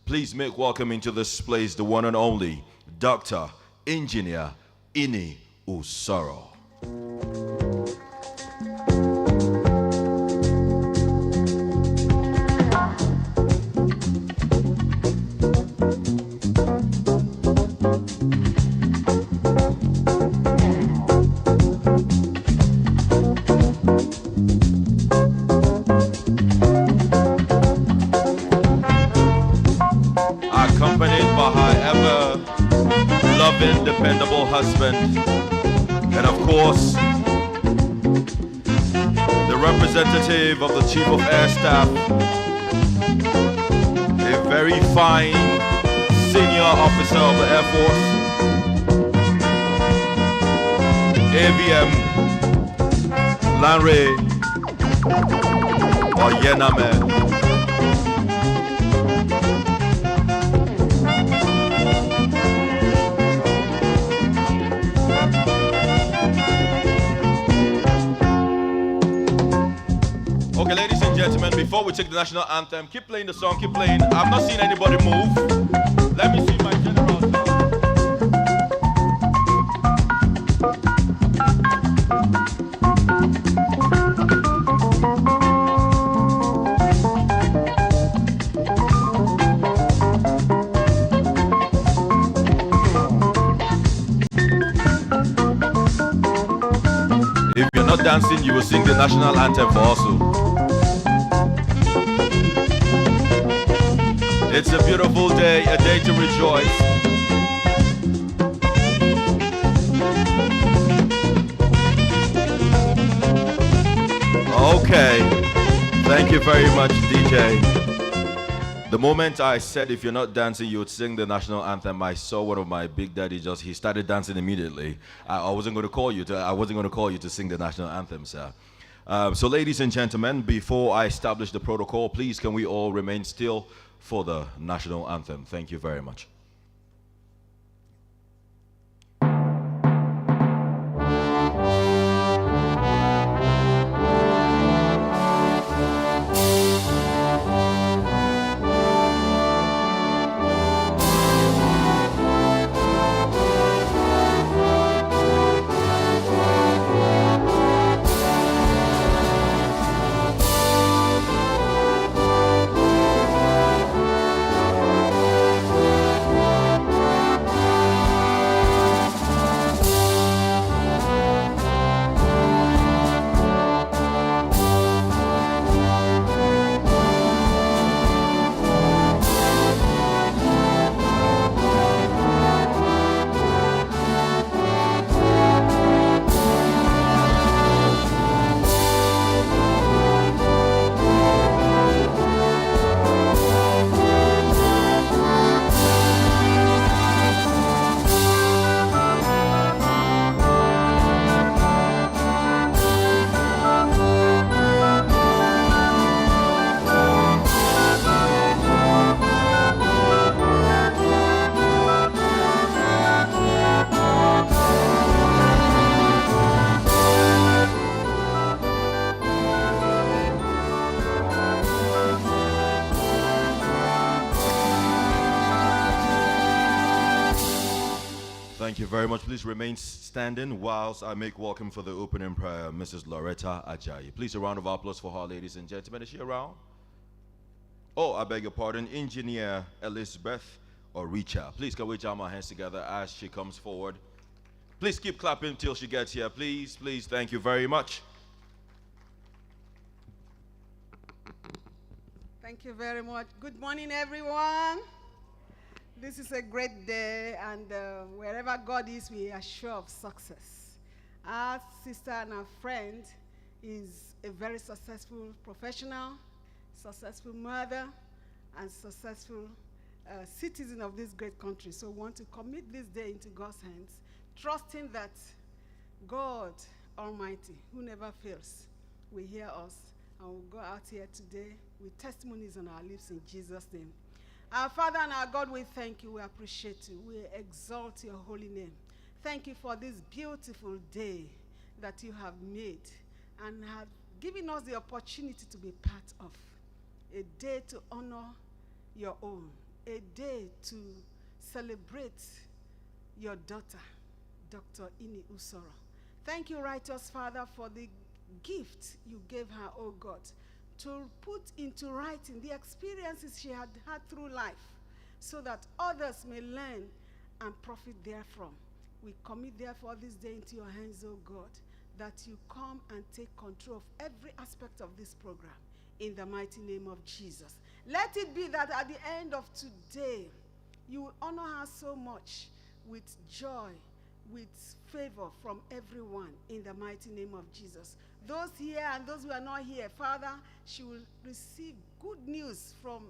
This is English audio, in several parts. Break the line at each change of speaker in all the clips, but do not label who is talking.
Please make welcome into this place the one and only Dr. Engineer Ini Usoro. Dependable husband, and of course the representative of the Chief of Air Staff, a very fine senior officer of the Air Force, AVM Lanre Oyename. Okay, ladies and gentlemen, before we take the national anthem, keep playing the song, keep playing. I've not seen anybody move. Let me see my general. If you're not dancing, you will sing the national anthem for us. It's a beautiful day, a day to rejoice. Okay, thank you very much, DJ. The moment I said if you're not dancing, you would sing the national anthem, I saw one of my big daddy he started dancing immediately. I wasn't going to call you to sing the national anthem, sir. So ladies and gentlemen, before I establish the protocol, please can we all remain still for the national anthem. Thank you very much. Thank you very much. Please remain standing whilst I make welcome for the opening prayer, Mrs. Loretta Ajayi. Please a round of applause for her, ladies and gentlemen. Is she around? Oh, I beg your pardon. Engineer Elizabeth Oricha. Please can we jam our hands together as she comes forward. Please keep clapping till she gets here. Please, please. Thank you very much.
Thank you very much. Good morning, everyone. This is a great day, and wherever God is, we are sure of success. Our sister and our friend is a very successful professional, successful mother, and successful citizen of this great country. So we want to commit this day into God's hands, trusting that God Almighty, who never fails, will hear us, and we'll go out here today with testimonies on our lips in Jesus' name. Our Father and our God, we thank you, we appreciate you, we exalt your holy name. Thank you for this beautiful day that you have made and have given us the opportunity to be part of. A day to honor your own, a day to celebrate your daughter, Dr. Ini Usoro. Thank you, righteous Father, for the gift you gave her, oh God, to put into writing the experiences she had had through life so that others may learn and profit therefrom. We commit therefore this day into your hands, oh God, that you come and take control of every aspect of this program in the mighty name of Jesus. Let it be that at the end of today, you will honor her so much with joy, with favor from everyone in the mighty name of Jesus. Those here and those who are not here, Father, she will receive good news from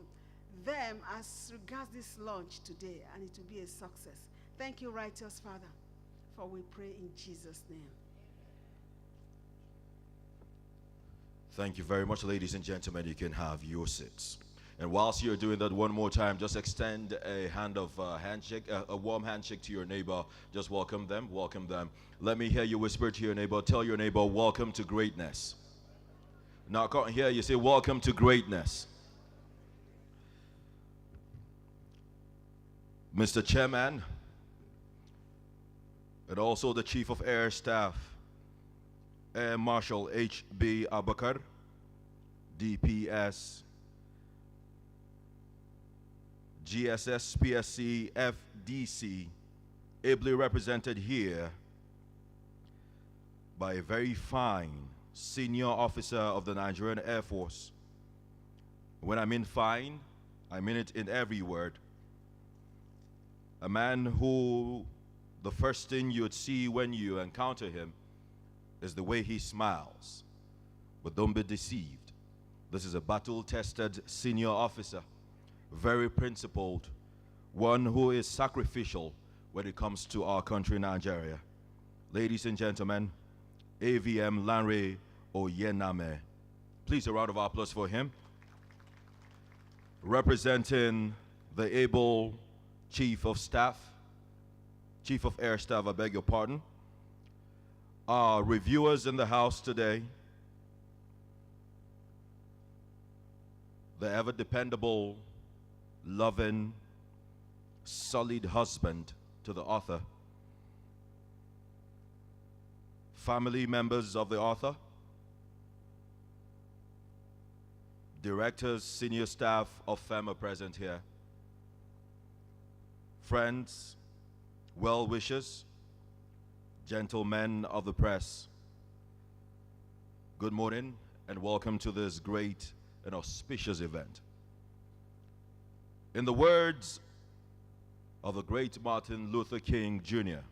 them as regards this launch today, and it will be a success. Thank you, righteous Father, for we pray in Jesus' name.
Thank you very much, ladies and gentlemen. You can have your seats. And whilst you're doing that, one more time, just extend a hand of handshake, a warm handshake to your neighbor. Just welcome them, welcome them. Let me hear you whisper to your neighbor. Tell your neighbor, welcome to greatness. Now I can't hear you say, welcome to greatness. Mr. Chairman, and also the Chief of Air Staff, Air Marshal H.B. Abakar, DPS, GSS, PSC, FDC, ably represented here by a very fine senior officer of the Nigerian Air Force. When I mean fine, I mean it in every word. A man who the first thing you'd see when you encounter him is the way he smiles. But don't be deceived. This is a battle-tested senior officer, very principled, one who is sacrificial when it comes to our country, Nigeria. Ladies and gentlemen, AVM Lanre Oyename. Please a round of applause for him. Representing the able Chief of Staff, Chief of Air Staff, I beg your pardon. Our reviewers in the house today, the ever dependable, loving, solid husband to the author, family members of the author, directors, senior staff of FEMA present here, friends, well-wishers, gentlemen of the press, good morning and welcome to this great and auspicious event. In the words of the great Martin Luther King Jr.,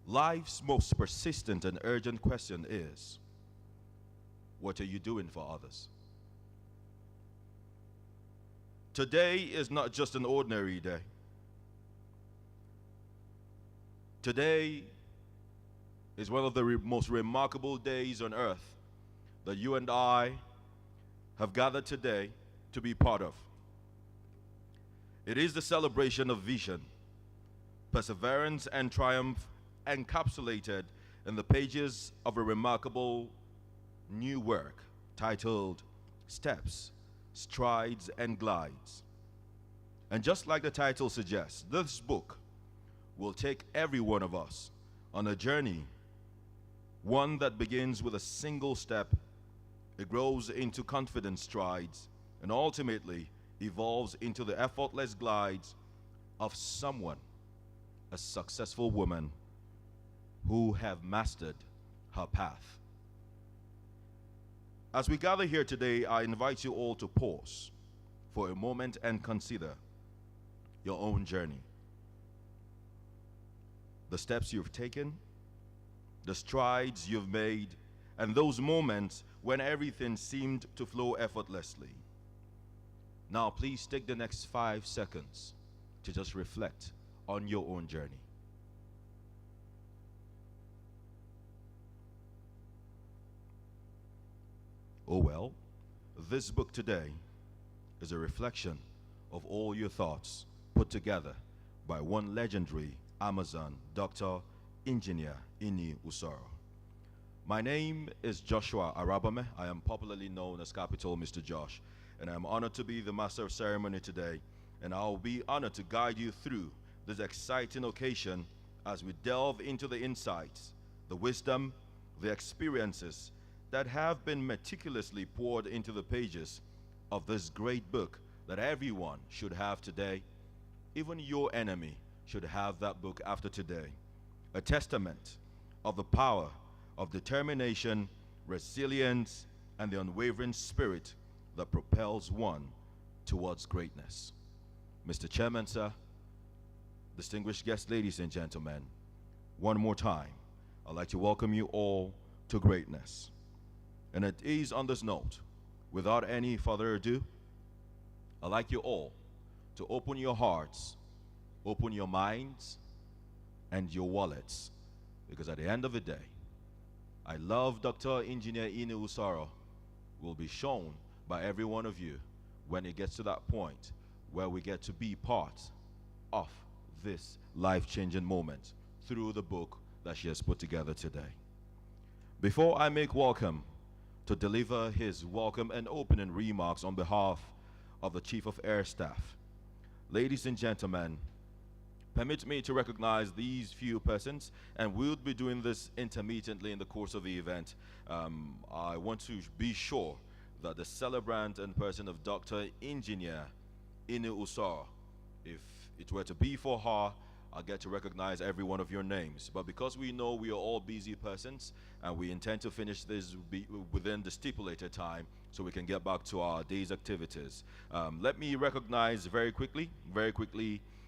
life's most persistent and urgent question is, what are you doing for others? Today is not just an ordinary day. Today is one of the most remarkable days on earth that you and I have gathered today to be part of. It is the celebration of vision, perseverance, and triumph encapsulated in the pages of a remarkable new work titled Steps, Strides, and Glides. And just like the title suggests, this book will take every one of us on a journey, one that begins with a single step, it grows into confident strides, and ultimately evolves into the effortless glides of someone, a successful woman who have mastered her path. As we gather here today, I invite you all to pause for a moment and consider your own journey. The steps you've taken, the strides you've made, and those moments when everything seemed to flow effortlessly. Now, please take the next 5 seconds to just reflect on your own journey. Oh well, this book today is a reflection of all your thoughts put together by one legendary Amazon, Dr. Engineer Ini Usoro. My name is Joshua Arabame. I am popularly known as Capital Mr. Josh. and I'm honored to be the master of ceremony today. And I'll be honored to guide you through this exciting occasion as we delve into the insights, the wisdom, the experiences that have been meticulously poured into the pages of this great book that everyone should have today. Even your enemy should have that book after today. A testament of the power of determination, resilience, and the unwavering spirit that propels one towards greatness. Mr. Chairman, sir, distinguished guests, ladies and gentlemen, one more time, I'd like to welcome you all to greatness. And it is on this note, without any further ado, I'd like you all to open your hearts, open your minds, and your wallets. Because at the end of the day, I love Dr. Engineer Ine Usaro will be shown by every one of you when it gets to that point where we get to be part of this life-changing moment through the book that she has put together today. Before I make welcome to deliver his welcome and opening remarks on behalf of the Chief of Air Staff, ladies and gentlemen, permit me to recognize these few persons, and we'll be doing this intermittently in the course of the event. I want to be sure that the celebrant and person of Dr. Engineer Ine Usar, if it were to be for her, I'll get to recognize every one of your names. But because we know we are all busy persons, and we intend to finish this within the stipulated time so we can get back to our day's activities, let me recognize very quickly,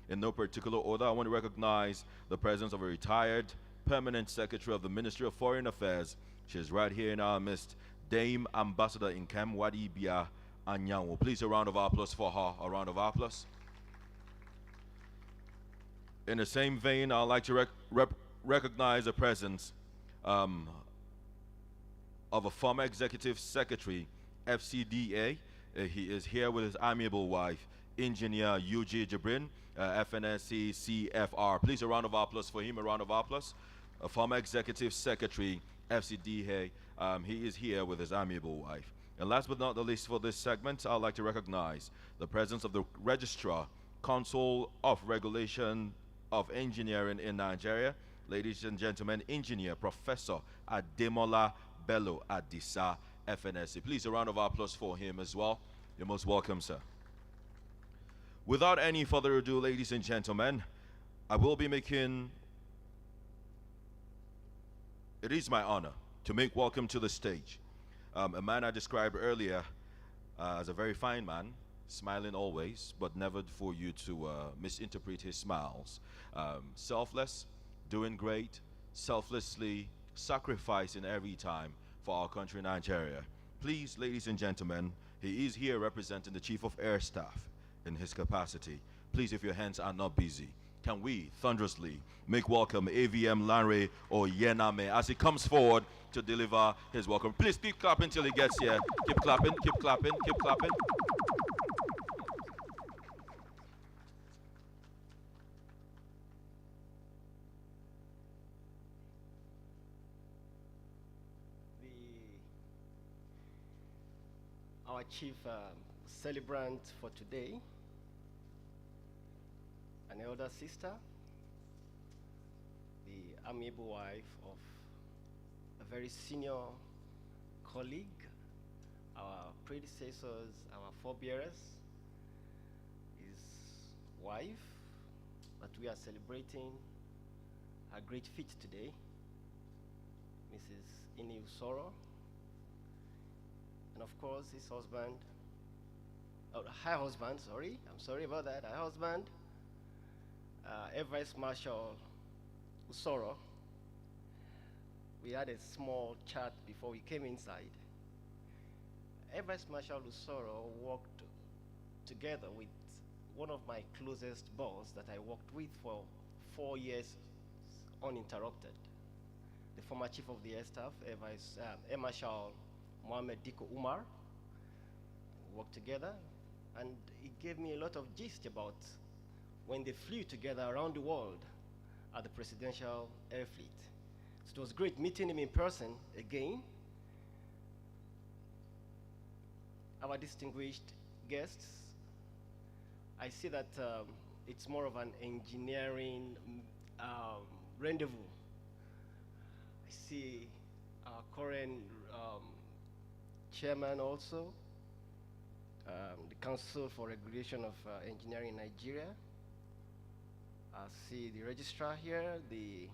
in no particular order, I want to recognize the presence of a retired permanent secretary of the Ministry of Foreign Affairs. She's right here in our midst, Dame Ambassador Nkem Wadibia Anyanwo. Please, a round of applause for her. A round of applause. In the same vein, I'd like to recognize the presence of a former executive secretary, FCDA. He is here with his amiable wife, Engineer UG Jibrin, FNSC CFR. Please, a round of applause for him. A round of applause. A former executive secretary, FCDA. He is here with his amiable wife. And last but not the least for this segment, I'd like to recognize the presence of the Registrar, Council of Regulation of Engineering in Nigeria. Ladies and gentlemen, Engineer Professor Ademola Bello Adisa, FNSC. Please, a round of applause for him as well. You're most welcome, sir. Without any further ado, ladies and gentlemen, I will be making, it is my honor to make welcome to the stage a man I described earlier as a very fine man, smiling always, but never for you to misinterpret his smiles. Selfless, doing great, selflessly sacrificing every time for our country, Nigeria. Please, ladies and gentlemen, he is here representing the Chief of Air Staff in his capacity. Please, if your hands are not busy, can we thunderously make welcome AVM Lanre Oyename as he comes forward to deliver his welcome. Please keep clapping till he gets here. Keep clapping, keep clapping, keep clapping.
Our chief celebrant for today, an elder sister, the amiable wife of a very senior colleague, our predecessors, our forebearers, his wife, that we are celebrating her great feat today, Mrs. Ine Usoro, and of course his husband, her husband, sorry, I'm sorry about that, her husband, Air Vice Marshal Usoro. We had a small chat before we came inside. Air Vice Marshal Usoro worked together with one of my closest boss that I worked with for 4 years uninterrupted, the former Chief of the Air Staff, Air Marshal Mohammed Diko Umar. We worked together, and he gave me a lot of gist about when they flew together around the world at the Presidential Air Fleet. So it was great meeting him in person again. Our distinguished guests. I see that it's more of an engineering rendezvous. I see our current chairman also, the Council for Regulation of Engineering in Nigeria. I see the registrar here, the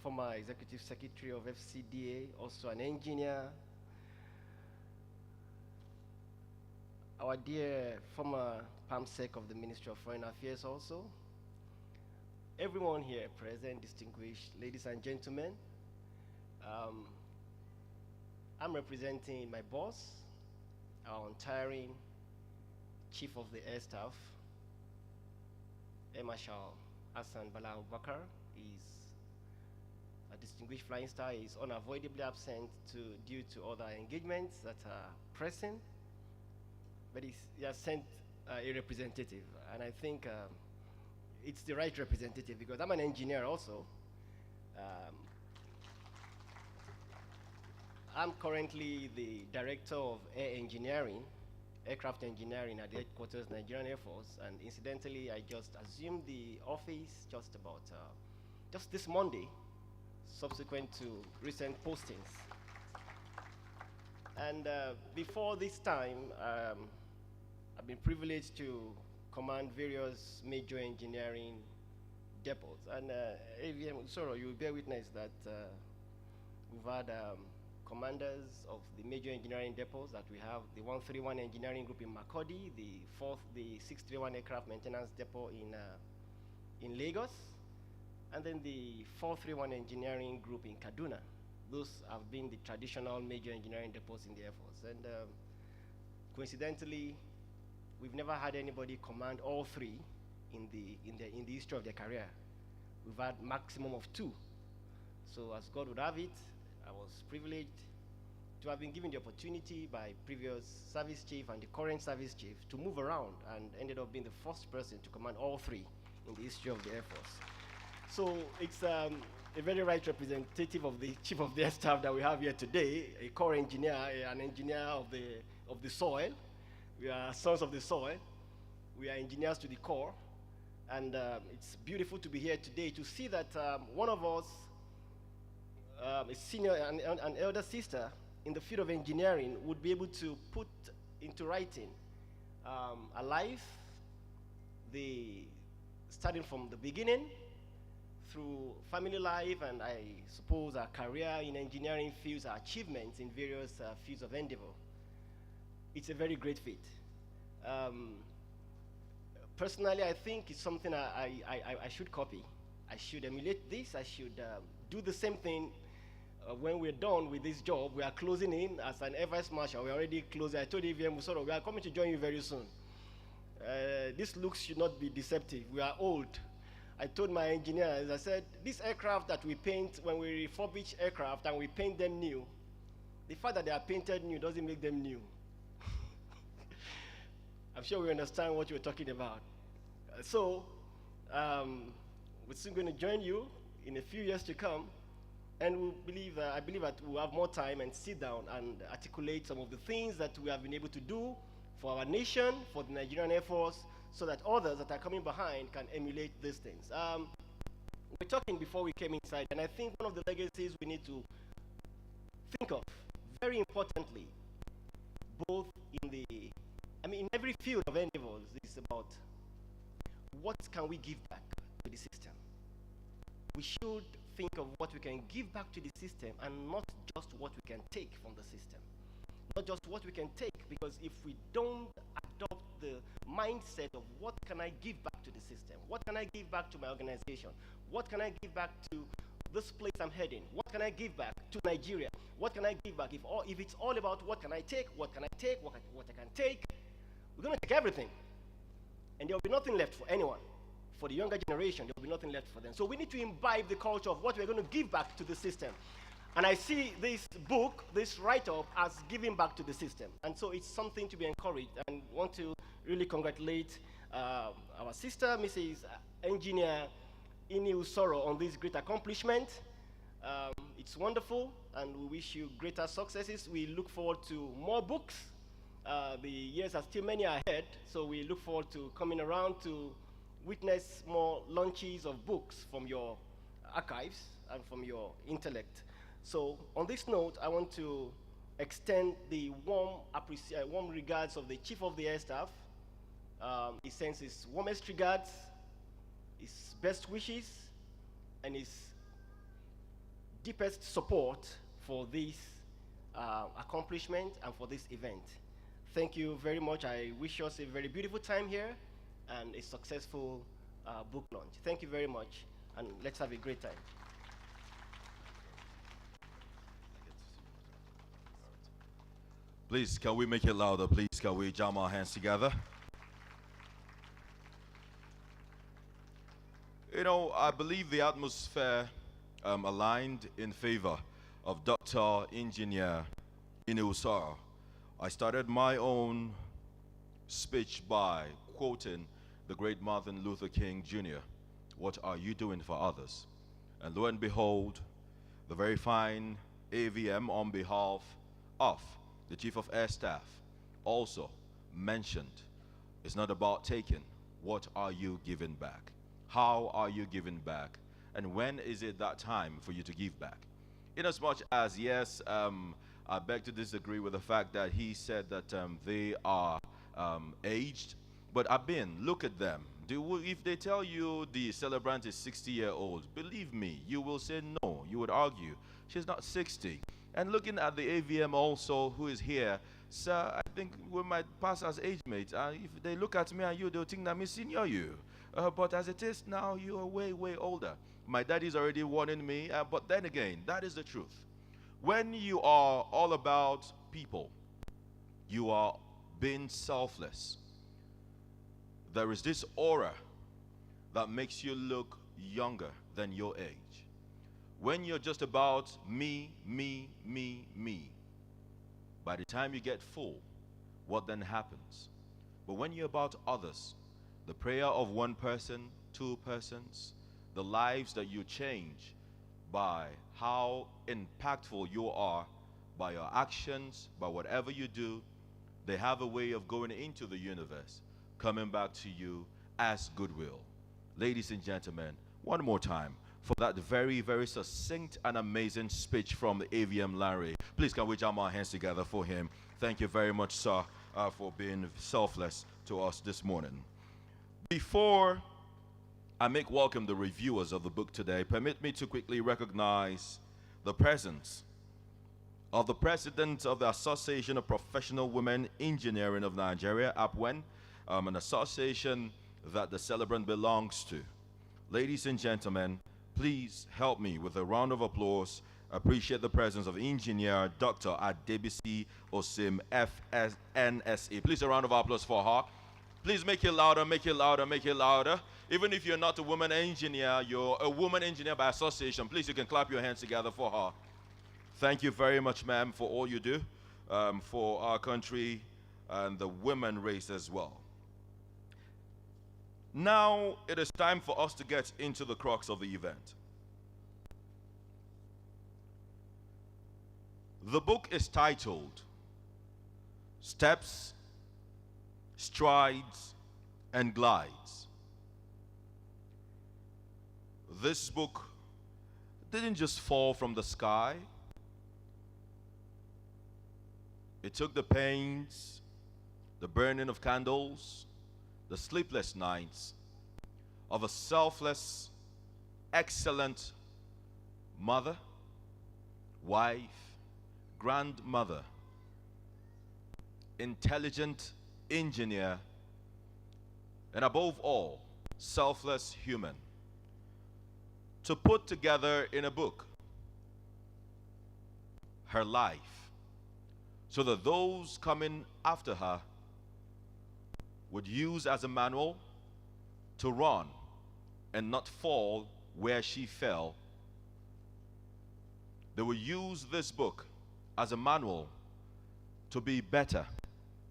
former executive secretary of FCDA, also an engineer. Our dear former PAMSEC of the Ministry of Foreign Affairs also. Everyone here present, distinguished ladies and gentlemen. I'm representing my boss, our untiring Chief of the Air Staff, Air Marshal Hassan Bala Abubakar. Is a distinguished flying star. He is unavoidably absent due to other engagements that are pressing, but he has sent a representative, and I think it's the right representative because I'm an engineer also. I'm currently the Director of Aircraft Engineering at the headquarters, Nigerian Air Force, and incidentally, I just assumed the office just this Monday, subsequent to recent postings. And before this time, I've been privileged to command various major engineering depots. And AVM, sorry, you'll bear witness that we've had commanders of the major engineering depots that we have, the 131 Engineering Group in Makurdi, the 631 Aircraft Maintenance Depot in Lagos, and then the 431 Engineering Group in Kaduna. Those have been the traditional major engineering depots in the Air Force. And coincidentally, we've never had anybody command all three in the history of their career. We've had maximum of 2. So as God would have it, I was privileged to have been given the opportunity by previous service chief and the current service chief to move around, and ended up being the first person to command all 3 in the history of the Air Force. So it's a very right representative of the Chief of the Air Staff that we have here today, a core engineer, an engineer of the soil. We are sons of the soil. We are engineers to the core. And it's beautiful to be here today to see that one of us, a senior, an elder sister in the field of engineering, would be able to put into writing a life, starting from the beginning, through family life, and I suppose our career in engineering fields, our achievements in various fields of endeavor. It's a very great feat. Personally, I think it's something I should copy. I should emulate this. I should do the same thing when we're done with this job. We are closing in as an Air Vice Marshal. We're already closing. I told EVM, we are coming to join you very soon. This looks should not be deceptive. We are old. I told my engineers, I said, these aircraft that we paint, when we refurbish aircraft and we paint them new, the fact that they are painted new doesn't make them new. I'm sure we understand what you're talking about. So, we're soon going to join you in a few years to come, and I believe that we'll have more time and sit down and articulate some of the things that we have been able to do for our nation, for the Nigerian Air Force, so that others that are coming behind can emulate these things. We were talking before we came inside, and I think one of the legacies we need to think of, very importantly, both in every field of endeavors, is about what can we give back to the system. We should think of what we can give back to the system and not just what we can take from the system. Not just what we can take, because if we don't adopt the mindset of what can I give back to the system, what can I give back to my organization, what can I give back to this place I'm heading, what can I give back to Nigeria, what can I give back, if it's all about what can I take, what I can take, we're going to take everything. And there will be nothing left for anyone. For the younger generation, there will be nothing left for them. So we need to imbibe the culture of what we're going to give back to the system. And I see this book, this write-up, as giving back to the system. And so it's something to be encouraged, and want to really congratulate our sister, Mrs. Engineer Ini Usoro, on this great accomplishment. It's wonderful, and we wish you greater successes. We look forward to more books, The years are still many ahead, so we look forward to coming around to witness more launches of books from your archives and from your intellect. So on this note, I want to extend the warm regards of the Chief of the Air Staff. He sends his warmest regards, his best wishes, and his deepest support for this accomplishment and for this event. Thank you very much. I wish us a very beautiful time here and a successful book launch. Thank you very much, and let's have a great time.
Please, can we make it louder? Please, can we jam our hands together? You know, I believe the atmosphere aligned in favor of Dr. Engineer Inusara. I started my own speech by quoting the great Martin Luther King Jr. What are you doing for others? And lo and behold, the very fine AVM on behalf of the Chief of Air Staff also mentioned it's not about taking. What are you giving back? How are you giving back? And when is it that time for you to give back? Inasmuch as, yes, I beg to disagree with the fact that he said that they are aged. But look at them. If they tell you the celebrant is 60-year-old, believe me, you will say no. You would argue she's not 60. And looking at the AVM also, who is here, sir, I think we might pass as age mates. If they look at me and you, they'll think that me senior you. But as it is now, you are way, way older. My daddy's already warning me, but then again, that is the truth. When you are all about people, you are being selfless. There is this aura that makes you look younger than your age. When you're just about me, me, me, me, by the time you get full, what then happens? But when you're about others, the prayer of one person, two persons, the lives that you change by how impactful you are, by your actions, by whatever you do, they have a way of going into the universe, coming back to you as goodwill. Ladies and gentlemen, one more time for that very, very succinct and amazing speech from the AVM Larry. Please can we jam our hands together for him. Thank you very much, sir, for being selfless to us this morning. Before I make welcome the reviewers of the book today, permit me to quickly recognize the presence of the president of the Association of Professional Women Engineering of Nigeria, APWEN, an association that the celebrant belongs to. Ladies and gentlemen, please help me with a round of applause. Appreciate the presence of Engineer Dr. Adebisi Osim, FNSA. Please a round of applause for her. Please make it louder, make it louder, make it louder. Even if you're not a woman engineer, you're a woman engineer by association. Please, you can clap your hands together for her. Thank you very much, ma'am, for all you do for our country and the women race as well. Now it is time for us to get into the crux of the event. The book is titled Steps, Strides, and Glides. This book didn't just fall from the sky. It took the pains, the burning of candles, the sleepless nights of a selfless, excellent mother, wife, grandmother, intelligent engineer, and above all, selfless human, to put together in a book her life, so that those coming after her would use as a manual to run and not fall where she fell. They will use this book as a manual to be better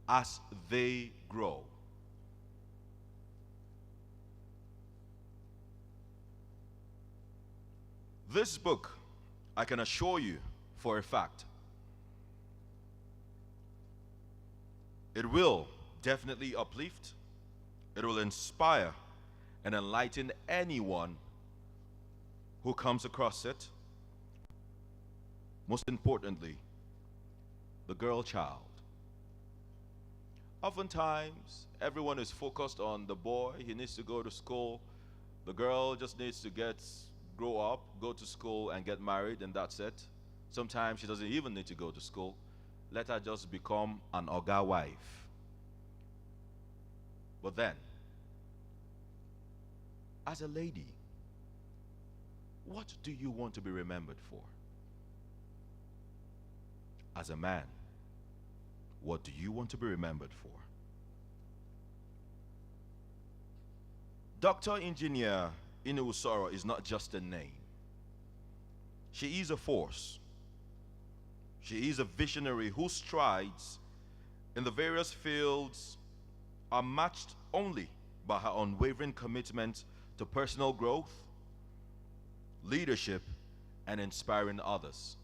as they grow. This book, I can assure you for a fact, It will definitely uplift, it will inspire and enlighten anyone who comes across it. Most importantly, the girl child. Oftentimes, everyone is focused on the boy. He needs to go to school. The girl just needs to grow up, go to school, and get married, and that's it. Sometimes she doesn't even need to go to school. Let her just become an Oga wife. But then, as a lady, what do you want to be remembered for? As a man, what do you want to be remembered for? Dr. Engineer Inu Usoro is not just a name. She is a force. She is a visionary whose strides in the various fields are matched only by her unwavering commitment to personal growth, leadership, and inspiring others.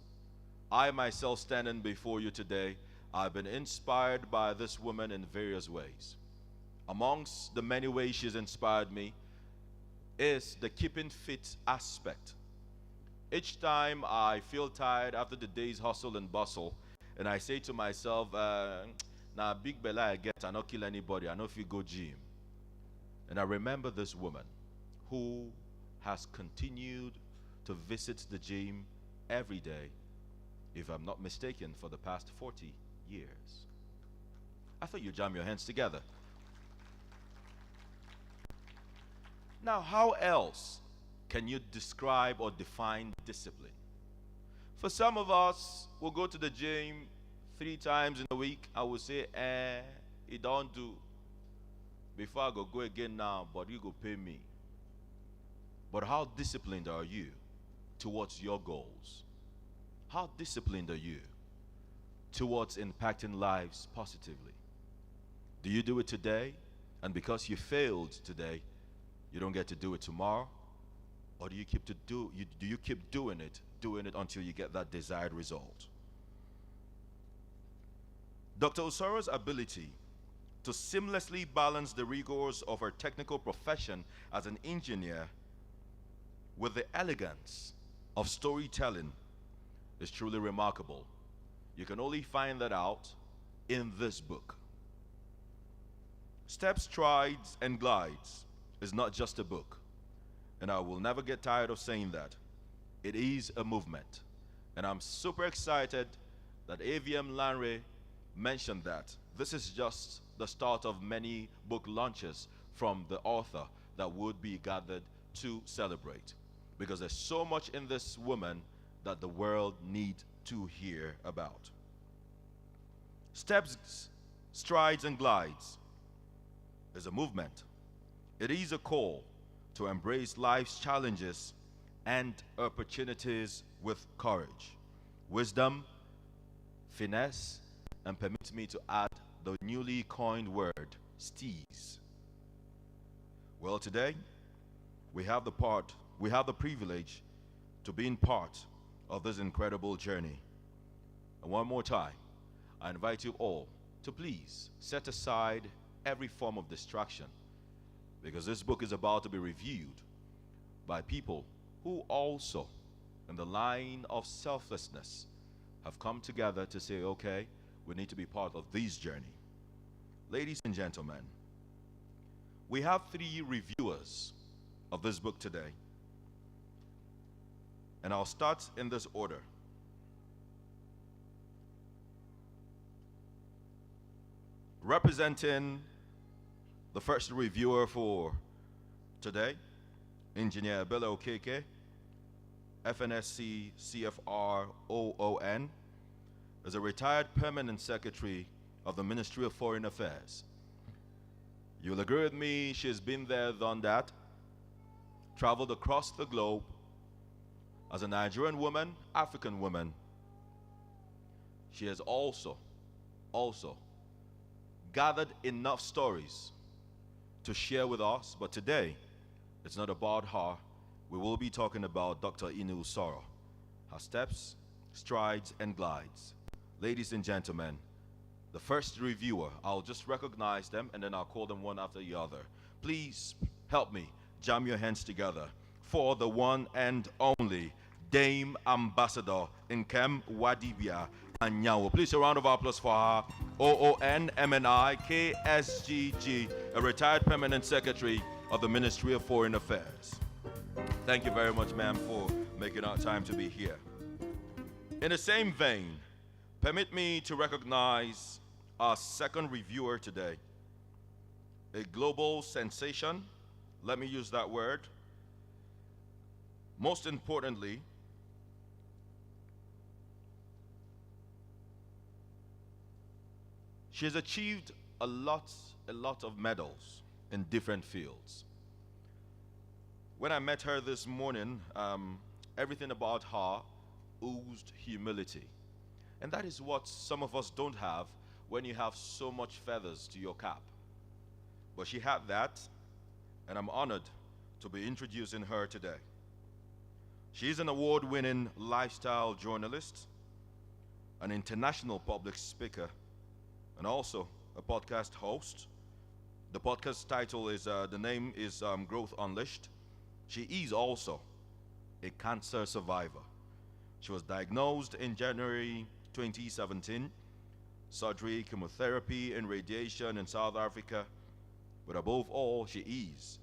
I myself standing before you today, I've been inspired by this woman in various ways. Amongst the many ways she's inspired me is the keeping fit aspect. Each time I feel tired after the day's hustle and bustle, and I say to myself, now big bella I get, I not kill anybody, I know if you go gym. And I remember this woman who has continued to visit the gym every day, if I'm not mistaken, for the past 40 years. I thought you jam your hands together. Now, how else can you describe or define discipline? For some of us, we'll go to the gym 3 times in a week. I will say, it don't do. Before I go again now, but you go pay me. But how disciplined are you towards your goals? How disciplined are you towards impacting lives positively? Do you do it today? And because you failed today, you don't get to do it tomorrow? Or do you keep doing it until you get that desired result? Dr. Usoro's ability to seamlessly balance the rigors of her technical profession as an engineer with the elegance of storytelling is truly remarkable. You can only find that out in this book. Steps, Strides, and Glides is not just a book, and I will never get tired of saying that. It is a movement, and I'm super excited that AVM Lanre mentioned that this is just the start of many book launches from the author that would be gathered to celebrate, because there's so much in this woman that the world needs to hear about. Steps, Strides, and Glides is a movement. It is a call to embrace life's challenges and opportunities with courage, wisdom, finesse, and permit me to add the newly coined word, steez. Well, today, we have the privilege to being part of this incredible journey. And one more time, I invite you all to please set aside every form of distraction, because this book is about to be reviewed by people who also, in the line of selflessness, have come together to say, okay, we need to be part of this journey. Ladies and gentlemen, we have 3 reviewers of this book today, and I'll start in this order. Representing the first reviewer for today, Engineer Bella Okeke, FNSC CFR OON, is a retired permanent secretary of the Ministry of Foreign Affairs. You'll agree with me, she's been there, done that, traveled across the globe as a Nigerian woman, African woman. She has also gathered enough stories to share with us, but today it's not about her. We will be talking about Dr. Inu Usoro, her steps, strides, and glides. Ladies and gentlemen, The first reviewer, I'll just recognize them and then I'll call them one after the other. Please help me jam your hands together for the one and only Dame Ambassador Nkem Wadibia Anyawo. Please a round of applause for her. OONMNI KSGG, a retired permanent secretary of the Ministry of Foreign Affairs. Thank you very much, ma'am, for making our time to be here. In the same vein, permit me to recognize our second reviewer today, a global sensation. Let me use that word. Most importantly, she has achieved a lot of medals in different fields. When I met her this morning, everything about her oozed humility. And that is what some of us don't have when you have so much feathers to your cap. But she had that, and I'm honored to be introducing her today. She is an award-winning lifestyle journalist, an international public speaker, and also a podcast host. The podcast title is, the name is Growth Unleashed. She is also a cancer survivor. She was diagnosed in January 2017, surgery, chemotherapy, and radiation in South Africa. But above all, she is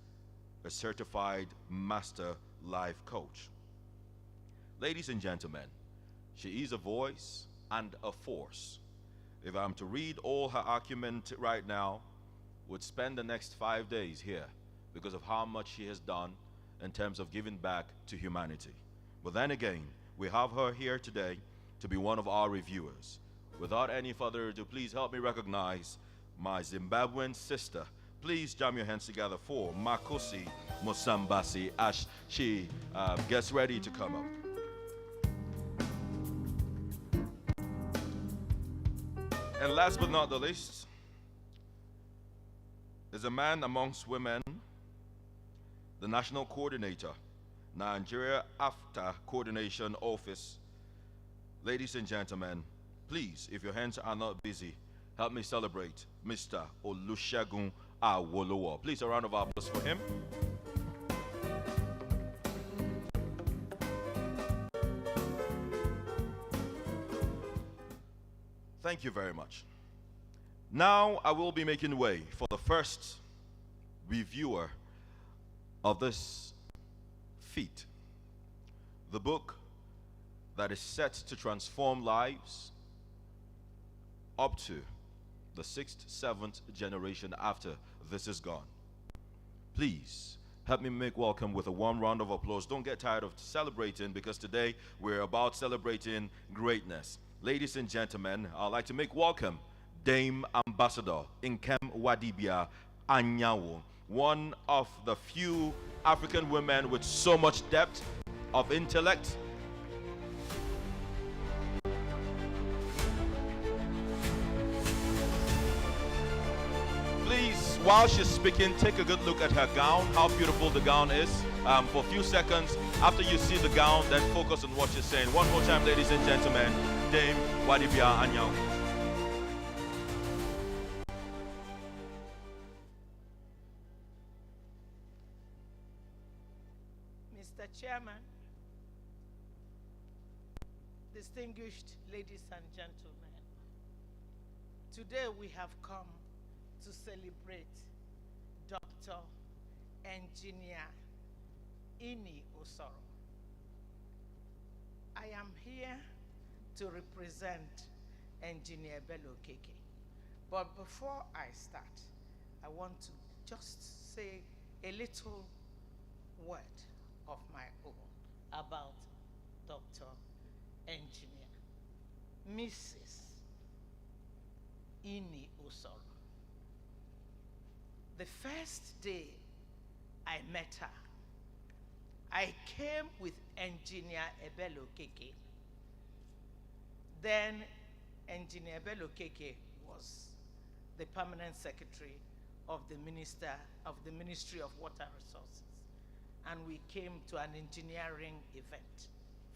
a certified master life coach. Ladies and gentlemen, she is a voice and a force. If I'm to read all her acumen right now, would spend the next 5 days here because of how much she has done in terms of giving back to humanity. But then again, we have her here today to be one of our reviewers. Without any further ado, please help me recognize my Zimbabwean sister. Please jam your hands together for Makosi Musambasi as she gets ready to come up. And last but not the least, is a man amongst women, the National Coordinator, Nigeria After Coordination Office. Ladies and gentlemen, please, if your hands are not busy, help me celebrate Mr. Olusegun Awolowo. Please, a round of applause for him. Thank you very much. Now I will be making way for the first reviewer of this feat. The book that is set to transform lives up to the 6th, 7th generation after this is gone. Please help me make welcome with a warm round of applause. Don't get tired of celebrating because today we're about celebrating greatness. Ladies and gentlemen, I'd like to make welcome Dame Ambassador Nkem Wadibia Anyawo, one of the few African women with so much depth of intellect. Please, while she's speaking, take a good look at her gown, how beautiful the gown is. For a few seconds, after you see the gown, then focus on what she's saying. One more time, ladies and gentlemen, Dame Wadibia Anyawo.
Mr. Chairman, distinguished ladies and gentlemen, today we have come to celebrate Dr. Engineer Ini Osoro. I am here to represent Engineer Bello Keke. But before I start, I want to just say a little word of my own about Dr. Engineer Mrs. Ini Osoro. The first day I met her, I came with Engineer Ebelo Keke. Then Engineer Ebelo Keke was the permanent secretary of the Ministry of Water Resources. And we came to an engineering event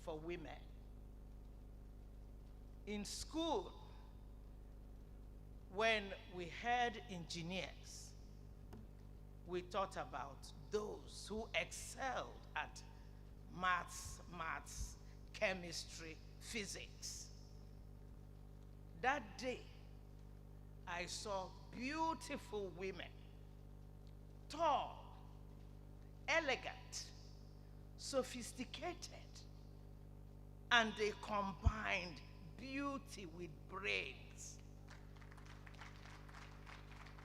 for women. In school, When we heard engineers, we thought about those who excelled at maths, chemistry, physics. That day, I saw beautiful women, tall, elegant, sophisticated, and they combined beauty with brains.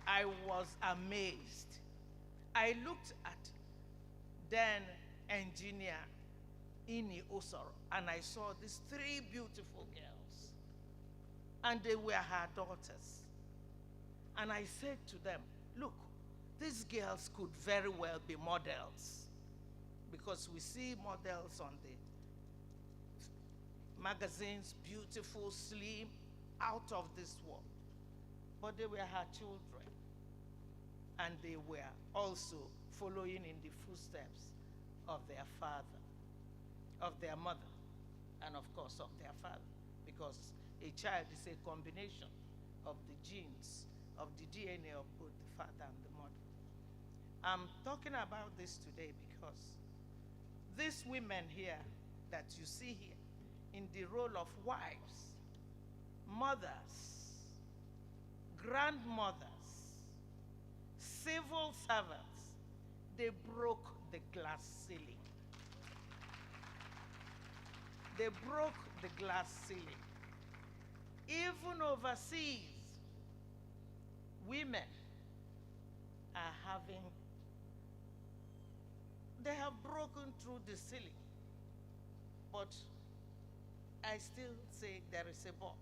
I was amazed. I looked at then engineer Ini Osoro, and I saw these three beautiful girls, and they were her daughters. And I said to them, look, these girls could very well be models, because we see models on the magazines, beautiful, slim, out of this world. But they were her children, and they were also following in the footsteps of their father, of their mother, and of course of their father, because a child is a combination of the genes, of the DNA of both the father and the mother. I'm talking about this today because these women here that you see here in the role of wives, mothers, grandmothers, civil servants, they broke the glass ceiling. They broke the glass ceiling. Even overseas, women are having, they have broken through the ceiling. But I still say there is a but.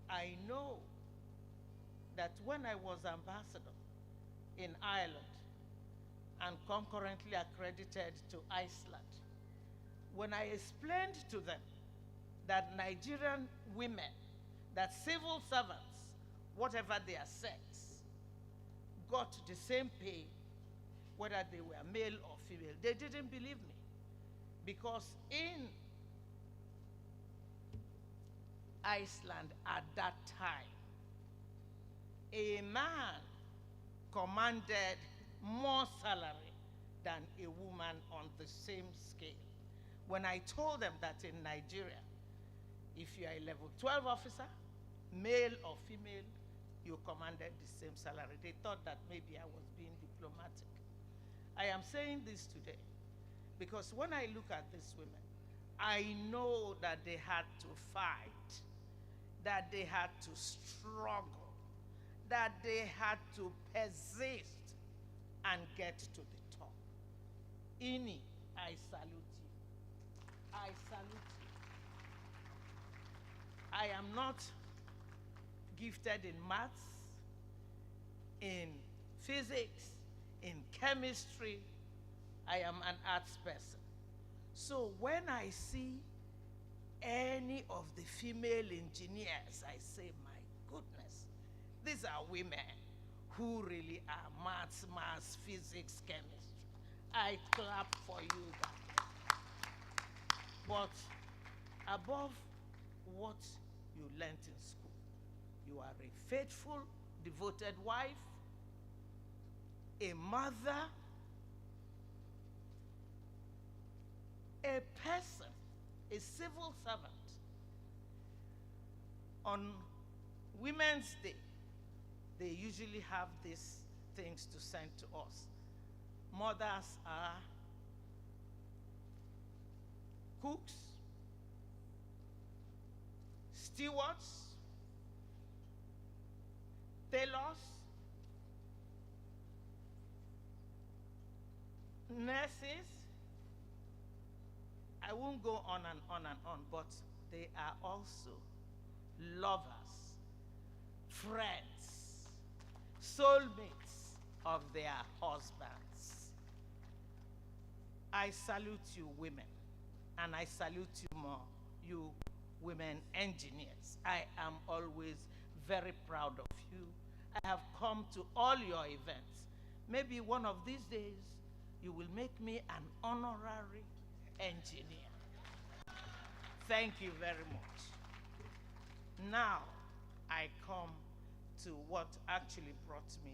I know that when I was ambassador in Ireland and concurrently accredited to Iceland, when I explained to them that Nigerian women, that civil servants, whatever their sex, got the same pay, whether they were male or female, they didn't believe me. Because in Iceland at that time, a man commanded more salary than a woman on the same scale. When I told them that in Nigeria, if you are a level 12 officer, male or female, you commanded the same salary. They thought that maybe I was being diplomatic. I am saying this today because when I look at these women, I know that they had to fight, that they had to struggle, that they had to persist and get to the top. Ini, I salute you. I salute you. I am not gifted in maths, in physics, in chemistry. I am an arts person. So when I see any of the female engineers, I say, my goodness, these are women who really are maths, physics, chemistry. I clap for you guys. But above what you learned in school, you are a faithful, devoted wife, a mother, a person, a civil servant. On Women's Day, they usually have these things to send to us. Mothers are cooks, stewards, tailors, nurses. I won't go on and on and on, but they are also lovers, friends, soulmates of their husbands. I salute you, women, and I salute you more, you women engineers. I am always very proud of you. I have come to all your events. Maybe one of these days, you will make me an honorary engineer. Thank you very much. Now, I come to what actually brought me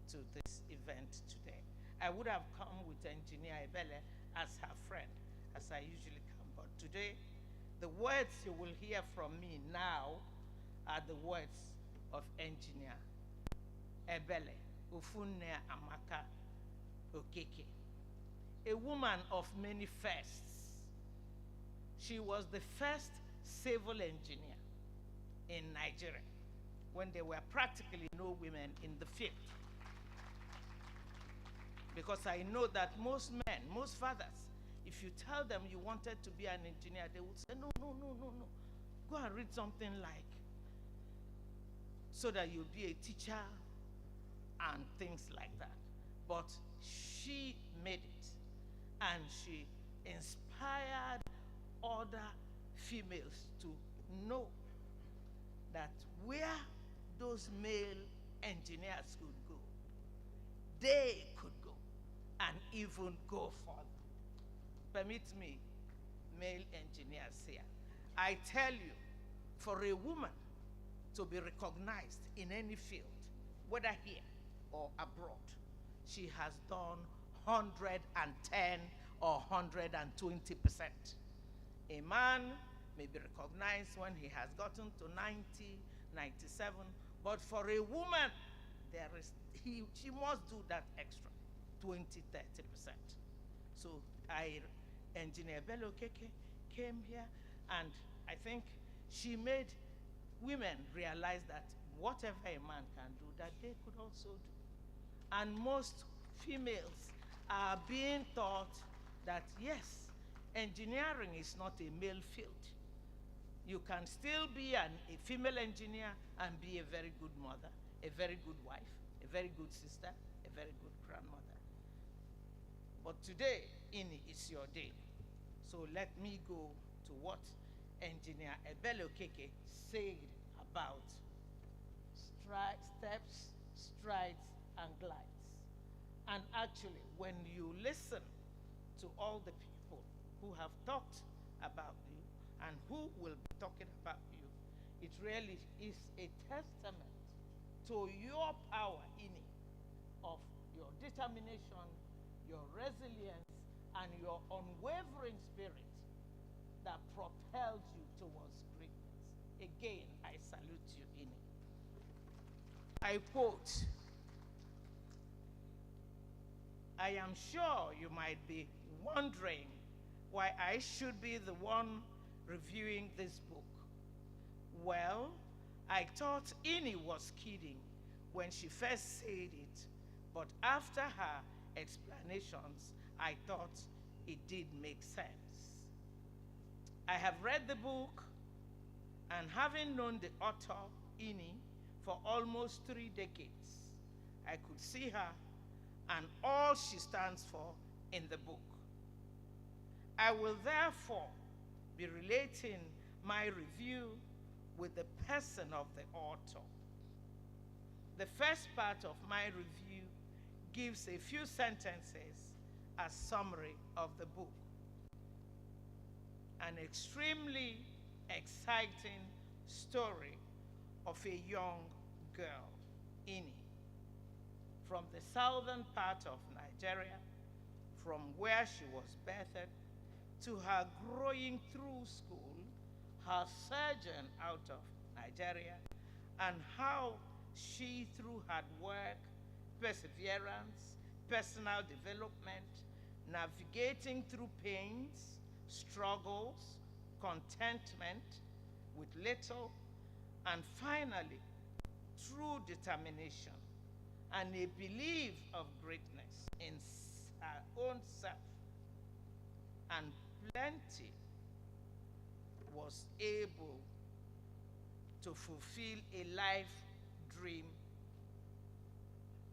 to this event today. I would have come with Engineer Ebele as her friend, as I usually come, but today, the words you will hear from me now are the words of Engineer Ebele, Ufunne Amaka Okeke, a woman of many firsts. She was the first civil engineer in Nigeria when there were practically no women in the field. Because I know that most men, most fathers, if you tell them you wanted to be an engineer, they would say, no, no, no, no, no. Go and read something like, so that you'll be a teacher and things like that. But she made it, and she inspired other females to know that where those male engineers could go, they could go and even go further. Permit me, male engineers here. I tell you, for a woman to be recognized in any field, whether here or abroad, she has done 110 or 120%. A man may be recognized when he has gotten to 90, 97, but for a woman, she must do that extra, 20, 30%. So Engineer Bello Keke came here, and I think she made women realize that whatever a man can do, that they could also do. And most females are being taught that, yes, engineering is not a male field. You can still be a female engineer and be a very good mother, a very good wife, a very good sister, a very good grandmother. But today, Ini, is your day. So let me go to what Engineer Ebele Okeke said about steps, strides, and glides. And actually, when you listen to all the people who have talked about you and who will be talking about you, it really is a testament to your power, Ini, of your determination, your resilience, and your unwavering spirit that propelled you towards greatness. Again, I salute you, Ini. I quote, I am sure you might be wondering why I should be the one reviewing this book. Well, I thought Ini was kidding when she first said it, but after her explanations, I thought it did make sense. I have read the book, and having known the author, Ini, for almost 3 decades, I could see her and all she stands for in the book. I will therefore be relating my review with the person of the author. The first part of my review gives a few sentences as summary of the book. An extremely exciting story of a young girl, Ini, from the southern part of Nigeria, from where she was birthed, to her growing through school, her sojourn out of Nigeria, and how she, through hard work, perseverance, personal development, navigating through pains, struggles, contentment with little, and finally, true determination and a belief of greatness in her own self and plenty, was able to fulfill a life dream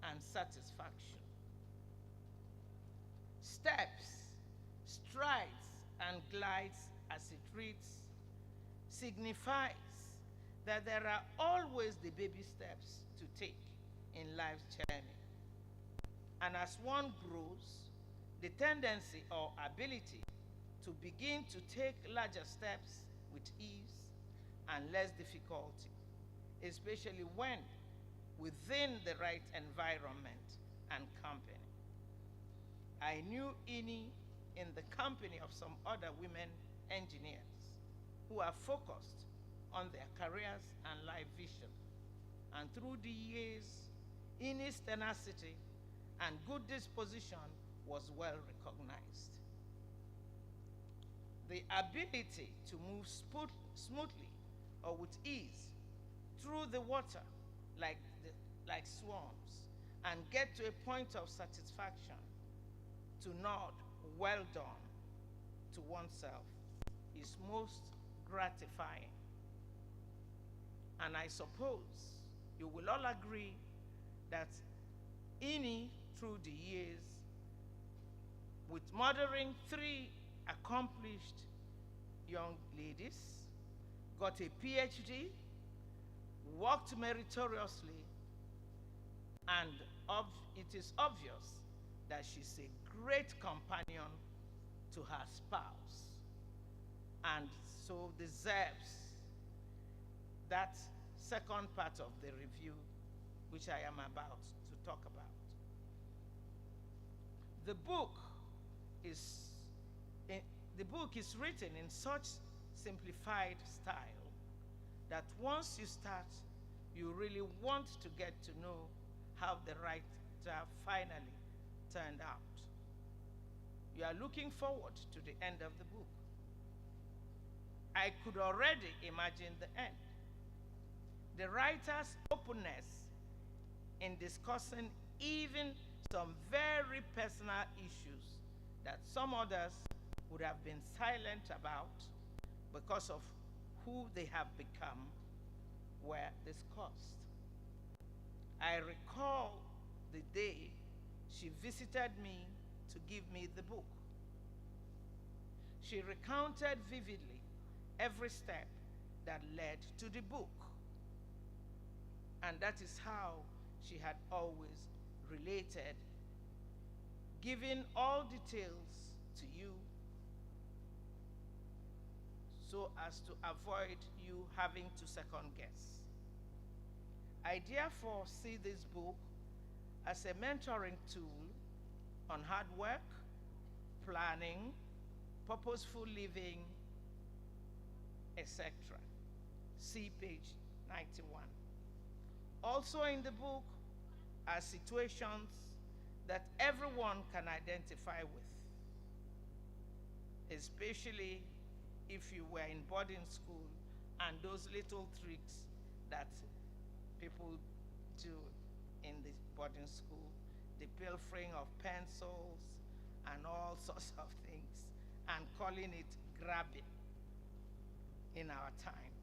and satisfaction. Steps, strides, and glides, as it reads, signifies that there are always the baby steps to take in life's journey. And as one grows, the tendency or ability to begin to take larger steps with ease and less difficulty, especially when within the right environment and company. I knew Ini in the company of some other women engineers who are focused on their careers and life vision. And through the years, Ini's tenacity and good disposition was well recognized. The ability to move smoothly or with ease through the water like swans and get to a point of satisfaction to nod well done to oneself is most gratifying. And I suppose you will all agree that Ini, through the years, with mothering 3 accomplished young ladies, got a PhD, worked meritoriously, and it is obvious that she's a great companion to her spouse, and so deserves that second part of the review, which I am about to talk about. The book is written in such simplified style that once you start, you really want to get to know how the writer finally turned out. You are looking forward to the end of the book. I could already imagine the end. The writer's openness in discussing even some very personal issues that some others would have been silent about because of who they have become were discussed. I recall the day she visited me to give me the book. She recounted vividly every step that led to the book. And that is how she had always related, giving all details to you so as to avoid you having to second guess. I therefore see this book as a mentoring tool on hard work, planning, purposeful living, etc. See page 91. Also in the book are situations that everyone can identify with, especially if you were in boarding school and those little tricks that people do in the boarding school, the pilfering of pencils and all sorts of things, and calling it grabbing in our time.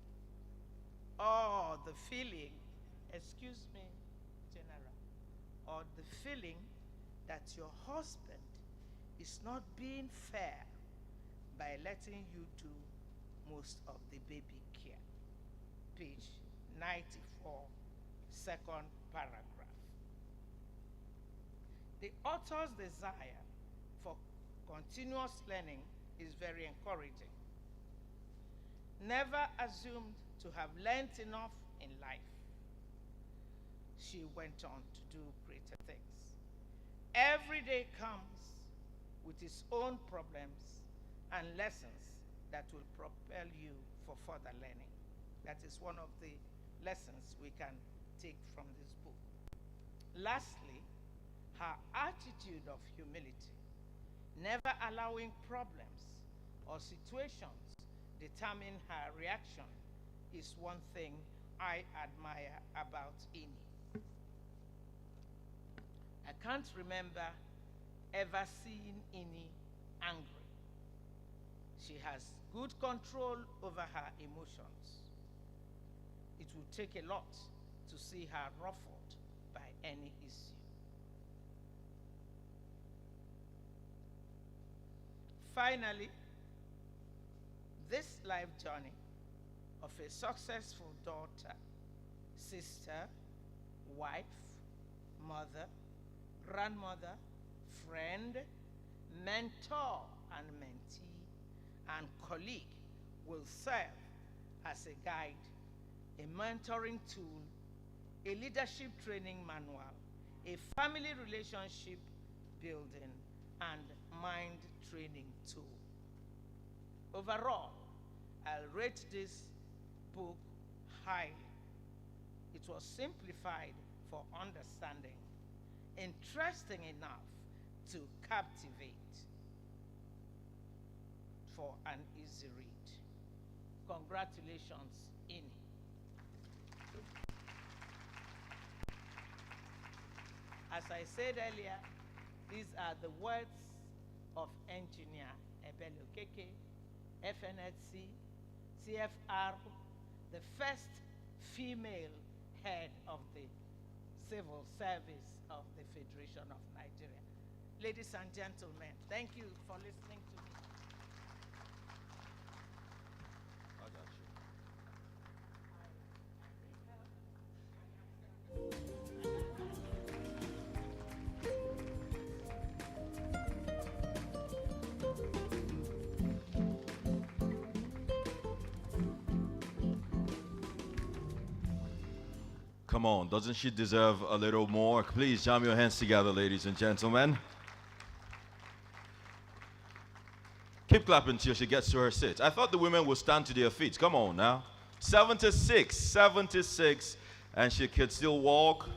Or the feeling, excuse me, General, or the feeling that your husband is not being fair by letting you do most of the baby care. Page 94, second paragraph. The author's desire for continuous learning is very encouraging. Never assumed to have learned enough in life, she went on to do greater things. Every day comes with its own problems and lessons that will propel you for further learning. That is one of the lessons we can take from this book. Lastly, her attitude of humility, never allowing problems or situations determine her reaction, is one thing I admire about Ini. I can't remember ever seeing Ini angry. She has good control over her emotions. It will take a lot to see her ruffled by any issue. Finally, this life journey of a successful daughter, sister, wife, mother, grandmother, friend, mentor and mentee, and colleague will serve as a guide, a mentoring tool, a leadership training manual, a family relationship building, and mind training tool. Overall, I'll rate this book highly. It was simplified for understanding, interesting enough to captivate, for an easy read. Congratulations, INI. As I said earlier, these are the words of engineer Ebele Okeke, FNHC, CFR, the first female head of the civil service of the Federation of Nigeria. Ladies and gentlemen, thank you for listening to me.
I got you. Come on, doesn't she deserve a little more? Please jam your hands together, ladies and gentlemen. Keep clapping till she gets to her seat. I thought the women would stand to their feet. Come on now. 76, 76, and she could still walk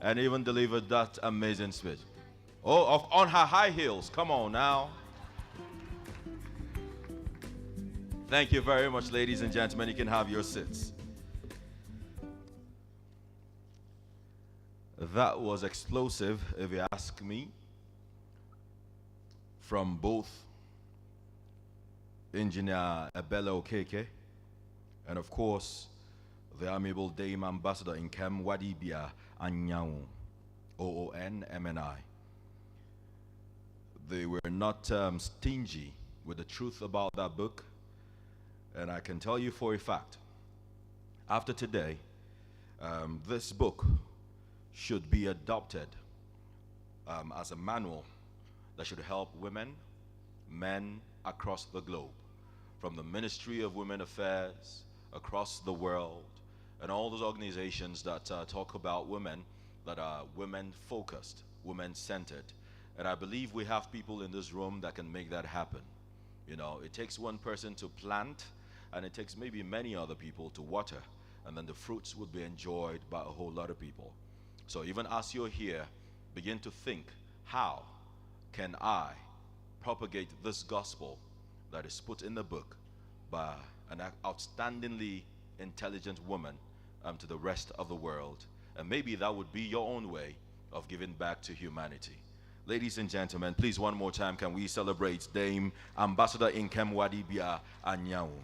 and even deliver that amazing speech. Oh, on her high heels. Come on now. Thank you very much, ladies and gentlemen. You can have your seats. That was explosive, if you ask me, from both Engineer Ebele Okeke and, of course, the Amiable Dame Ambassador Nkem Wadibia Anyanwu, OON-MNI. They were not stingy with the truth about that book, and I can tell you for a fact, after today, this book should be adopted as a manual that should help women, men across the globe, from the Ministry of Women Affairs across the world, and all those organizations that talk about women, that are women-focused, women-centered. And I believe we have people in this room that can make that happen. You know, it takes one person to plant, and it takes maybe many other people to water, and then the fruits would be enjoyed by a whole lot of people. So even as you're here, begin to think, how can I propagate this gospel that is put in the book by an outstandingly intelligent woman to the rest of the world? And maybe that would be your own way of giving back to humanity. Ladies and gentlemen, please one more time, can we celebrate Dame Ambassador Nkem Wadibia Anyanwu.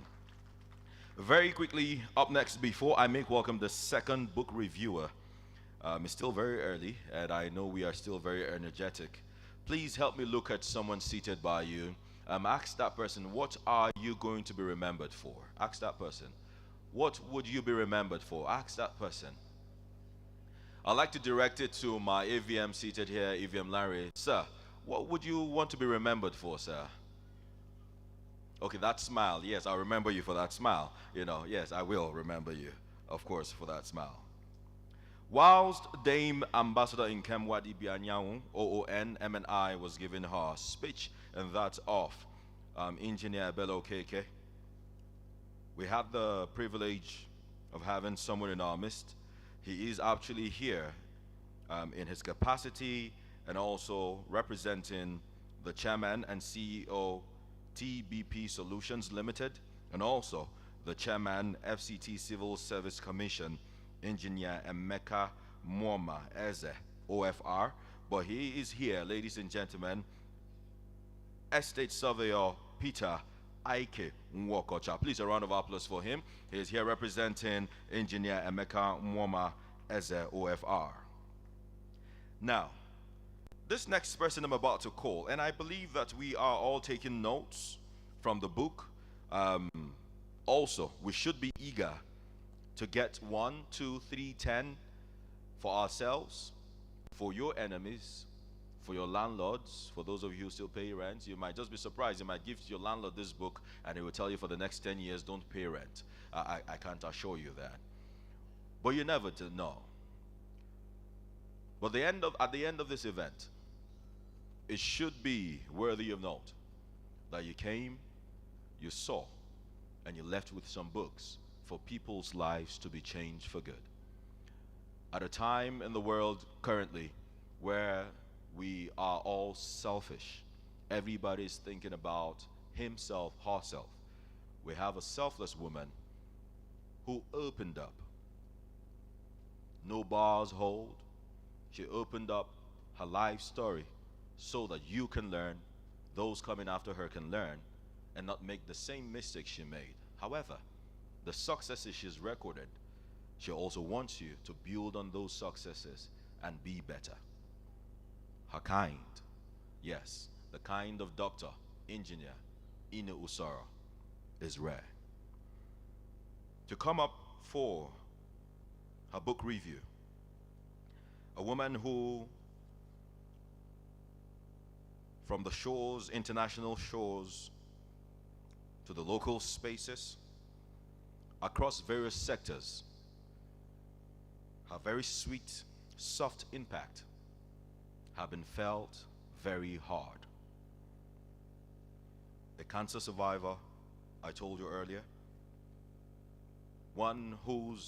Very quickly, up next, before I make welcome the second book reviewer, it's still very early, and I know we are still very energetic. Please help me look at someone seated by you. Ask that person, what are you going to be remembered for? Ask that person. What would you be remembered for? Ask that person. I'd like to direct it to my AVM seated here, AVM Larry. Sir, what would you want to be remembered for, sir? Okay, that smile. Yes, I'll remember you for that smile. You know, yes, I will remember you, of course, for that smile. Whilst Dame Ambassador Nkem Wadibia Anyanwu, OON-MNI, was giving her speech, and that's of Engineer Ebele Okeke, we had the privilege of having someone in our midst. He is actually here in his capacity and also representing the chairman and CEO TBP Solutions Limited, and also the chairman FCT Civil Service Commission, Engineer Emeka Mwoma Eze, OFR. But he is here, ladies and gentlemen, Estate Surveyor Peter Ike Nwokocha. Please a round of applause for him. He is here representing Engineer Emeka Mwoma Eze, OFR. Now, this next person I'm about to call, and I believe that we are all taking notes from the book. Also, we should be eager to get 1, 2, 3, 10 for ourselves, for your enemies, for your landlords, for those of you who still pay rent. You might just be surprised. You might give your landlord this book and he will tell you for the next 10 years, don't pay rent. I can't assure you that. But you never know. But at the end of this event, it should be worthy of note that you came, you saw, and you left with some books for people's lives to be changed for good. At a time in the world currently where we are all selfish, everybody's thinking about himself, herself. We have a selfless woman who opened up. No bars hold. She opened up her life story so that you can learn, those coming after her can learn, and not make the same mistakes she made. However, the successes she's recorded, she also wants you to build on those successes and be better. Her kind, yes, the kind of doctor, engineer, Ine Usara, is rare. To come up for her book review, a woman who, from the shores, international shores, to the local spaces, across various sectors, her very sweet, soft impact have been felt very hard. A cancer survivor, I told you earlier, one whose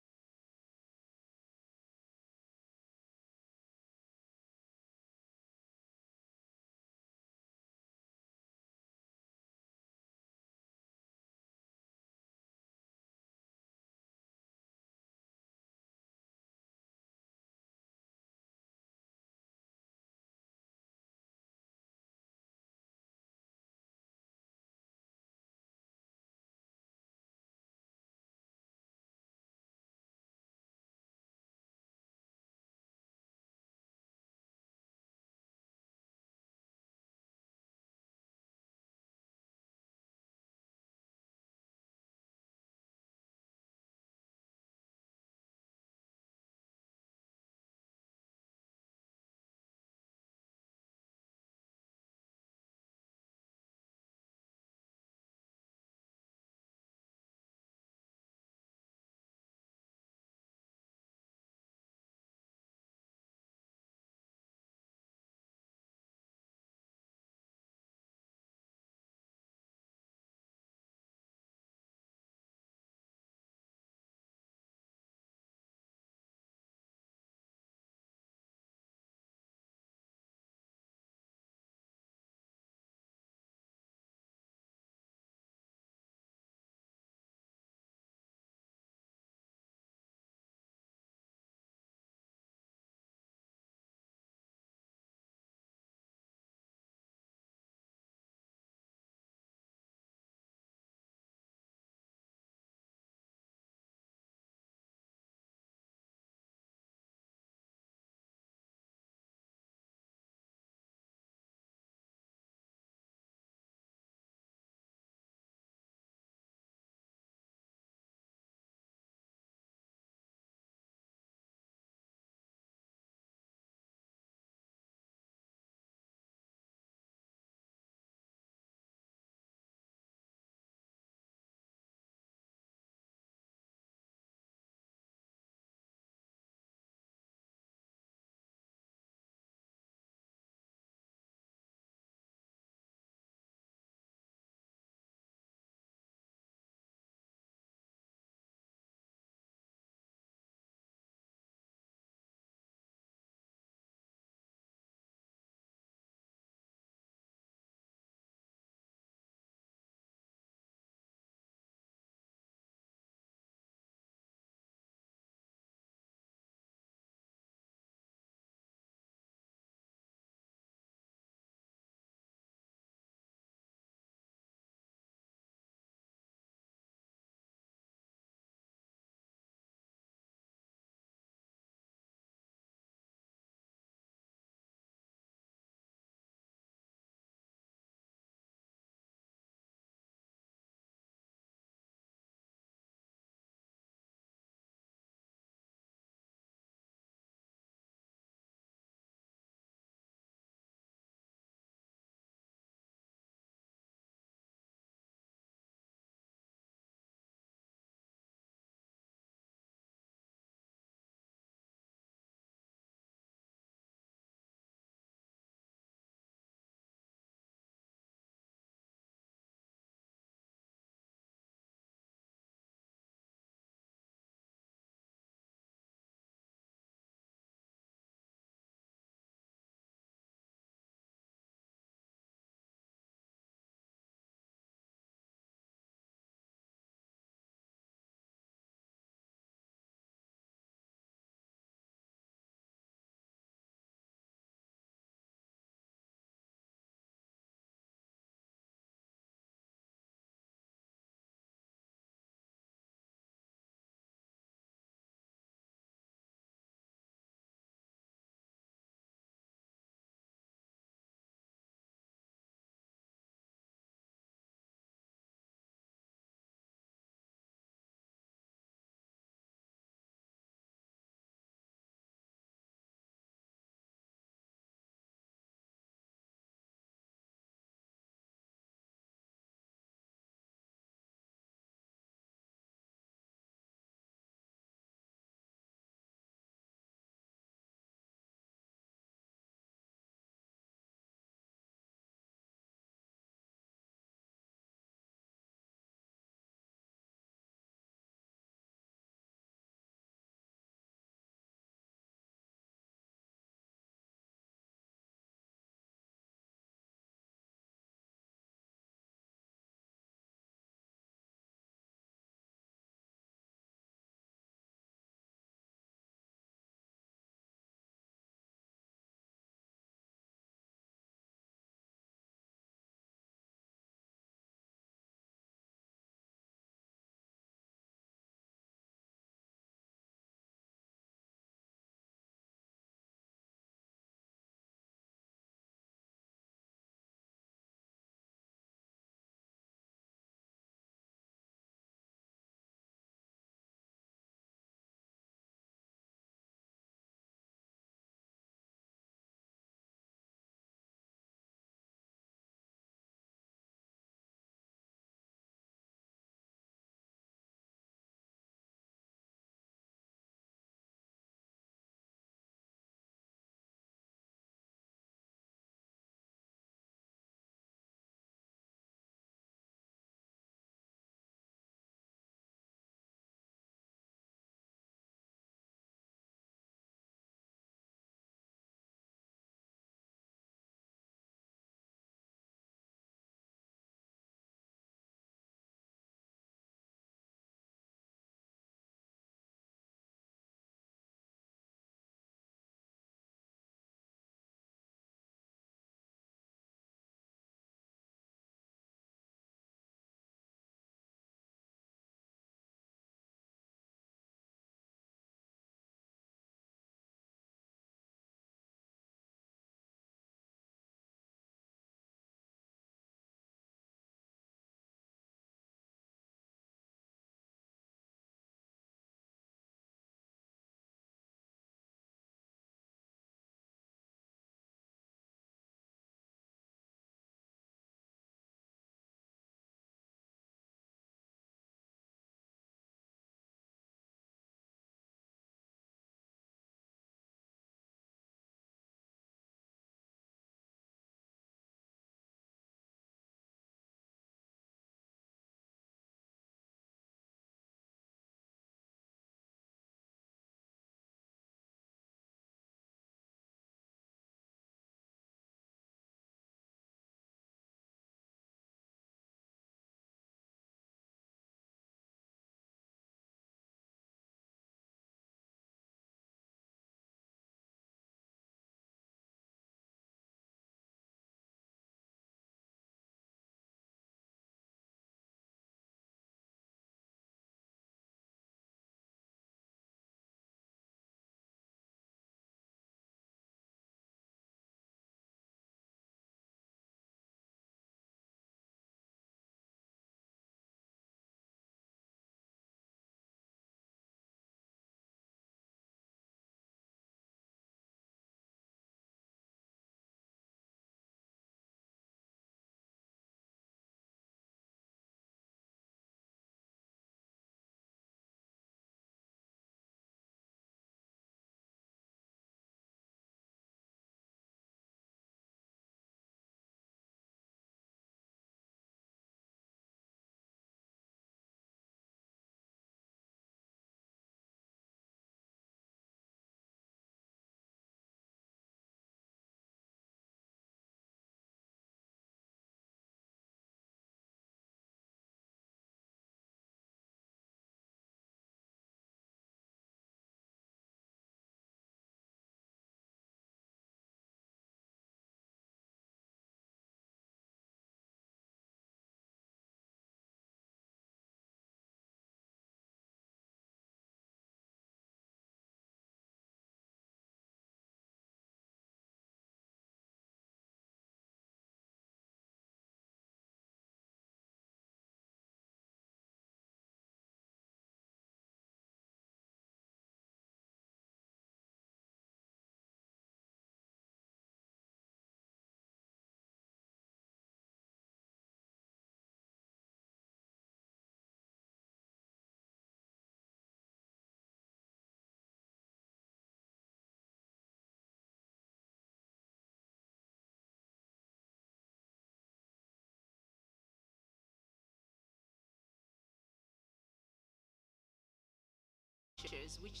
pictures, which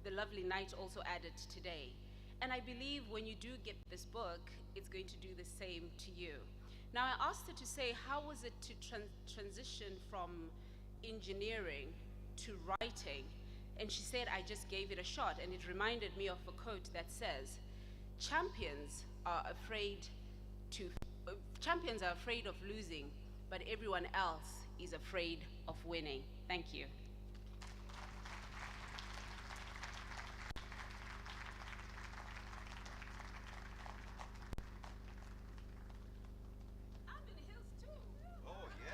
the lovely Night also added today. And I believe when you do get this book, it's going to do the same to you. Now, I asked her to say, how was it to transition from engineering to writing? And she said, I just gave it a shot. And it reminded me of a quote that says, champions are afraid to, champions are afraid of losing, but everyone else is afraid of winning. Thank you. I'm in the hills too.
Oh, yeah.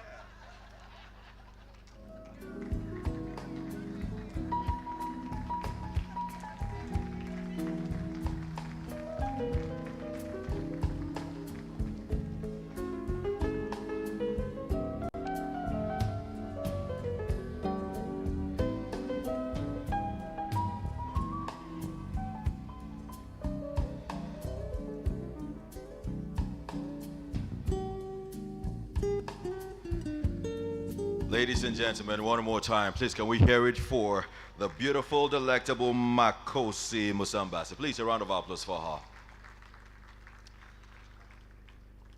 Ladies and gentlemen, one more time, please can we hear it for the beautiful, delectable Makosi Musambasi. Please, a round of applause for her.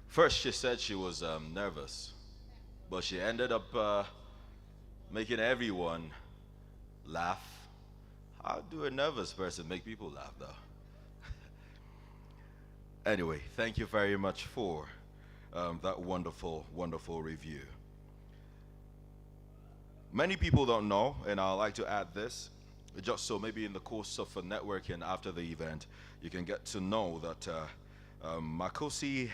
First, she said she was nervous, but she ended up making everyone laugh. How do a nervous person make people laugh, though? Anyway, thank you very much for that wonderful, wonderful review. Many people don't know, and I'd like to add this, just so maybe in the course of networking after the event, you can get to know that Makosi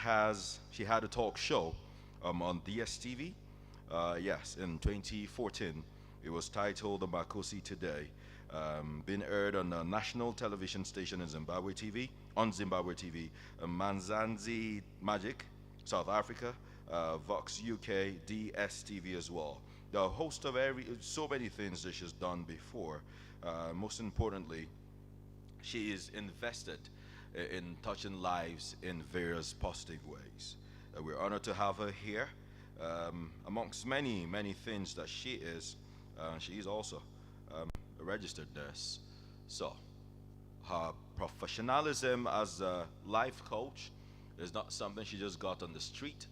she had a talk show on DSTV. Yes, in 2014. It was titled The Makosi Today, being aired on a national television station in Zimbabwe TV, on Zimbabwe TV, Manzanzi Magic, South Africa, Vox UK, DSTV as well. The host of so many things that she's done before. Most importantly, she is invested in touching lives in various positive ways. We're honored to have her here. Amongst many, many things that she is also a registered nurse. So, her professionalism as a life coach is not something she just got on the street.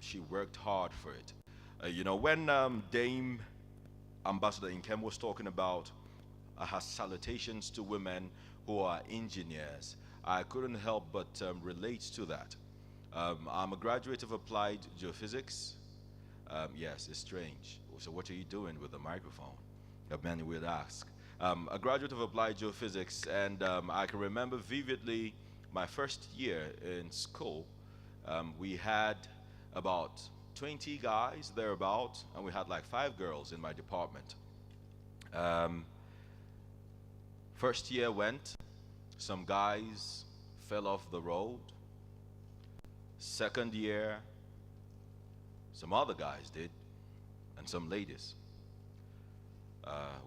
She worked hard for it. When Dame Ambassador Inkem was talking about her salutations to women who are engineers, I couldn't help but relate to that. I'm a graduate of applied geophysics. Yes, it's strange. So what are you doing with the microphone? Many would ask. A graduate of applied geophysics, and I can remember vividly my first year in school. We had about 20 guys thereabout, and we had like 5 girls in my department. First year went, some guys fell off the road. Second year, some other guys did, and some ladies.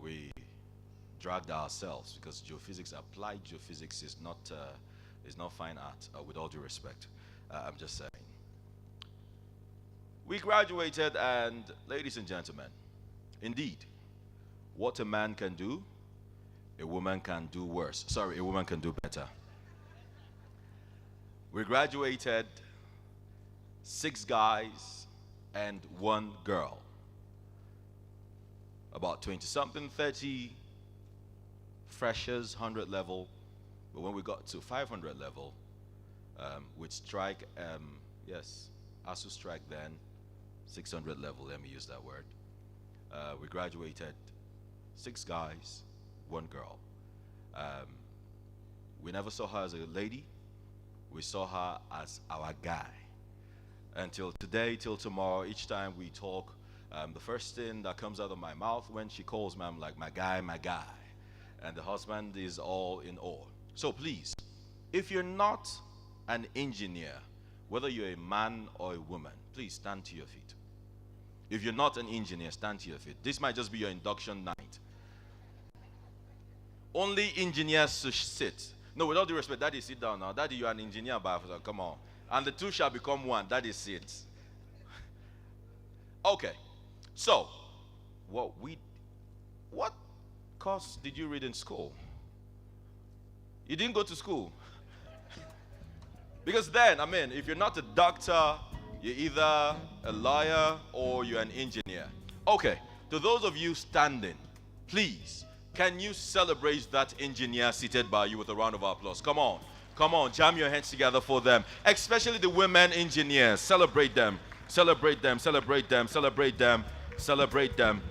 We dragged ourselves because geophysics, applied geophysics, is not fine art. With all due respect, I'm just saying. We graduated, and ladies and gentlemen, indeed, what a man can do, a woman can do worse. Sorry, a woman can do better. We graduated, 6 guys and 1 girl. About 20-something, 30 freshers, 100 level. But when we got to 500 level, with strike, yes, ASU strike then, 600 level, let me use that word. We graduated, 6 guys, 1 girl. We never saw her as a lady. We saw her as our guy. Until today, till tomorrow, each time we talk, the first thing that comes out of my mouth when she calls me, I'm like, my guy, my guy. And the husband is all in awe. So please, if you're not an engineer, whether you're a man or a woman, please stand to your feet. If you're not an engineer, stand to your feet. This might just be your induction night. Only engineers should sit. No, with all due respect, Daddy, sit down now. Daddy, you're an engineer by officer. Come on. And the two shall become one. Daddy, sit. Okay. So, what course did you read in school? You didn't go to school. Because then, I mean, if you're not a doctor, you're either a lawyer or you're an engineer. Okay, to those of you standing, please, can you celebrate that engineer seated by you with a round of applause? Come on, come on, jam your hands together for them. Especially the women engineers. Celebrate them, celebrate them, celebrate them, celebrate them, celebrate them.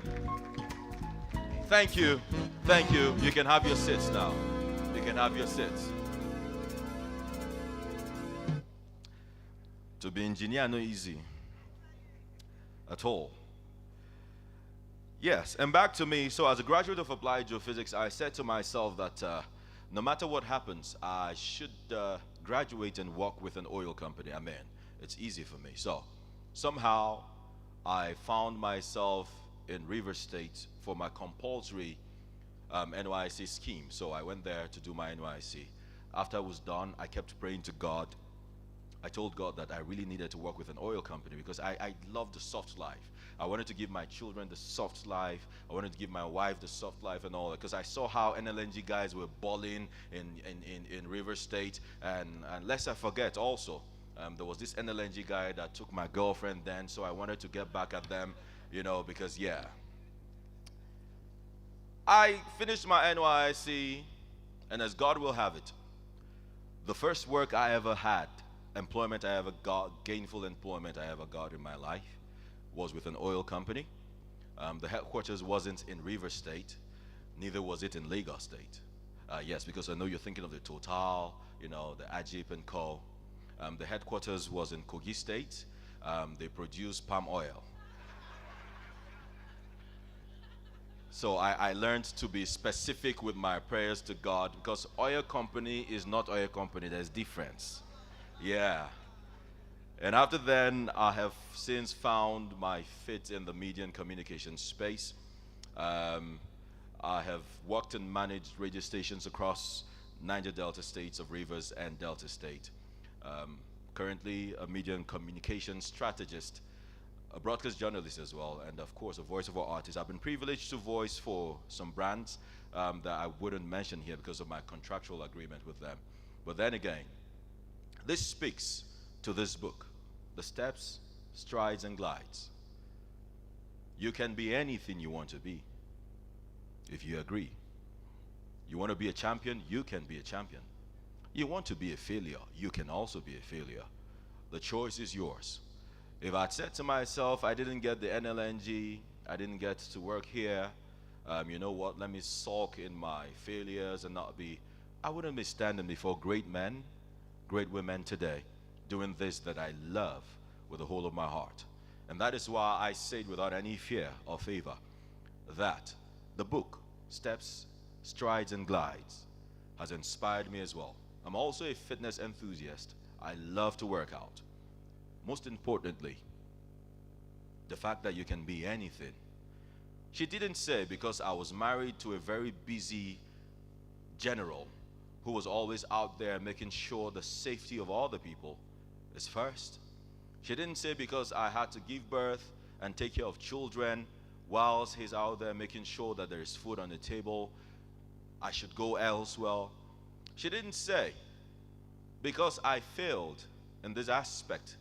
Thank you, thank you. You can have your seats now. You can have your seats. To be engineer no easy at all. Yes, and back to me. So as a graduate of applied geophysics, I said to myself that no matter what happens, I should graduate and work with an oil company. I mean, it's easy for me. So somehow I found myself in River State for my compulsory NYC scheme. So I went there to do my NYC. After I was done, I kept praying to God. I told God that I really needed to work with an oil company because I love the soft life. I wanted to give my children the soft life. I wanted to give my wife the soft life and all that because I saw how NLNG guys were balling in River State. And lest I forget also, there was this NLNG guy that took my girlfriend then, so I wanted to get back at them, you know, because yeah. I finished my NYC, and as God will have it, the first work I ever had, employment I ever got, gainful employment I ever got in my life was with an oil company. The headquarters wasn't in River State, neither was it in Lagos State. Yes, because I know you're thinking of the Total, you know, the Ajip and Co. The headquarters was in Kogi State. They produce palm oil. So I learned to be specific with my prayers to God because oil company is not oil company, there's difference. Yeah. And after then, I have since found my fit in the media and communication space. I have worked and managed radio stations across Niger Delta states of Rivers and Delta State. Currently a media and communication strategist, a broadcast journalist as well, and of course a voiceover artist. I've been privileged to voice for some brands that I wouldn't mention here because of my contractual agreement with them. But then again, this speaks to this book, The Steps, Strides, and Glides. You can be anything you want to be, if you agree. You want to be a champion, you can be a champion. You want to be a failure, you can also be a failure. The choice is yours. If I'd said to myself, I didn't get the NLNG, I didn't get to work here, you know what, let me sulk in my failures and not be, I wouldn't be standing before great men, great women today, doing this that I love with the whole of my heart. And that is why I say it without any fear or favor, that the book, Steps, Strides, and Glides, has inspired me as well. I'm also a fitness enthusiast. I love to work out. Most importantly, the fact that you can be anything. She didn't say because I was married to a very busy general who was always out there making sure the safety of all the people is first. She didn't say because I had to give birth and take care of children whilst he's out there making sure that there is food on the table, I should go elsewhere. She didn't say because I failed in this aspect,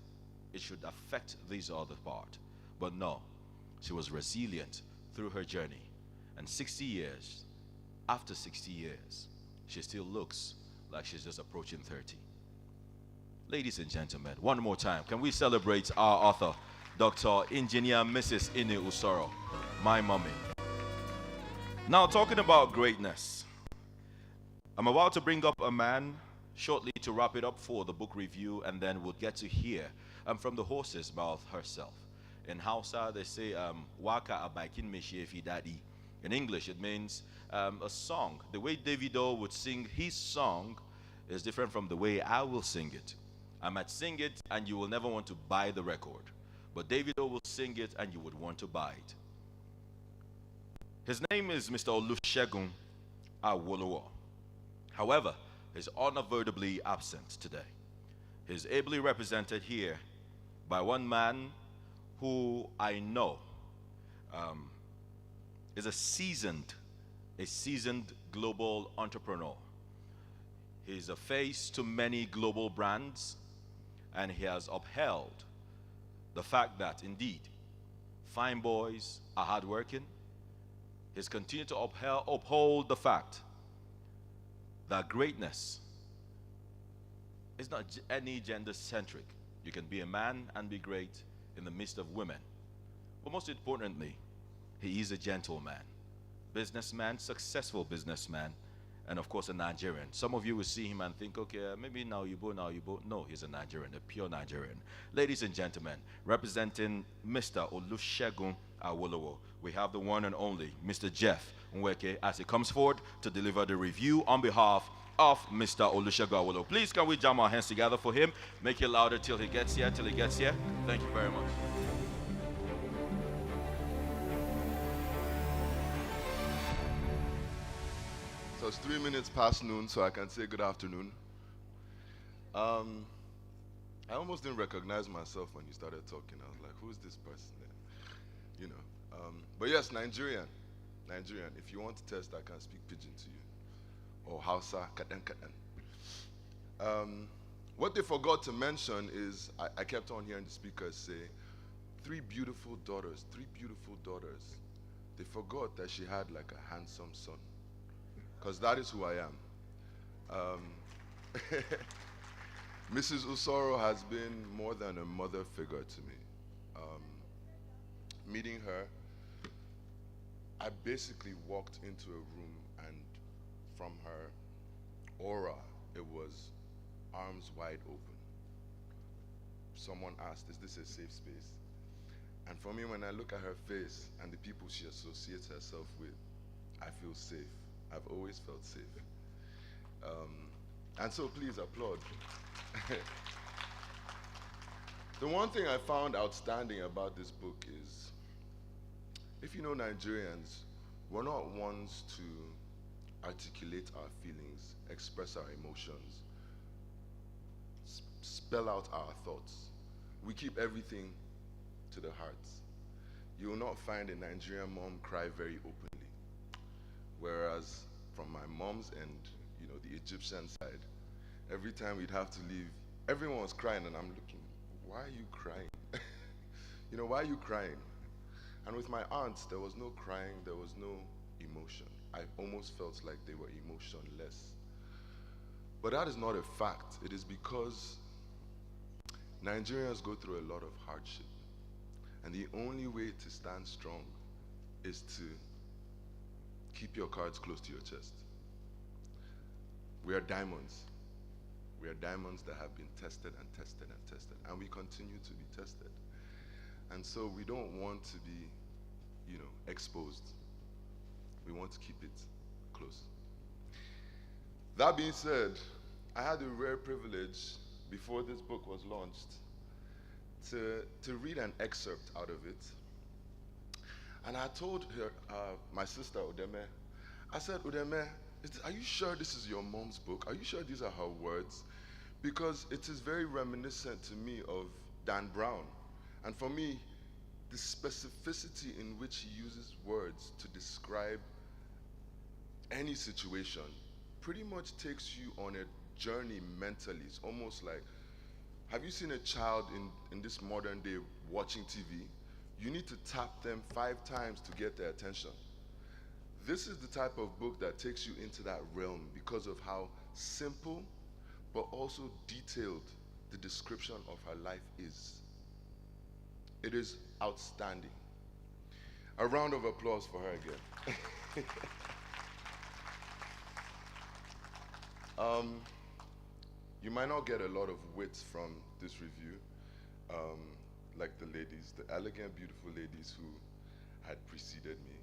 it should affect this other part. But no, she was resilient through her journey. And 60 years, after 60 years, she still looks like she's just approaching 30. Ladies and gentlemen, one more time, can we celebrate our author, Dr. Engineer Mrs. Ine Usoro, my mommy. Now, talking about greatness, I'm about to bring up a man shortly to wrap it up for the book review, and then we'll get to hear from the horse's mouth herself. In Hausa, they say, Waka abakin meshefi daddy. In English, it means a song. The way Davido would sing his song is different from the way I will sing it. I might sing it and you will never want to buy the record. But Davido will sing it and you would want to buy it. His name is Mr. Olusegun Awolowo. However, he's unavoidably absent today. He's ably represented here by one man who I know is a seasoned a seasoned global entrepreneur. He's a face to many global brands, and he has upheld the fact that indeed fine boys are hardworking. He's continued to uphold the fact that greatness is not any gender centric. You can be a man and be great in the midst of women. But most importantly, he is a gentleman, businessman, successful businessman, and of course a Nigerian. Some of you will see him and think, okay, maybe now you both. No, he's a Nigerian, a pure Nigerian. Ladies and gentlemen, representing Mr. Olusegun Awolowo, we have the one and only Mr. Jeff Nweke as he comes forward to deliver the review on behalf of Mr. Olusegun Awolowo. Please can we jam our hands together for him? Make it louder till he gets here, Thank you very much.
So it's 3 minutes past noon, so I can say good afternoon. I almost didn't recognize myself when you started talking. I was like, who's this person? You know. But yes, Nigerian. If you want to test, I can speak Pidgin to you. Or Hausa, Katan Katan. What they forgot to mention is, I kept on hearing the speakers say, 3 beautiful daughters. They forgot that she had like a handsome son. Because that is who I am. Mrs. Usoro has been more than a mother figure to me. Meeting her, I basically walked into a room and from her aura, it was arms wide open. Someone asked, is this a safe space? And for me, when I look at her face and the people she associates herself with, I feel safe. I've always felt safe. And so please applaud. The one thing I found outstanding about this book is, if you know Nigerians, we're not ones to articulate our feelings, express our emotions, spell out our thoughts. We keep everything to the heart. You will not find a Nigerian mom cry very openly. Whereas from my mom's end, you know, the Egyptian side, every time we'd have to leave, everyone was crying and I'm looking, why are you crying? You know, why are you crying? And with my aunts, there was no crying, there was no emotion. I almost felt like they were emotionless. But that is not a fact. It is because Nigerians go through a lot of hardship. And the only way to stand strong is to keep your cards close to your chest. We are diamonds. We are diamonds that have been tested and tested and tested, and we continue to be tested. And so we don't want to be, you know, exposed. We want to keep it close. That being said, I had the rare privilege, before this book was launched, to read an excerpt out of it. And I told her, my sister Udeme, I said, Udeme, are you sure this is your mom's book? Are you sure these are her words? Because it is very reminiscent to me of Dan Brown. And for me, the specificity in which he uses words to describe any situation pretty much takes you on a journey mentally. It's almost like, have you seen a child in this modern day watching TV? You need to tap them 5 times to get their attention. This is the type of book that takes you into that realm because of how simple but also detailed the description of her life is. It is outstanding. A round of applause for her again. You might not get a lot of wit from this review, like the ladies, the elegant, beautiful ladies who had preceded me,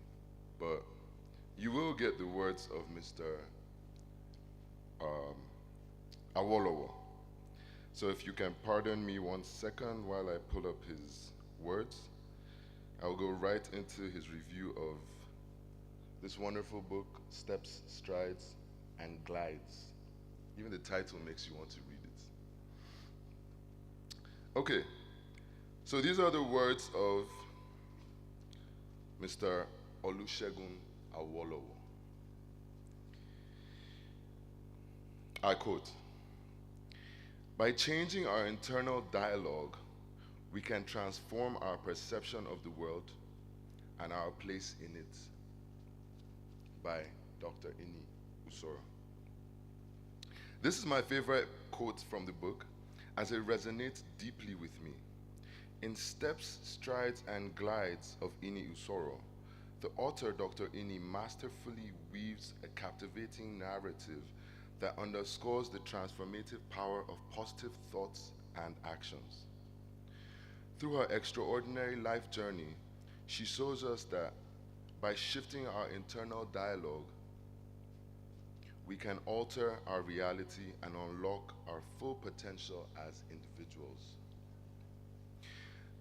but you will get the words of Mr. Awolowo. So if you can pardon me 1 second while I pull up his words, I'll go right into his review of this wonderful book, Steps, Strides, and Glides. Even the title makes you want to read it. Okay, so these are the words of Mr. Olusegun Awolowo. I quote, "By changing our internal dialogue, we can transform our perception of the world and our place in it." By Dr. Ini Usoro. This is my favorite quote from the book, as it resonates deeply with me. In Steps, Strides, and Glides of Ini Usoro, the author, Dr. Ini, masterfully weaves a captivating narrative that underscores the transformative power of positive thoughts and actions. Through her extraordinary life journey, she shows us that by shifting our internal dialogue, we can alter our reality and unlock our full potential as individuals.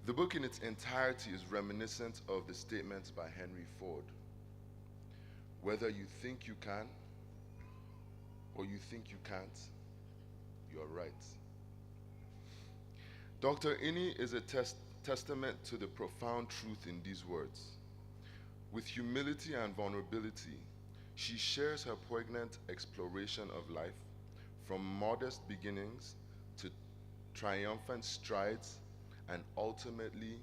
The book in its entirety is reminiscent of the statements by Henry Ford. Whether you think you can or you think you can't, you're right. Dr. Ini is a testament to the profound truth in these words. With humility and vulnerability, she shares her poignant exploration of life, from modest beginnings to triumphant strides, and ultimately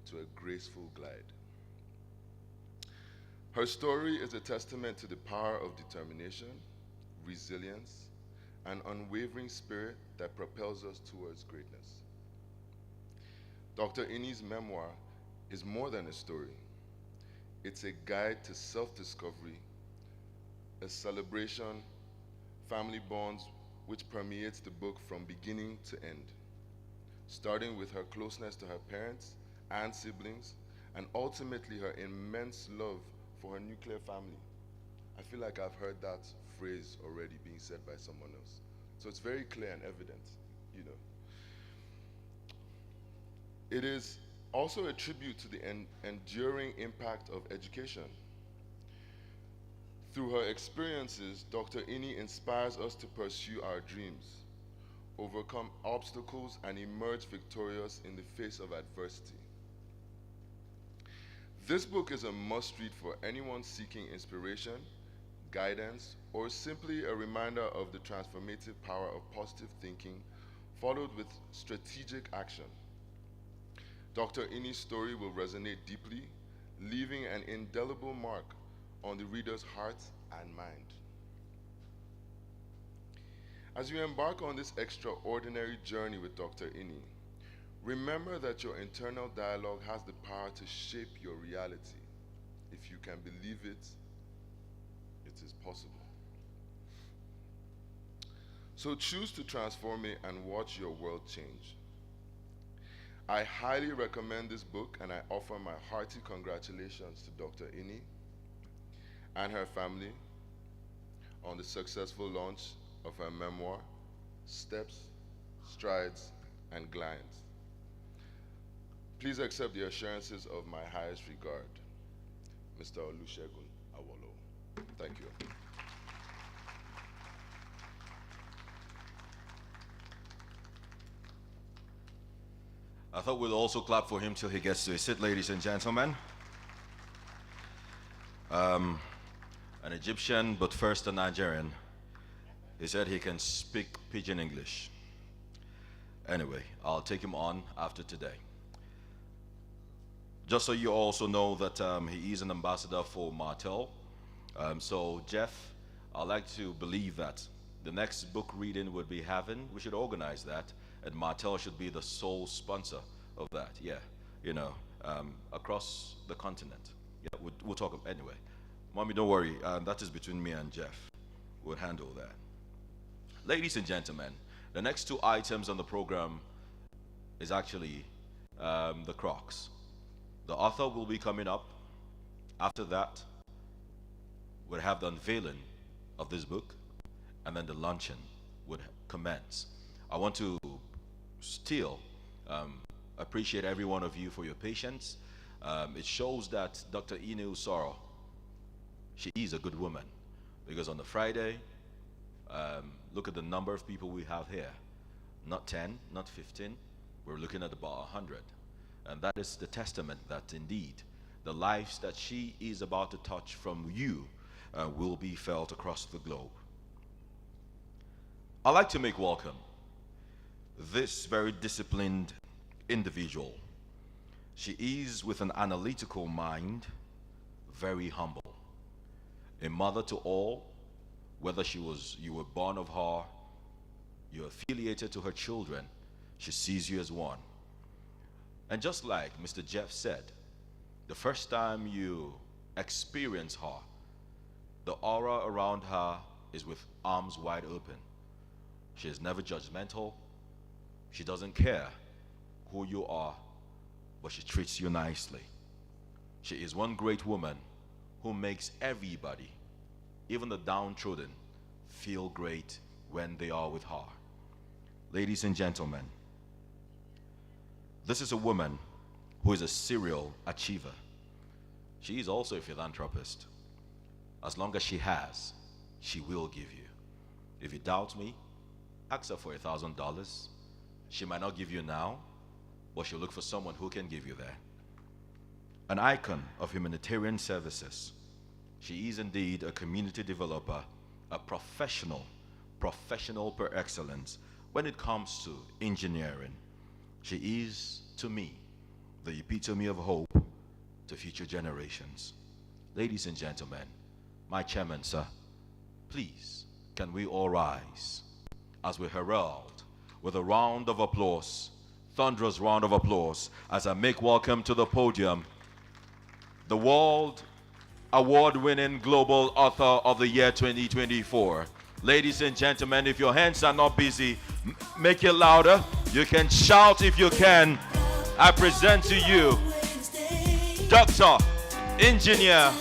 to a graceful glide. Her story is a testament to the power of determination, resilience, and unwavering spirit that propels us towards greatness. Dr. Ini's memoir is more than a story. It's a guide to self-discovery, a celebration, family bonds which permeates the book from beginning to end, starting with her closeness to her parents and siblings, and ultimately her immense love for her nuclear family. I feel like I've heard that phrase already being said by someone else. So it's very clear and evident, you know. It is also a tribute to the enduring impact of education. Through her experiences, Dr. Ini inspires us to pursue our dreams, overcome obstacles, and emerge victorious in the face of adversity. This book is a must-read for anyone seeking inspiration, guidance, or simply a reminder of the transformative power of positive thinking, followed with strategic action. Dr. Ini's story will resonate deeply, leaving an indelible mark on the reader's heart and mind. As you embark on this extraordinary journey with Dr. Ini, remember that your internal dialogue has the power to shape your reality. If you can believe it, it is possible. So choose to transform it and watch your world change. I highly recommend this book, and I offer my hearty congratulations to Dr. Ini and her family on the successful launch of her memoir, Steps, Strides, and Glides. Please accept the assurances of my highest regard, Mr. Olusegun Awolo. Thank you.
I thought we'd also clap for him till he gets to his seat, ladies and gentlemen. An Egyptian, but first a Nigerian. He said he can speak pidgin English. Anyway, I'll take him on after today. Just so you also know that he is an ambassador for Martel. So Jeff, I'd like to believe that the next book reading would be having, we should organize that, and Martel should be the sole sponsor of that. Yeah, you know, across the continent. Yeah, we'll talk anyway. Mommy, don't worry, that is between me and Jeff. We'll handle that. Ladies and gentlemen, the next two items on the program is actually the Crocs. The author will be coming up. After that, we'll have the unveiling of this book, and then the luncheon would commence. I want to still appreciate every one of you for your patience. It shows that Dr. Ini Usoro, she is a good woman, because on the Friday, look at the number of people we have here. Not 10, not 15, we're looking at about 100. And that is the testament that indeed the lives that she is about to touch from you will be felt across the globe. I'd like to make welcome this very disciplined individual. She is, with an analytical mind, very humble. A mother to all, whether you were born of her, you're affiliated to her children, she sees you as one. And just like Mr. Jeff said, the first time you experience her, the aura around her is with arms wide open. She is never judgmental. She doesn't care who you are, but she treats you nicely. She is one great woman who makes everybody, even the downtrodden, feel great when they are with her. Ladies and gentlemen, this is a woman who is a serial achiever. She is also a philanthropist. As long as she has, she will give you. If you doubt me, ask her for $1,000. She might not give you now, but she'll look for someone who can give you that. An icon of humanitarian services. She is indeed a community developer, a professional per excellence when it comes to engineering. She is, to me, the epitome of hope to future generations. Ladies and gentlemen, my chairman, sir, please, can we all rise as we herald with a round of applause, thunderous round of applause, as I make welcome to the podium the World Award-winning Global Author of the Year 2024. Ladies and gentlemen, if your hands are not busy, make it louder. You can shout if you can. I present to you Dr. Engineer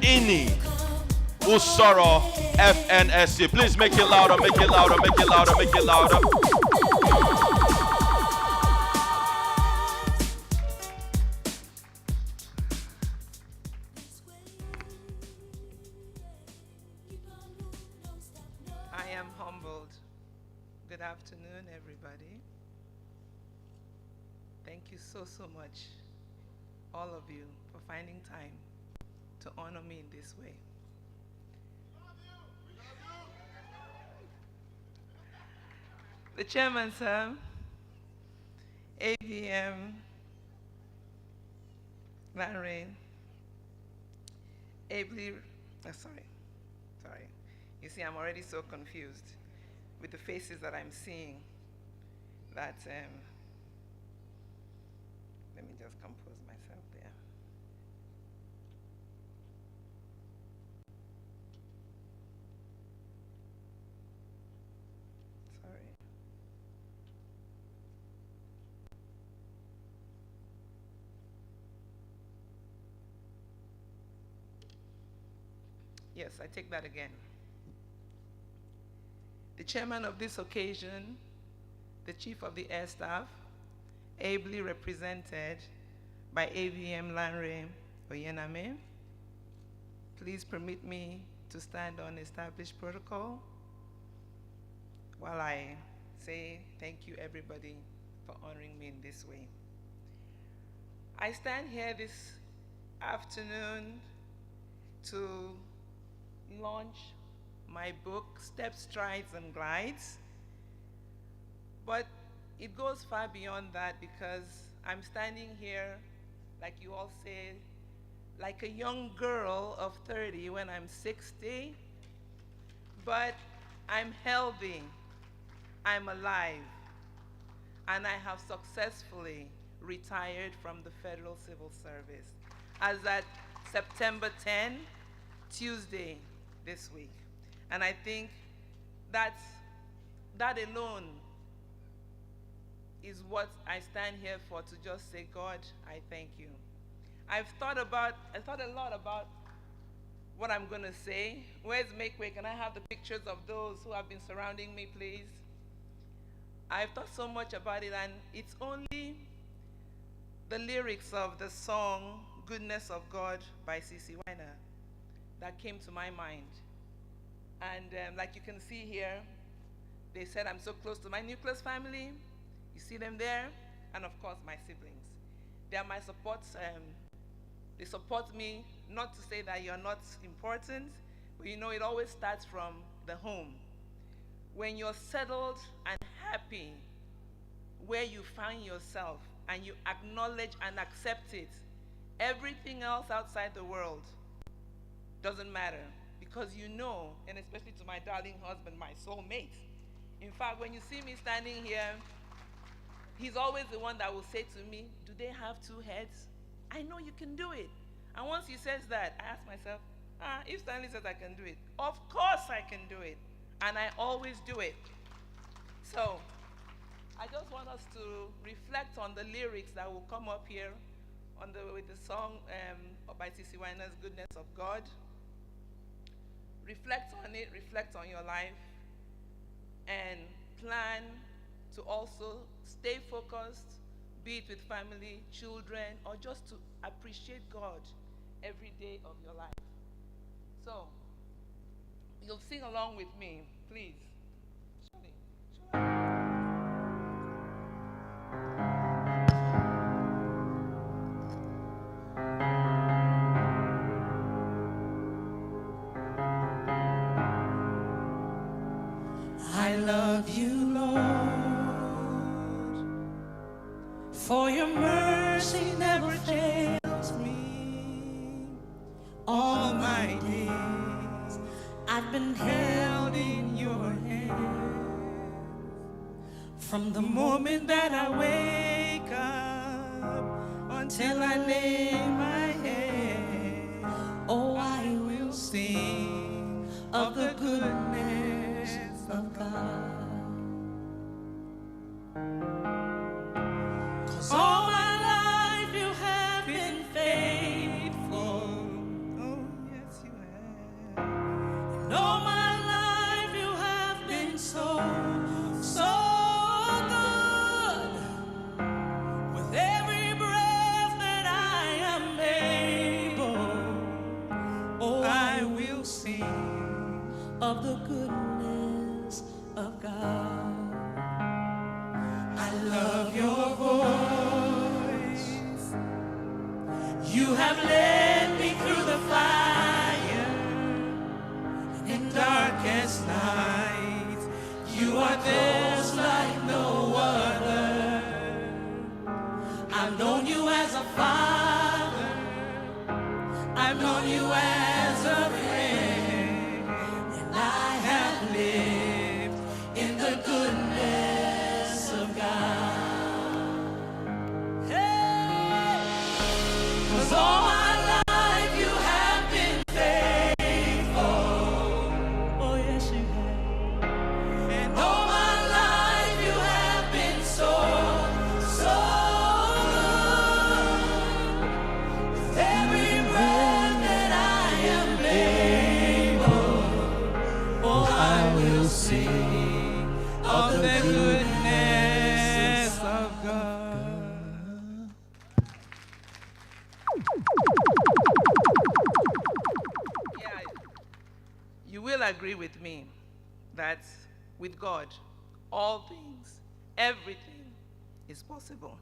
Ini Usoro FNSC. Please make it louder, make it louder, make it louder, make it louder.
I am humbled. Good afternoon, everybody. Thank you so much, all of you, for finding time to honor me in this way. The chairman, sir, AVM, Larry, ably, sorry. You see, I'm already so confused with the faces that I'm seeing that, let me just compose myself there. Sorry. Yes, I take that again. The chairman of this occasion, the chief of the air staff, ably represented by AVM Lanre Oyename. Please permit me to stand on established protocol while I say thank you, everybody, for honoring me in this way. I stand here this afternoon to launch my book, Steps, Strides, and Glides. But it goes far beyond that, because I'm standing here, like you all say, like a young girl of 30 when I'm 60. But I'm healthy, I'm alive, and I have successfully retired from the Federal Civil Service as at September 10, Tuesday this week. And I think that alone is what I stand here for, to just say, God, I thank you. I thought a lot about what I'm going to say. Where's Makeway? Can I have the pictures of those who have been surrounding me, please? I've thought so much about it, and it's only the lyrics of the song Goodness of God by C.C. Weiner that came to my mind. And like you can see here, they said I'm so close to my nucleus family. You see them there? And of course, my siblings. They are my support. They support me, not to say that you're not important, but you know, it always starts from the home. when you're settled and happy where you find yourself and you acknowledge and accept it, everything else outside the world doesn't matter, because you know, and especially to my darling husband, my soulmate. In fact, when you see me standing here, he's always the one that will say to me, do they have two heads? I know you can do it. And once he says that, I ask myself, if Stanley says I can do it, of course I can do it. And I always do it. So, I just want us to reflect on the lyrics that will come up here with the song by C.C. Winer's Goodness of God. Reflect on it, reflect on your life, and plan to also stay focused, be it with family, children, or just to appreciate God every day of your life. So, you'll sing along with me, please.
I love you, Lord, for your mercy never fails me. All my days I've been held in your hand. From the moment that I wake up until I lay my head, oh, I will sing of the goodness of God. 'Cause all my life you have been faithful. Oh, yes, you have. And all my life you have been so, so good. With every breath that I am able, oh, I will sing of the goodness of God. I love your voice. You have led me through the fire and in darkest night. You are there's like no other. I've known you as a father. I've known you as a friend. And I have lived in the goodness of God. Hey! 'Cause all my life you have been faithful. Oh, yes, you have. And all my life you have been so, so good. With every breath that I am able, oh, I will sing of the goodness of God.
Yeah, you will agree with me that with God, all things, everything is possible.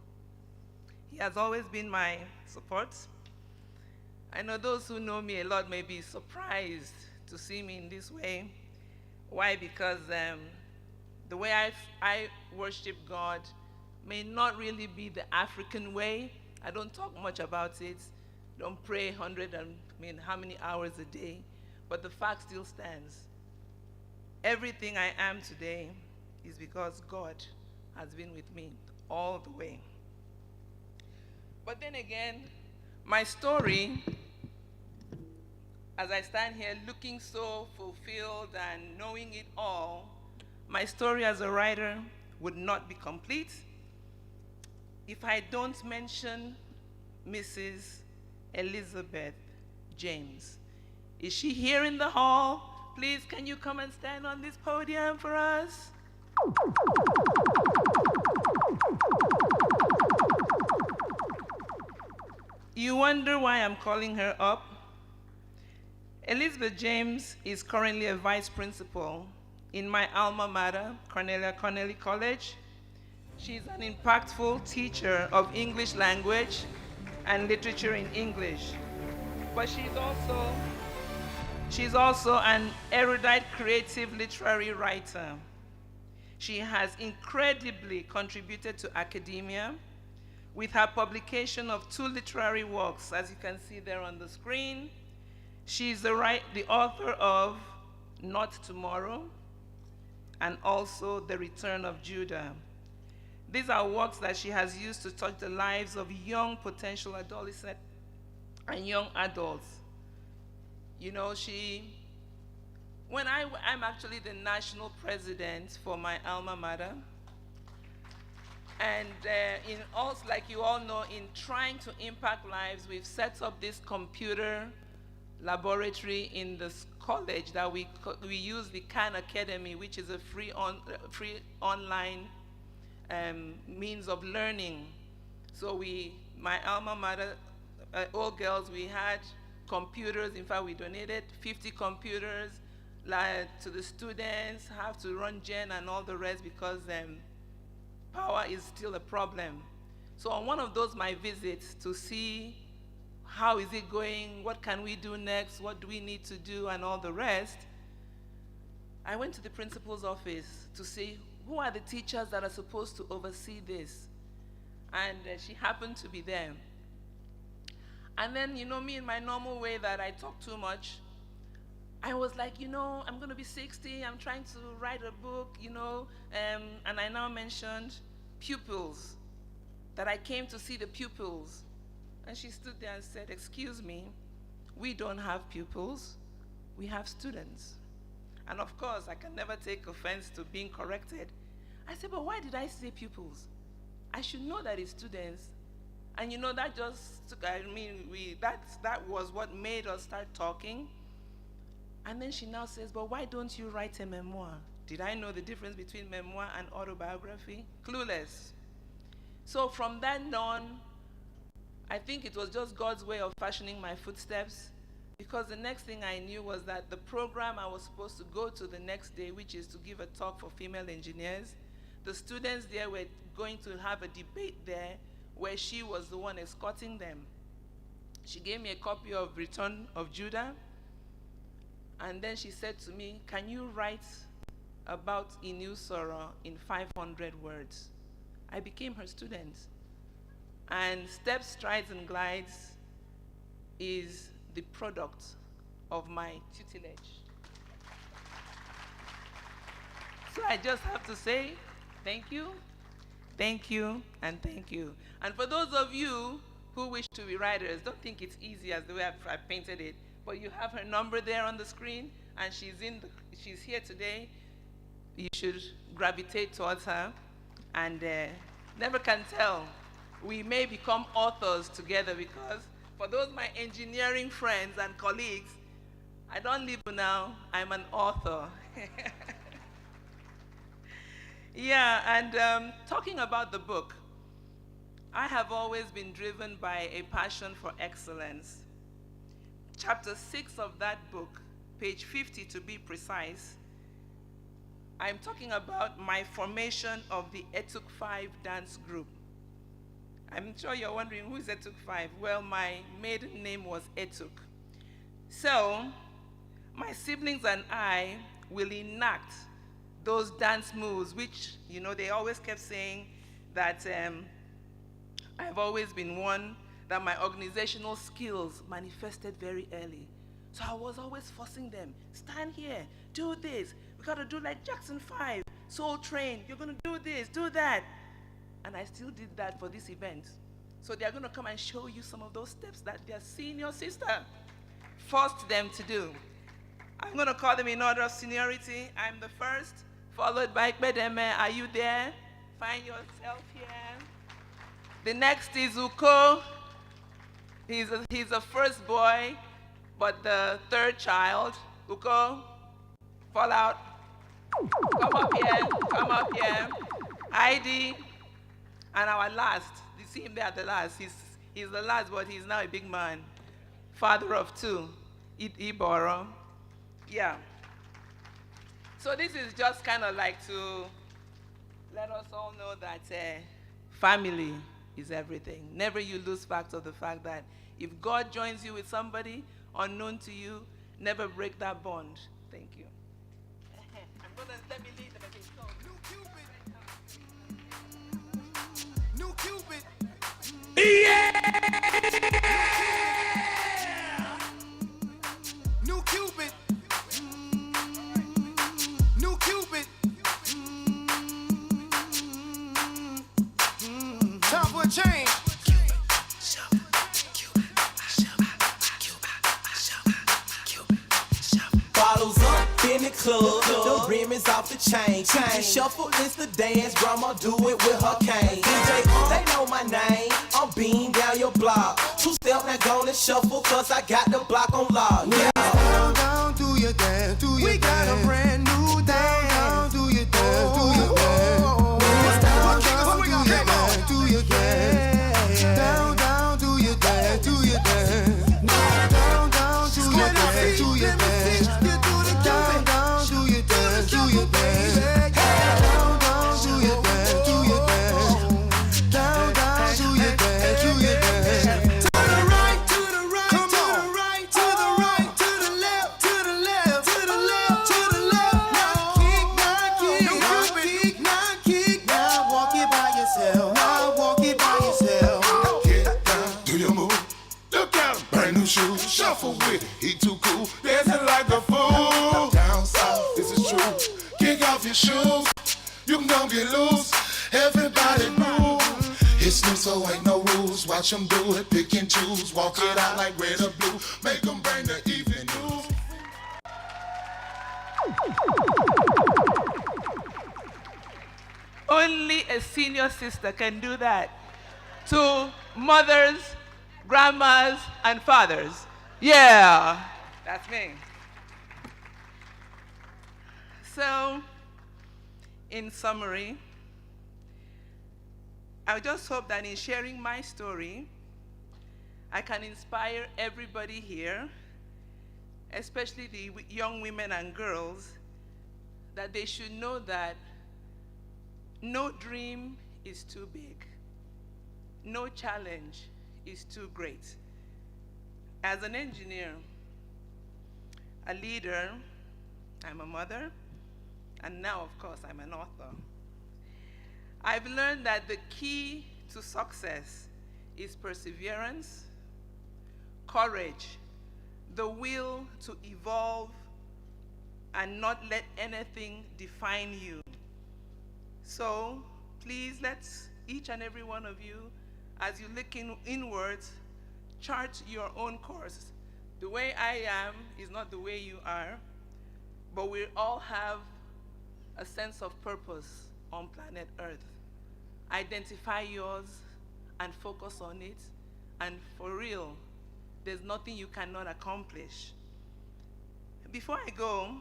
He has always been my support. I know those who know me a lot may be surprised to see me in this way. Why? Because the way I worship God may not really be the African way. I don't talk much about it. Don't pray how many hours a day. But the fact still stands. Everything I am today is because God has been with me all the way. But then again, my story, as I stand here looking so fulfilled and knowing it all, my story as a writer would not be complete if I don't mention Mrs. Elizabeth James. Is she here in the hall? Please, can you come and stand on this podium for us? You wonder why I'm calling her up? Elizabeth James is currently a vice principal in my alma mater, Cornelia Connelly College. She's an impactful teacher of English language and literature in English. But she's also an erudite creative literary writer.
She has incredibly contributed to academia with her publication of 2 literary works, as you can see there on the screen. She's the author of Not Tomorrow and also The Return of Judah. These are works that she has used to touch the lives of young potential adolescents and young adults. You know, I'm actually the national president for my alma mater. And like you all know, in trying to impact lives, we've set up this computer laboratory in the college that we use the Khan Academy, which is a free online means of learning. So my alma mater, all girls, we had computers. In fact, we donated 50 computers to the students, have to run gen and all the rest because power is still a problem. So on one of those my visits to see how is it going, what can we do next, what do we need to do and all the rest, I went to the principal's office to see who are the teachers that are supposed to oversee this. And she happened to be there. And then, you know, me in my normal way that I talk too much, I was like, you know, I'm going to be 60, I'm trying to write a book, you know, and I now mentioned pupils, that I came to see the pupils. And she stood there and said, excuse me, we don't have pupils, we have students. And of course, I can never take offense to being corrected. I said, but why did I say pupils? I should know that it's students. And you know, that just took, that was what made us start talking. And then she now says, but why don't you write a memoir? Did I know the difference between memoir and autobiography? Clueless. So from then on, I think it was just God's way of fashioning my footsteps, because the next thing I knew was that the program I was supposed to go to the next day, which is to give a talk for female engineers, the students there were going to have a debate there where she was the one escorting them. She gave me a copy of Return of Judah, and then she said to me, can you write about Inu Soro in 500 words? I became her student. And Steps, Strides, and Glides is the product of my tutelage. So I just have to say thank you, and thank you. And for those of you who wish to be writers, don't think it's easy as the way I painted it, but you have her number there on the screen, and she's here today. You should gravitate towards her, and never can tell. We may become authors together, because for those my engineering friends and colleagues, I don't live now, I'm an author. Yeah, and talking about the book, I have always been driven by a passion for excellence. Chapter 6 of that book, page 50 to be precise, I'm talking about my formation of the Etuk 5 dance group. I'm sure you're wondering, who is Etuk 5? Well, my maiden name was Etuk. So, my siblings and I will enact those dance moves, which, you know, they always kept saying that I've always been one, that my organizational skills manifested very early. So I was always forcing them, stand here, do this. We got to do like Jackson 5, Soul Train. You're going to do this, do that. And I still did that for this event. So they're going to come and show you some of those steps that their senior sister forced them to do. I'm going to call them in order of seniority. I'm the first, followed by Bedeme. Are you there? Find yourself here. The next is Uko. He's the first boy, but the third child. Uko, fall out. Come up here, come up here. ID, and our last. You see him there at the last. He's the last, but he's now a big man. Father of 2, Iboro. Yeah. So this is just kind of like to let us all know that family is everything. Never you lose fact of the fact that if God joins you with somebody unknown to you, never break that bond. Thank you. I'm going to let me lead them.
New Cupid. New Cupid. Time for a change.
Bottles up in the club, the rim is off the chain. The shuffle is the dance, grandma do it with her cane. DJ, they know my name, I'm beating down your block. Two-step, now gonna shuffle, cause I got the block on lock. Yeah.
Down, down, do your dance, do your dance. We got a brand new dance. Down, do your dance, do your dance. Down, down, do your dance, do your dance. Down, down, do your dance, do your dance. Down, down, do your dance, do your dance. Down, down, do your dance, do your dance. Down, down, do your dance, do your dance. Down, down, do your dance, do your dance. To the right, to the right, to the right, to the right, to the left, to the left, to the left, to the left. Now kick, now kick, now kick, now kick. Now walk it by yourself. Now walk it by yourself.
Get down, do your move. Look out, brand new shoes. Shuffle with it, he too cool. Dancing like a fool. Down south, this is true. Kick off your shoes. You can go get loose. Everybody move. It's new, so ain't no rules. Watch them do it, pick and choose. Walk it out like red or blue. Make them bring the evening news.
Only a senior sister can do that to mothers, grandmas, and fathers. Yeah, that's me. So, in summary, I just hope that in sharing my story, I can inspire everybody here, especially the young women and girls, that they should know that no dream is too big. No challenge is too great. As an engineer, a leader, I'm a mother, and now, of course, I'm an author. I've learned that the key to success is perseverance, courage, the will to evolve and not let anything define you. So please, let's, each and every one of you, as you look inwards, chart your own course. The way I am is not the way you are, but we all have a sense of purpose on planet Earth. Identify yours and focus on it, and for real, there's nothing you cannot accomplish. Before I go,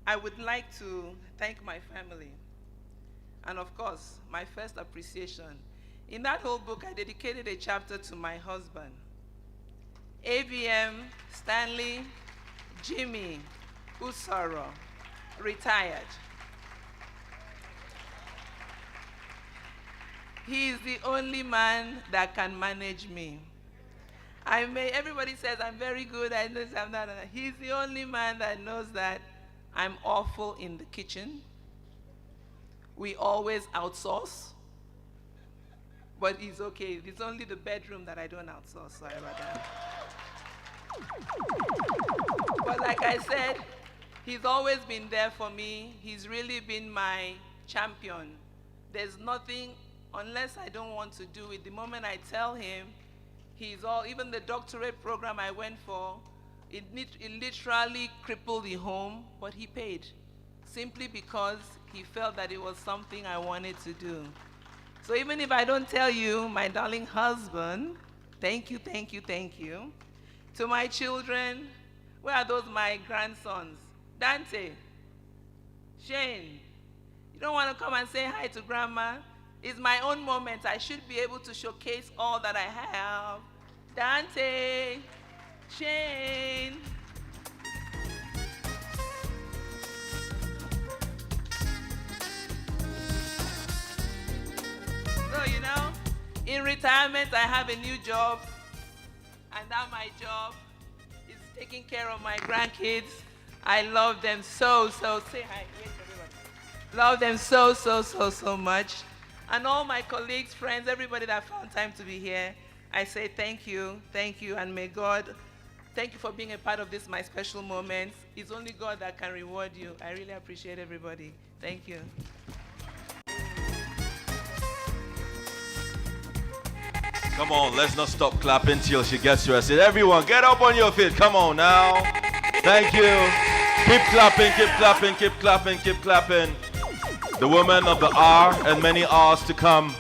I would like to thank my family, and of course, my first appreciation. In that whole book, I dedicated a chapter to my husband, AVM Stanley Jimmy Usoro, retired. He is the only man that can manage me. Everybody says I'm very good, I know I'm not. He's the only man that knows that I'm awful in the kitchen. We always outsource, but it's okay. It's only the bedroom that I don't outsource, sorry about that. But like I said, he's always been there for me. He's really been my champion. There's nothing, unless I don't want to do it, the moment I tell him, even the doctorate program I went for, it literally crippled the home, but he paid, simply because he felt that it was something I wanted to do. So even if I don't tell you, my darling husband, thank you, thank you, thank you. To my children, where are those my grandsons? Dante, Shane, you don't want to come and say hi to grandma? It's my own moment. I should be able to showcase all that I have. Dante, Shane. So, in retirement, I have a new job. And now my job is taking care of my grandkids. I love them so. Say hi. Wait, everybody. Love them so much. And all my colleagues, friends, everybody that found time to be here, I say thank you, and may God, thank you for being a part of this, my special moment. It's only God that can reward you. I really appreciate everybody. Thank you.
Come on, let's not stop clapping till she gets to her seat. Everyone, get up on your feet. Come on now. Thank you. Keep clapping, keep clapping, keep clapping, keep clapping. The woman of the hour and many hours to come.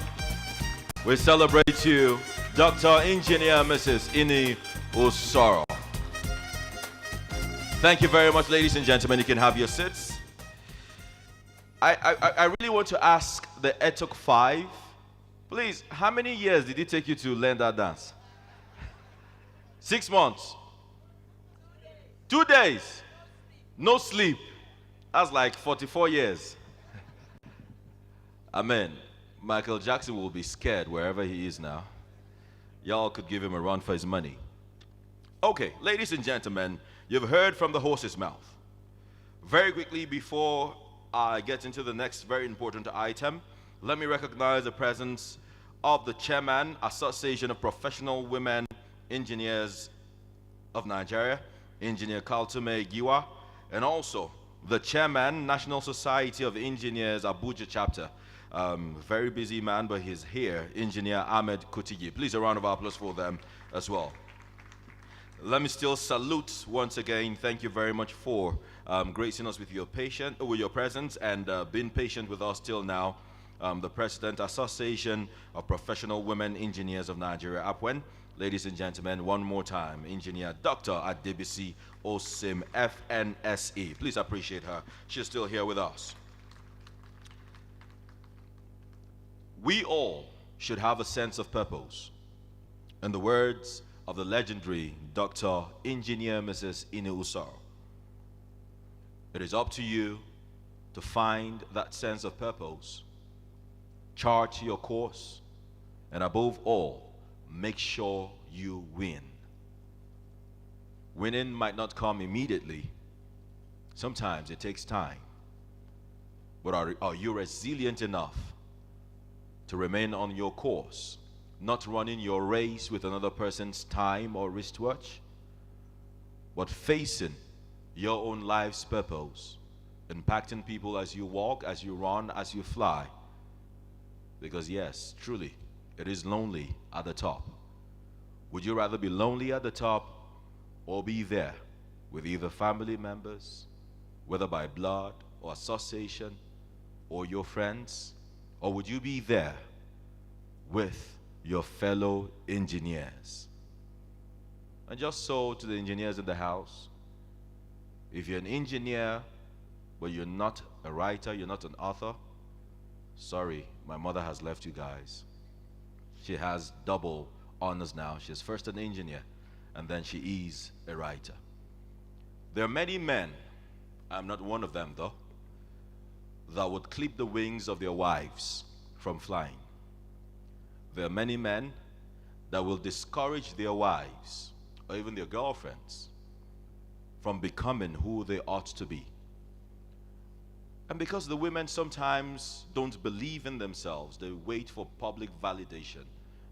We celebrate you, Dr. Engineer Mrs. Ini Usoro. Thank you very much, ladies and gentlemen. You can have your seats. I really want to ask the Etok 5. Please, how many years did it take you to learn that dance? 6 months. 2 days. No sleep. That's like 44 years. Amen. Michael Jackson will be scared wherever he is now. Y'all could give him a run for his money. Okay, ladies and gentlemen, you've heard from the horse's mouth. Very quickly, before I get into the next very important item, let me recognize the presence of the Chairman, Association of Professional Women Engineers of Nigeria, Engineer Kaltume Giwa, and also the Chairman, National Society of Engineers, Abuja chapter. Very busy man, but he's here, Engineer Ahmed Kutigi. Please, a round of applause for them as well. Let me still salute once again. Thank you very much for gracing us with your presence and being patient with us till now. The President, Association of Professional Women Engineers of Nigeria, APWEN. Ladies and gentlemen, one more time, Engineer Dr. Adebisi Osim, FNSE. Please appreciate her. She's still here with us. We all should have a sense of purpose. In the words of the legendary Dr. Engineer Mrs. Ini Usoro, it is up to you to find that sense of purpose, chart your course, and above all, make sure you win. Winning might not come immediately. Sometimes it takes time. But are you resilient enough to remain on your course, not running your race with another person's time or wristwatch, but facing your own life's purpose, impacting people as you walk, as you run, as you fly? Because yes, truly, it is lonely at the top. Would you rather be lonely at the top or be there with either family members, whether by blood or association, or your friends? Or would you be there with your fellow engineers? And just so to the engineers in the house, if you're an engineer, but you're not a writer, you're not an author, sorry, my mother has left you guys. She has double honors now. She's first an engineer, and then she is a writer. There are many men, I'm not one of them though, that would clip the wings of their wives from flying. There are many men that will discourage their wives or even their girlfriends from becoming who they ought to be. And because the women sometimes don't believe in themselves, they wait for public validation.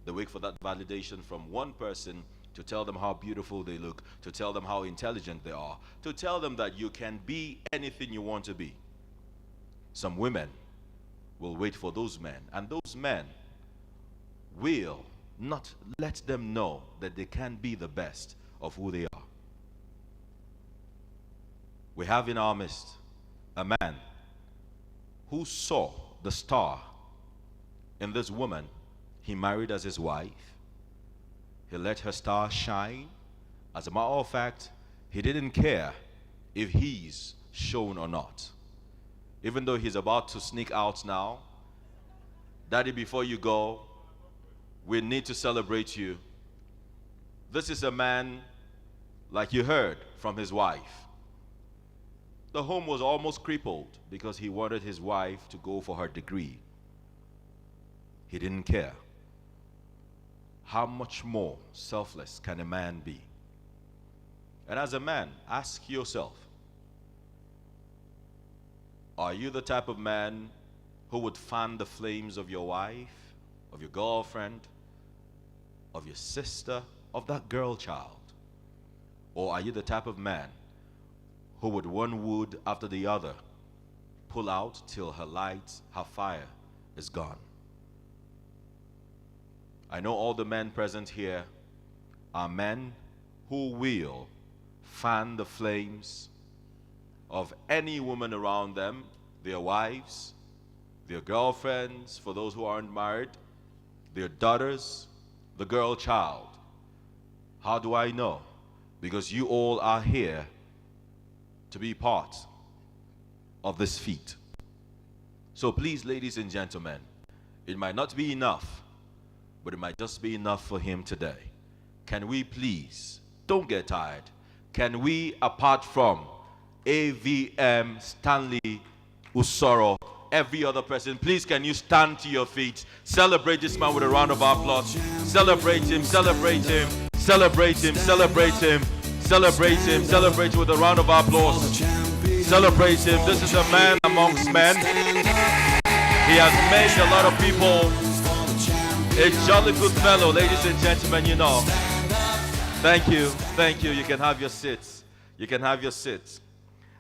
They wait for that validation from one person to tell them how beautiful they look, to tell them how intelligent they are, to tell them that you can be anything you want to be. Some women will wait for those men, and those men will not let them know that they can be the best of who they are. We have in our midst a man who saw the star in this woman he married as his wife. He let her star shine. As a matter of fact, he didn't care if he's shown or not. Even though he's about to sneak out now, Daddy, before you go, we need to celebrate you. This is a man, like you heard from his wife. The home was almost crippled because he wanted his wife to go for her degree. He didn't care. How much more selfless can a man be? And as a man, ask yourself, are you the type of man who would fan the flames of your wife, of your girlfriend, of your sister, of that girl child? Or are you the type of man who would one wood after the other pull out till her light, her fire is gone? I know all the men present here are men who will fan the flames of any woman around them, their wives, their girlfriends, for those who aren't married, their daughters, the girl child. How do I know? Because you all are here to be part of this feat. So please, ladies and gentlemen, it might not be enough, but it might just be enough for him today. Can we please, don't get tired, can we, apart from AVM, Stanley, Usoro, every other person, please can you stand to your feet, celebrate this man with a round of applause, celebrate him, celebrate him, celebrate him, celebrate him, celebrate him, celebrate with a round of applause, celebrate him. This is a man amongst men. He has made a lot of people a jolly good fellow, ladies and gentlemen, you know. Thank you, thank you. You can have your seats. You can have your seats.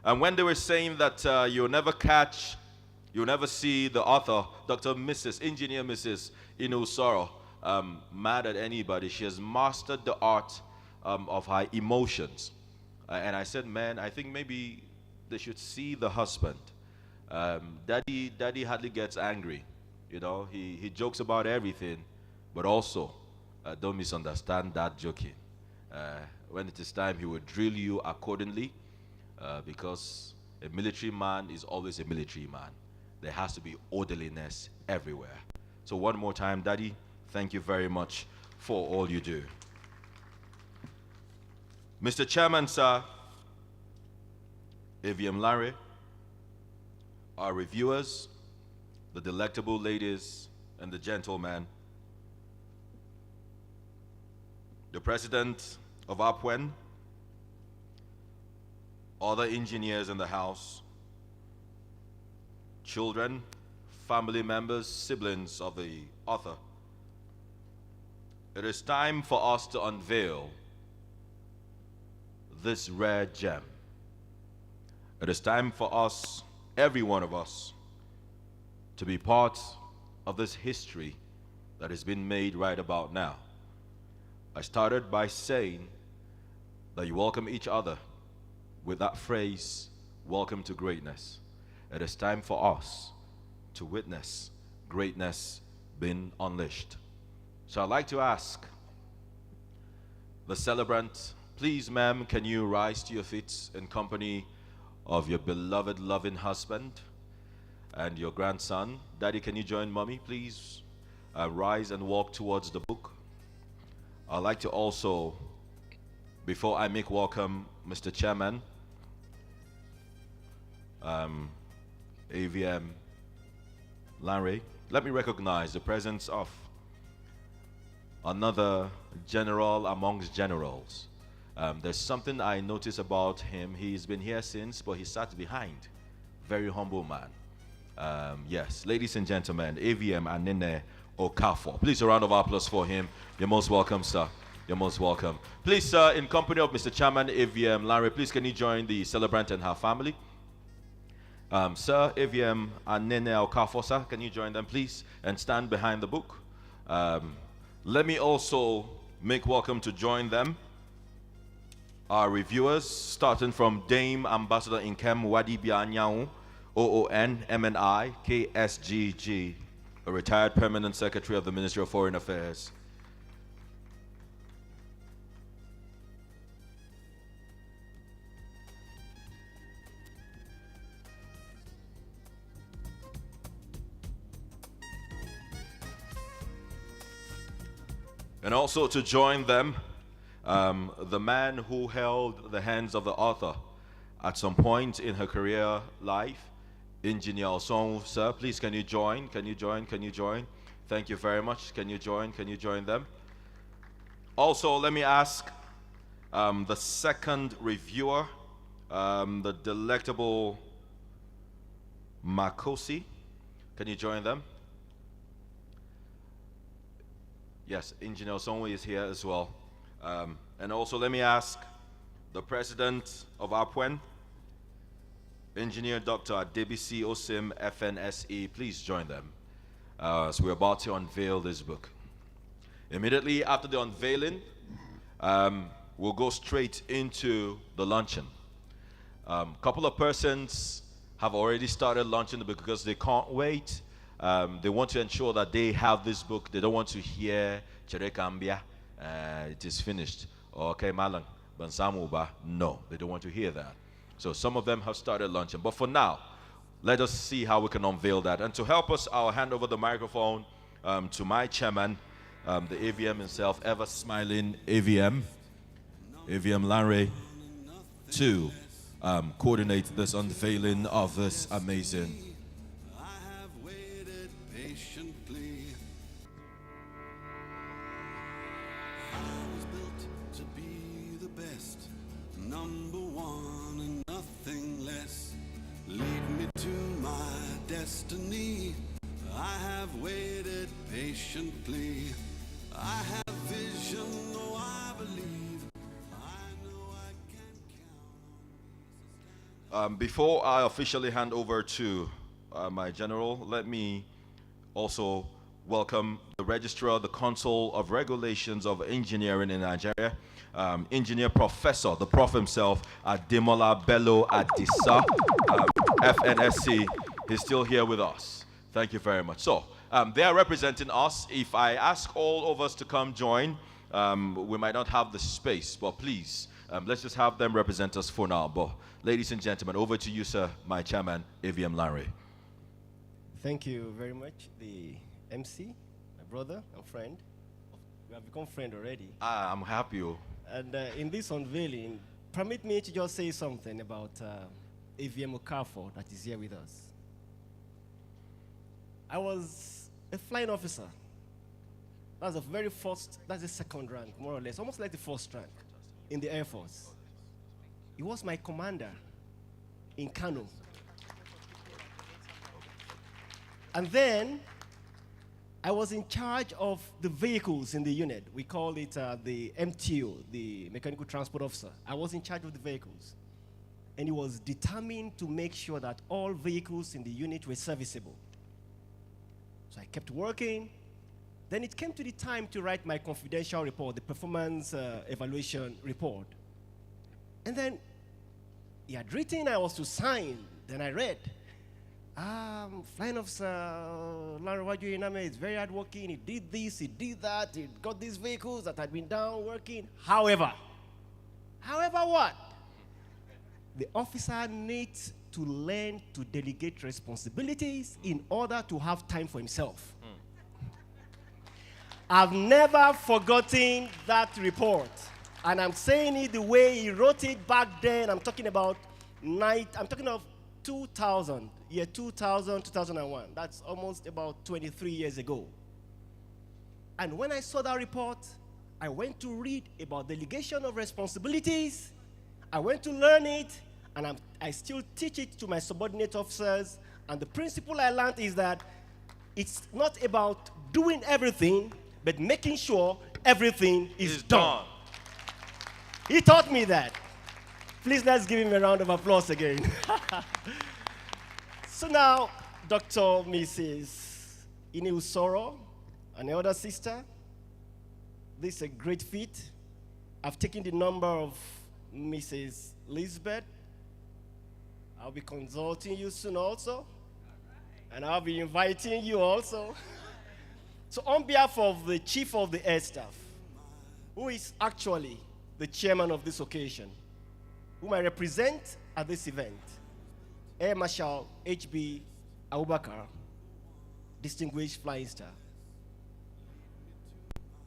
And when they were saying that you'll never see the author, Dr. Engineer Mrs. Inusoro, mad at anybody. She has mastered the art of her emotions. And I said, man, I think maybe they should see the husband. Daddy hardly gets angry. You know, he jokes about everything, but also, don't misunderstand that joking. When it is time, he will drill you accordingly, because a military man is always a military man. There has to be orderliness everywhere. So one more time, Daddy, thank you very much for all you do. Mr. Chairman, sir, AVM Larry, our reviewers, the delectable ladies and the gentlemen, the president of APWEN, other engineers in the house, children, family members, siblings of the author. It is time for us to unveil this rare gem. It is time for us, every one of us, to be part of this history that has been made right about now. I started by saying that you welcome each other with that phrase, welcome to greatness. It is time for us to witness greatness being unleashed. So I'd like to ask the celebrant, please ma'am, can you rise to your feet in company of your beloved, loving husband and your grandson. Daddy, can you join mommy, please? Rise and walk towards the book. I'd like to also, before I make welcome Mr. Chairman, AVM Larry, let me recognize the presence of another general amongst generals. There's something I noticed about him. He's been here since, but he sat behind. Very humble man. Yes, ladies and gentlemen, AVM Anene Okafor. Please, a round of applause for him. You're most welcome, sir. You're most welcome. Please, sir, in company of Mr. Chairman, AVM Larry, please can you join the celebrant and her family? Sir, AVM Anene Okafor, sir, can you join them, please, and stand behind the book? Let me also make welcome to join them our reviewers, starting from Dame Ambassador Nkem Wadi Bianyao, OON, MNI, KSGG, a retired permanent secretary of the Ministry of Foreign Affairs. And also to join them, the man who held the hands of the author at some point in her career life, Engineer Osong, sir, please can you join? Can you join? Can you join? Thank you very much. Can you join? Can you join them? Also, let me ask the second reviewer, the delectable Makosi. Can you join them? Yes, Engineer Sonwe is here as well. And also let me ask the president of APWEN, Engineer Dr. Adebisi Osim, FNSE, please join them. So we're about to unveil this book. Immediately after the unveiling, we'll go straight into the luncheon. Couple of persons have already started launching the book because they can't wait. They want to ensure that they have this book. They don't want to hear Cherekambia, it is finished. Or okay, Malang, Bansamuba. No, they don't want to hear that. So some of them have started launching. But for now, let us see how we can unveil that. And to help us, I'll hand over the microphone to my chairman, the AVM himself, ever smiling AVM Lanre, to coordinate this unveiling of this amazing.
I have waited patiently. I was built to be the best, number one and nothing less. Lead me to my destiny. I have waited patiently. I have vision, oh I believe. I know I can count.
Before I officially hand over to my general, let me also welcome the Registrar, the Council of Regulations of Engineering in Nigeria, Engineer Professor, the Prof himself, Ademola Bello Adisa, FNSC. He's still here with us. Thank you very much. So, they are representing us. If I ask all of us to come join, we might not have the space, but please, let's just have them represent us for now. But ladies and gentlemen, over to you, sir, my chairman, AVM Lanre.
Thank you very much, the MC, my brother and friend. We have become friends already.
I'm happy.
And in this unveiling, permit me to just say something about AVM Okafor that is here with us. I was a flying officer. That's the very first, that's the second rank, more or less, almost like the first rank in the Air Force. He was my commander in Kano. And then I was in charge of the vehicles in the unit. We call it the MTO, the Mechanical Transport Officer. I was in charge of the vehicles. And he was determined to make sure that all vehicles in the unit were serviceable. So I kept working. Then it came to the time to write my confidential report, the performance evaluation report. And then he had written, I was to sign. Then I read, Flying Officer Lanrewaju Iname is very hardworking. He did this, he did that, he got these vehicles that had been down working. However what? The officer needs to learn to delegate responsibilities in order to have time for himself. I've never forgotten that report. And I'm saying it the way he wrote it back then. I'm talking about I'm talking of 2000, year 2000, 2001. That's almost about 23 years ago. And when I saw that report, I went to read about delegation of responsibilities. I went to learn it, and I still teach it to my subordinate officers. And the principle I learned is that it's not about doing everything, but making sure everything is done. He taught me that. Please let's give him a round of applause again. So now, Dr. Mrs. Ine-Usoro, an elder sister, this is a great feat. I've taken the number of Mrs. Lisbeth. I'll be consulting you soon also. And I'll be inviting you also. So on behalf of the Chief of the Air Staff, who is actually the chairman of this occasion, whom I represent at this event, Air Marshal H.B. Abubakar, Distinguished Flying Star.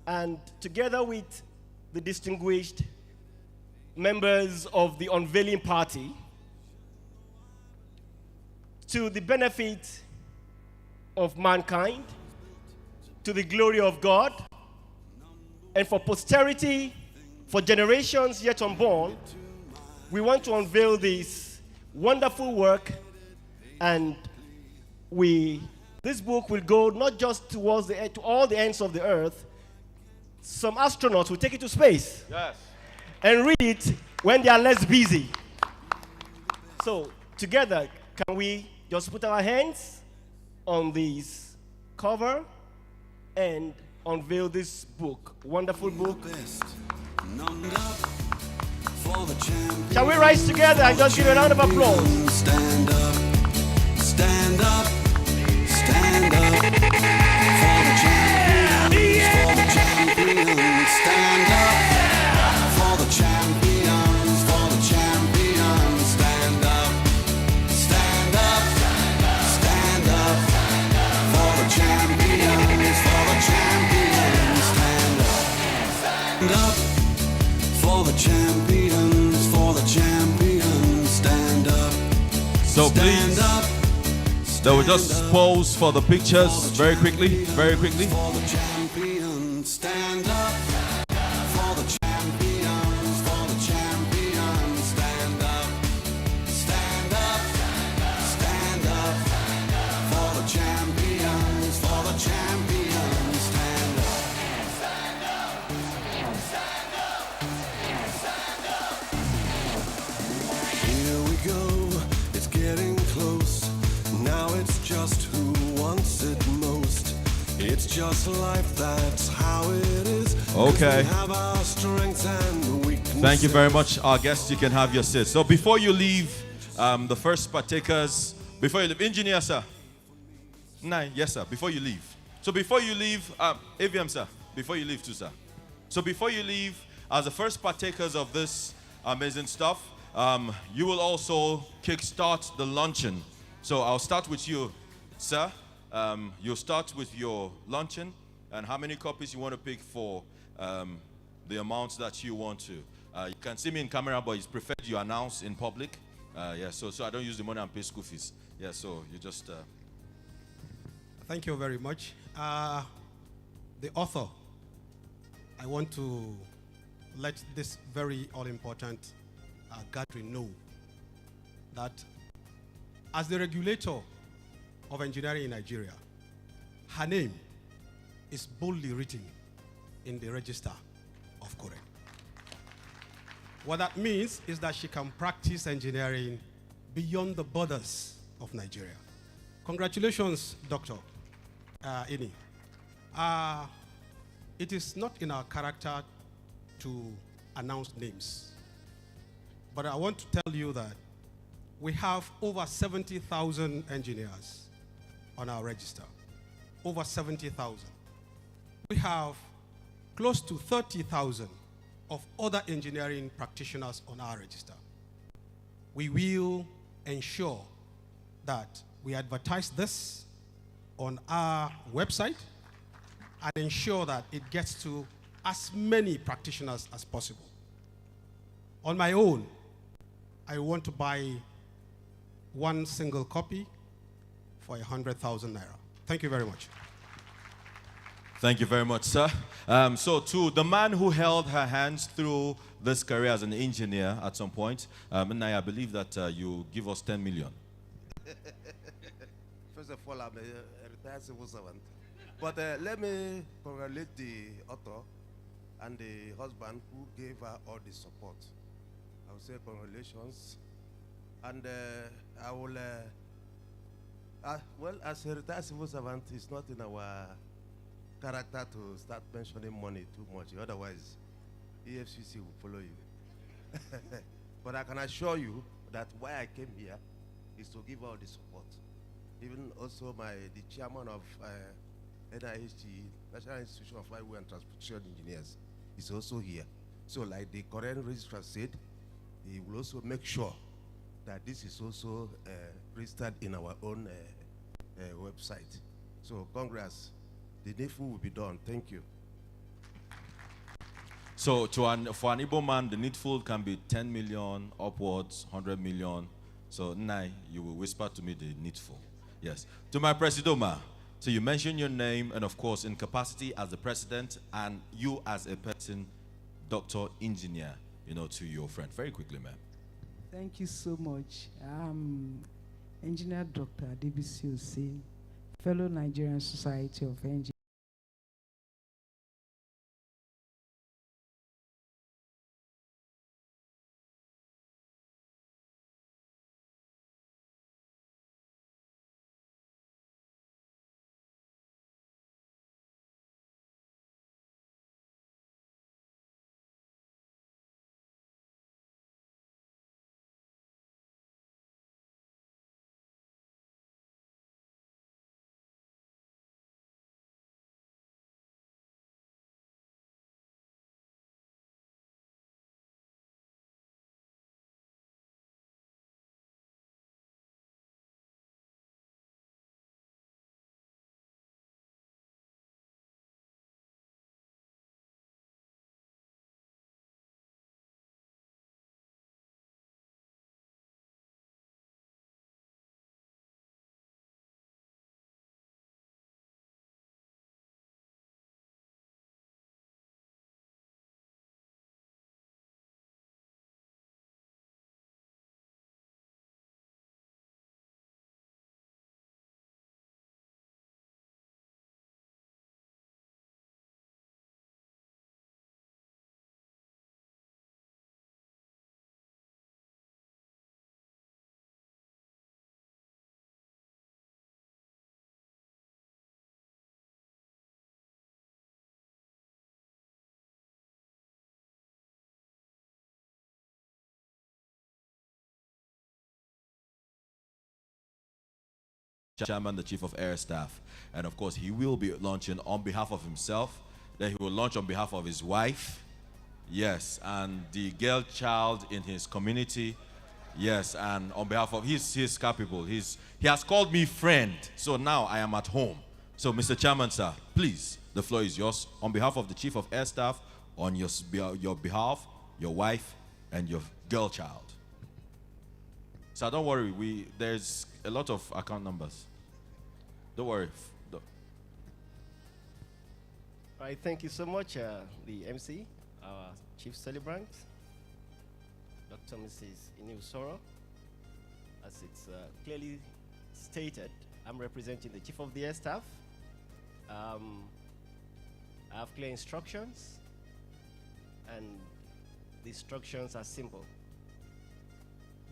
And together with the distinguished members of the unveiling party, to the benefit of mankind, to the glory of God, and for posterity, for generations yet unborn, we want to unveil this wonderful work, and we This book will go not just towards to all the ends of the earth. Some astronauts will take it to space.
Yes.
And read it when they are less busy. So, together, can we just put our hands on this cover and unveil this book? Wonderful book. Shall we rise together and just give a round of applause?
Stand up, stand up, stand up for the champions, stand up for the champions, stand up, stand up, stand up for the champions, stand up for the champions, stand up.
So please, they will just pose for the pictures very quickly, very quickly.
For the champions, stand up. For the champions, stand up. Stand up, stand up. For the champions, stand up. Here we go, it's getting close. Now it's just who wants it most. It's just life, that's how it is. 'Cause
Okay.
we have our strengths and weaknesses.
Thank you very much. Our guests, you can have your seats. So before you leave, the first partakers, before you leave, engineer, sir. Nine, yes, sir, before you leave. So before you leave, AVM, sir, before you leave too, sir. So before you leave, as the first partakers of this amazing stuff, you will also kickstart the luncheon. So I'll start with you, sir. You'll start with your luncheon and how many copies you want to pick for the amounts that you want to. You can see me in camera, but it's preferred you announce in public. Yeah, so I don't use the money and pay school fees. Yeah, so you just...
Thank you very much. The author, I want to let this very all-important gathering know that as the regulator of engineering in Nigeria, her name is boldly written in the register of Korea. What that means is that she can practice engineering beyond the borders of Nigeria. Congratulations, Dr. Ini. It is not in our character to announce names, but I want to tell you that we have over 70,000 engineers on our register. Over 70,000. We have close to 30,000 of other engineering practitioners on our register. We will ensure that we advertise this on our website and ensure that it gets to as many practitioners as possible. On my own, I want to buy one single copy for 100,000 naira. Thank you very much.
Thank you very much, sir. So to the man who held her hands through this career as an engineer at some point, Naya, I believe that you give us 10 million.
First of all, I'm a retired civil servant. But let me congratulate the author and the husband who gave her all the support. I will say congratulations. And I will, well, as a retired civil servant, it's not in our character to start mentioning money too much. Otherwise, EFCC will follow you. But I can assure you that why I came here is to give all the support. Even also the chairman of NIHT, National Institution of Highway and Transportation Engineers, is also here. So like the current registrar said, he will also make sure that this is also registered in our own website. So congrats. The needful will be done. Thank you.
So for an Igbo man, the needful can be 10 million, upwards, 100 million. So Nai, you will whisper to me the needful. Yes. To my Presidoma, so you mentioned your name and of course in capacity as the president and you as a person, doctor, engineer, to your friend. Very quickly, ma'am.
Thank you so much. Engineer Dr. Adebisi Hussein, fellow Nigerian Society of Engineers.
Chairman, the Chief of Air Staff. And of course, he will be launching on behalf of himself. Then he will launch on behalf of his wife. Yes, and the girl child in his community. Yes, and on behalf of he's capable. He has called me friend. So now I am at home. So Mr. Chairman, sir, please, the floor is yours. On behalf of the Chief of Air Staff, on your behalf, your wife, and your girl child. So don't worry, there's a lot of account numbers. Don't worry.
All right, thank you so much, the MC, our chief celebrant, Dr. Mrs. Inu Soro. As it's clearly stated, I'm representing the Chief of the Air Staff. I have clear instructions, and the instructions are simple.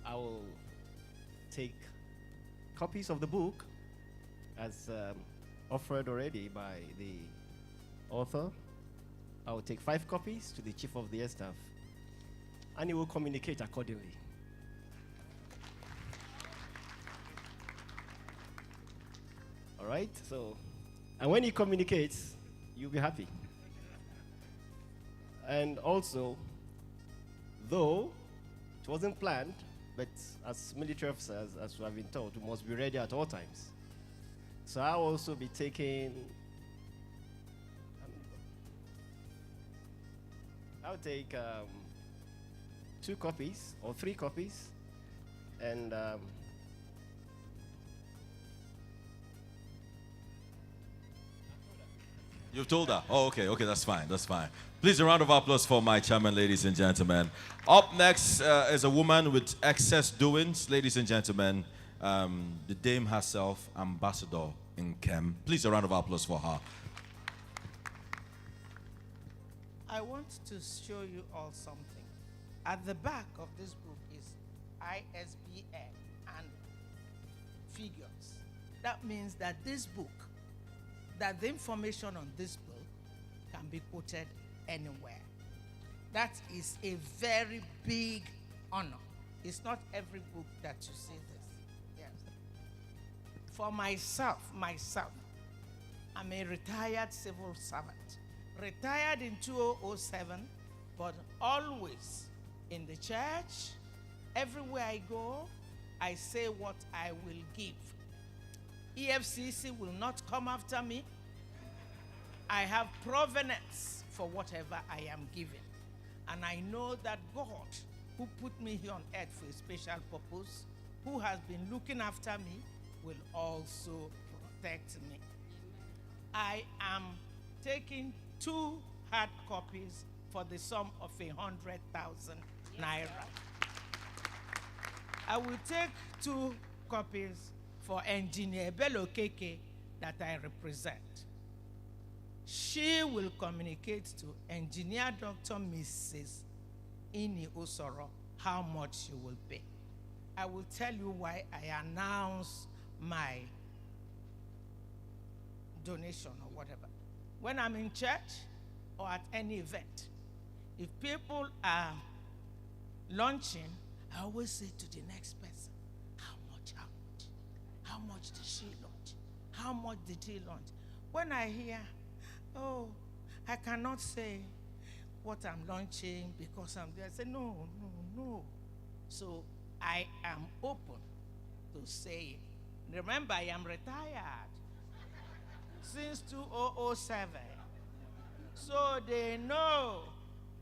I will take copies of the book as offered already by the author. I will take 5 copies to the Chief of the Air Staff, and he will communicate accordingly. All right, so, and when he communicates, you'll be happy. And also, though it wasn't planned, but as military officers, as we have been told, we must be ready at all times. So I'll also be taking, I'll take 2 copies or 3 copies, and
You've told her. Oh, okay, that's fine, that's fine. Please, a round of applause for my chairman, ladies and gentlemen. Up next is a woman with excess doings, ladies and gentlemen. The dame herself, Ambassador Nkem. Please, a round of applause for her.
I want to show you all something. At the back of this book is ISBN and figures. That means that this book, that the information on this book can be quoted anywhere. That is a very big honor. It's not every book that you see this. Yes. For myself, I'm a retired civil servant. Retired in 2007, but always in the church. Everywhere I go, I say what I will give. EFCC will not come after me. I have provenance for whatever I am giving. And I know that God, who put me here on earth for a special purpose, who has been looking after me, will also protect me. I am taking 2 hard copies for the sum of 100,000 naira. I will take 2 copies for Engineer Bello Keke, that I represent. She will communicate to Engineer Dr. Mrs. Ini Usoro how much she will pay. I will tell you why I announce my donation or whatever. When I'm in church or at any event, if people are launching, I always say to the next person, how much, how much? How much did she launch? How much did he launch? When I hear, oh, I cannot say what I'm launching because I'm there, I say, no, no, no. So I am open to say it. Remember, I am retired since 2007. So they know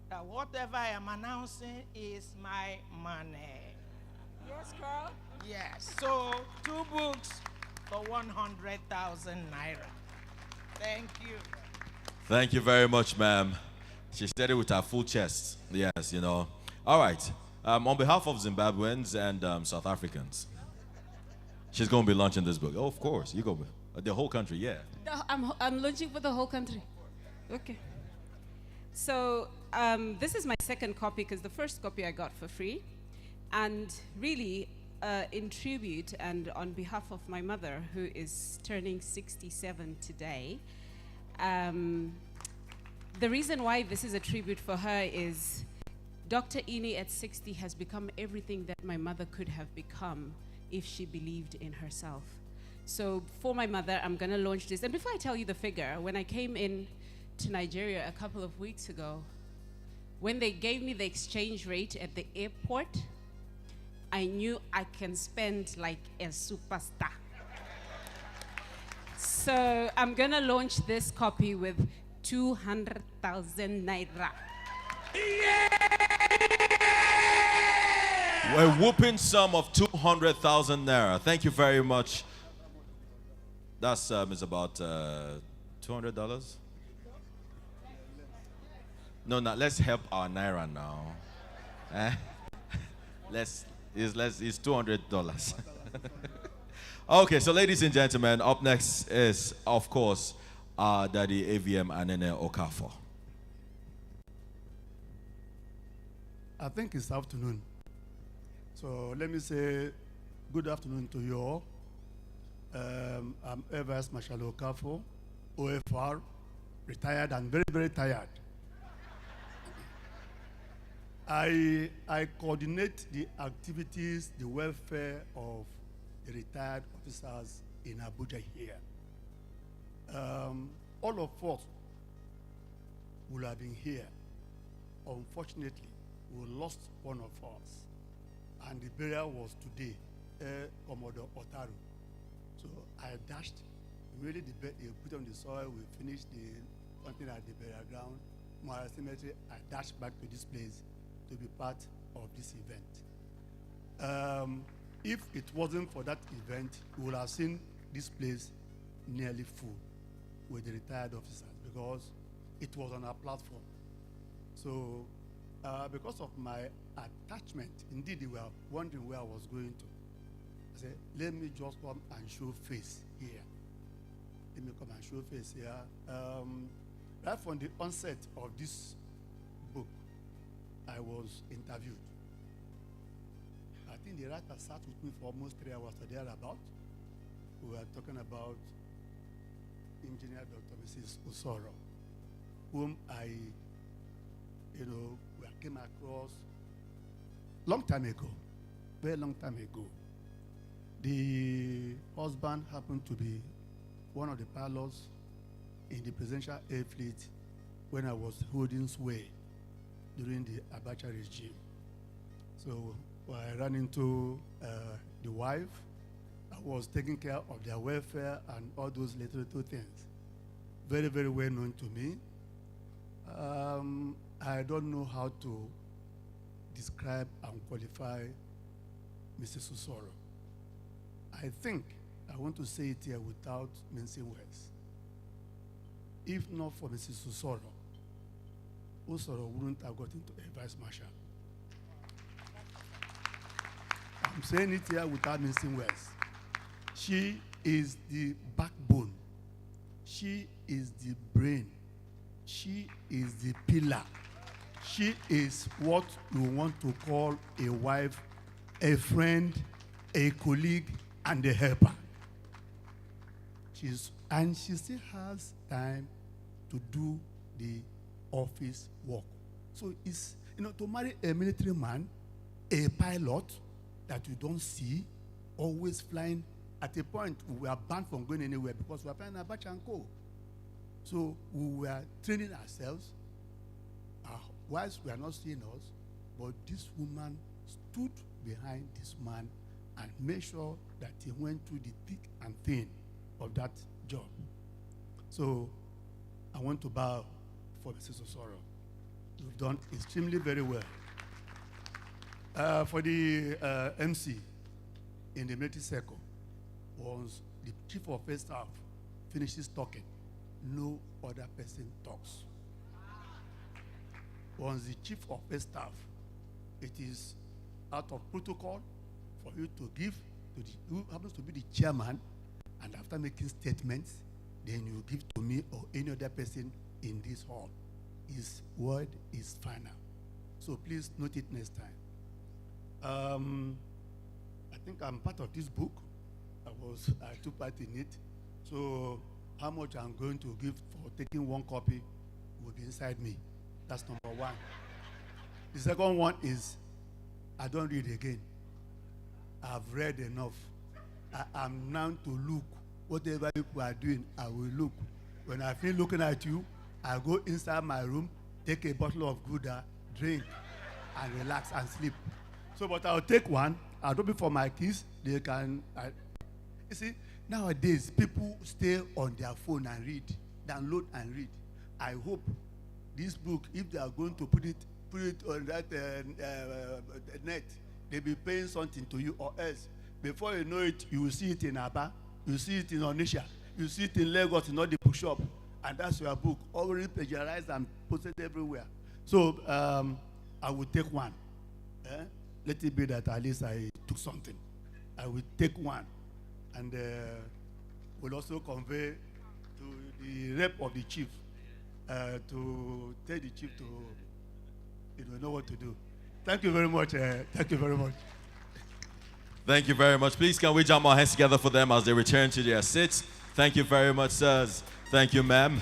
that whatever I am announcing is my money.
Yes, girl.
Yes. So 2 books for 100,000 naira. Thank you.
Thank you very much, ma'am. She said it with her full chest. Yes, you know. All right. On behalf of Zimbabweans and South Africans, she's going to be launching this book. Oh, of course. You go. The whole country, yeah.
I'm launching for the whole country. Okay. So this is my second copy because the first copy I got for free. And really, in tribute and on behalf of my mother, who is turning 67 today, the reason why this is a tribute for her is Dr. Ini at 60 has become everything that my mother could have become if she believed in herself. So for my mother, I'm going to launch this. And before I tell you the figure, when I came in to Nigeria a couple of weeks ago, when they gave me the exchange rate at the airport, I knew I can spend like a superstar. So I'm going to launch this copy with 200,000 naira.
A whooping sum of 200,000 naira. Thank you very much. That sum is about $200. No, let's help our naira now. It's $200. Okay, so ladies and gentlemen, up next is, of course, our daddy AVM Anene Okafor.
I think it's afternoon. So let me say good afternoon to you all. I'm Air Vice Marshal Okafor, OFR, retired and very, very tired. I coordinate the activities, the welfare of the retired officers in Abuja here. All of us will have been here. Unfortunately, we lost one of us, and the burial was today, Commodore Otaru. So I dashed, immediately put on the soil, we finished something at the burial ground, Memorial Cemetery. I dashed back to this place to be part of this event. If it wasn't for that event, we would have seen this place nearly full with the retired officers because it was on our platform. So because of my attachment, indeed they were wondering where I was going to. I said, let me just come and show face here. Let me come and show face here. Right from the onset of this book, I was interviewed. I think the writer sat with me for almost 3 hours or thereabout. We were talking about Engineer Dr. Mrs. Usoro, whom I came across long time ago, very long time ago. The husband happened to be one of the pilots in the presidential air fleet when I was holding sway during the Abacha regime. So I ran into the wife. I was taking care of their welfare and all those little things. Very, very well known to me. I don't know how to describe and qualify Mrs. Usoro. I think I want to say it here without mincing words. If not for Mrs. Usoro wouldn't have gotten to a vice marshal. I'm saying it here without mincing words. She is the backbone She is the brain. She is the pillar. She is what you want to call a wife, a friend, a colleague, and a helper. And she still has time to do the office work. So it's, to marry a military man, a pilot that you don't see, always flying. At a point, we were banned from going anywhere because we were flying Abacha and Co. So we were training ourselves. Our wives were not seeing us, but this woman stood behind this man and made sure that he went through the thick and thin of that job. So I want to bow for Mrs. Osoro. You've done extremely very well. For the MC in the military circle, once the chief of air staff finishes talking, no other person talks. Once the chief of air staff, it is out of protocol for you to give to who happens to be the chairman, and after making statements, then you give to me or any other person in this hall. His word is final. So please note it next time. I think I'm part of this book. I took part in it. So how much I'm going to give for taking one copy will be inside me. That's number one. The second one is I don't read again. I've read enough. I am now to look. Whatever people are doing, I will look. When I feel looking at you, I go inside my room, take a bottle of Gouda, drink, and relax and sleep. So, but I'll take one. I'll drop it for my kids. They can. You see, nowadays people stay on their phone and read, download and read. I hope this book, if they are going to put it on that net, they'll be paying something to you, or else before you know it, you will see it in Aba, you see it in Onisha, you see it in Lagos in all the bookshop, and that's your book, already plagiarized and posted everywhere. So I will take one. Let it be that at least I took something. I will take one, and will also convey to the rep of the chief to tell the chief to know what to do. Thank you very much. Thank you very much.
Thank you very much. Please, can we jump our hands together for them as they return to their seats? Thank you very much, sirs. Thank you, ma'am.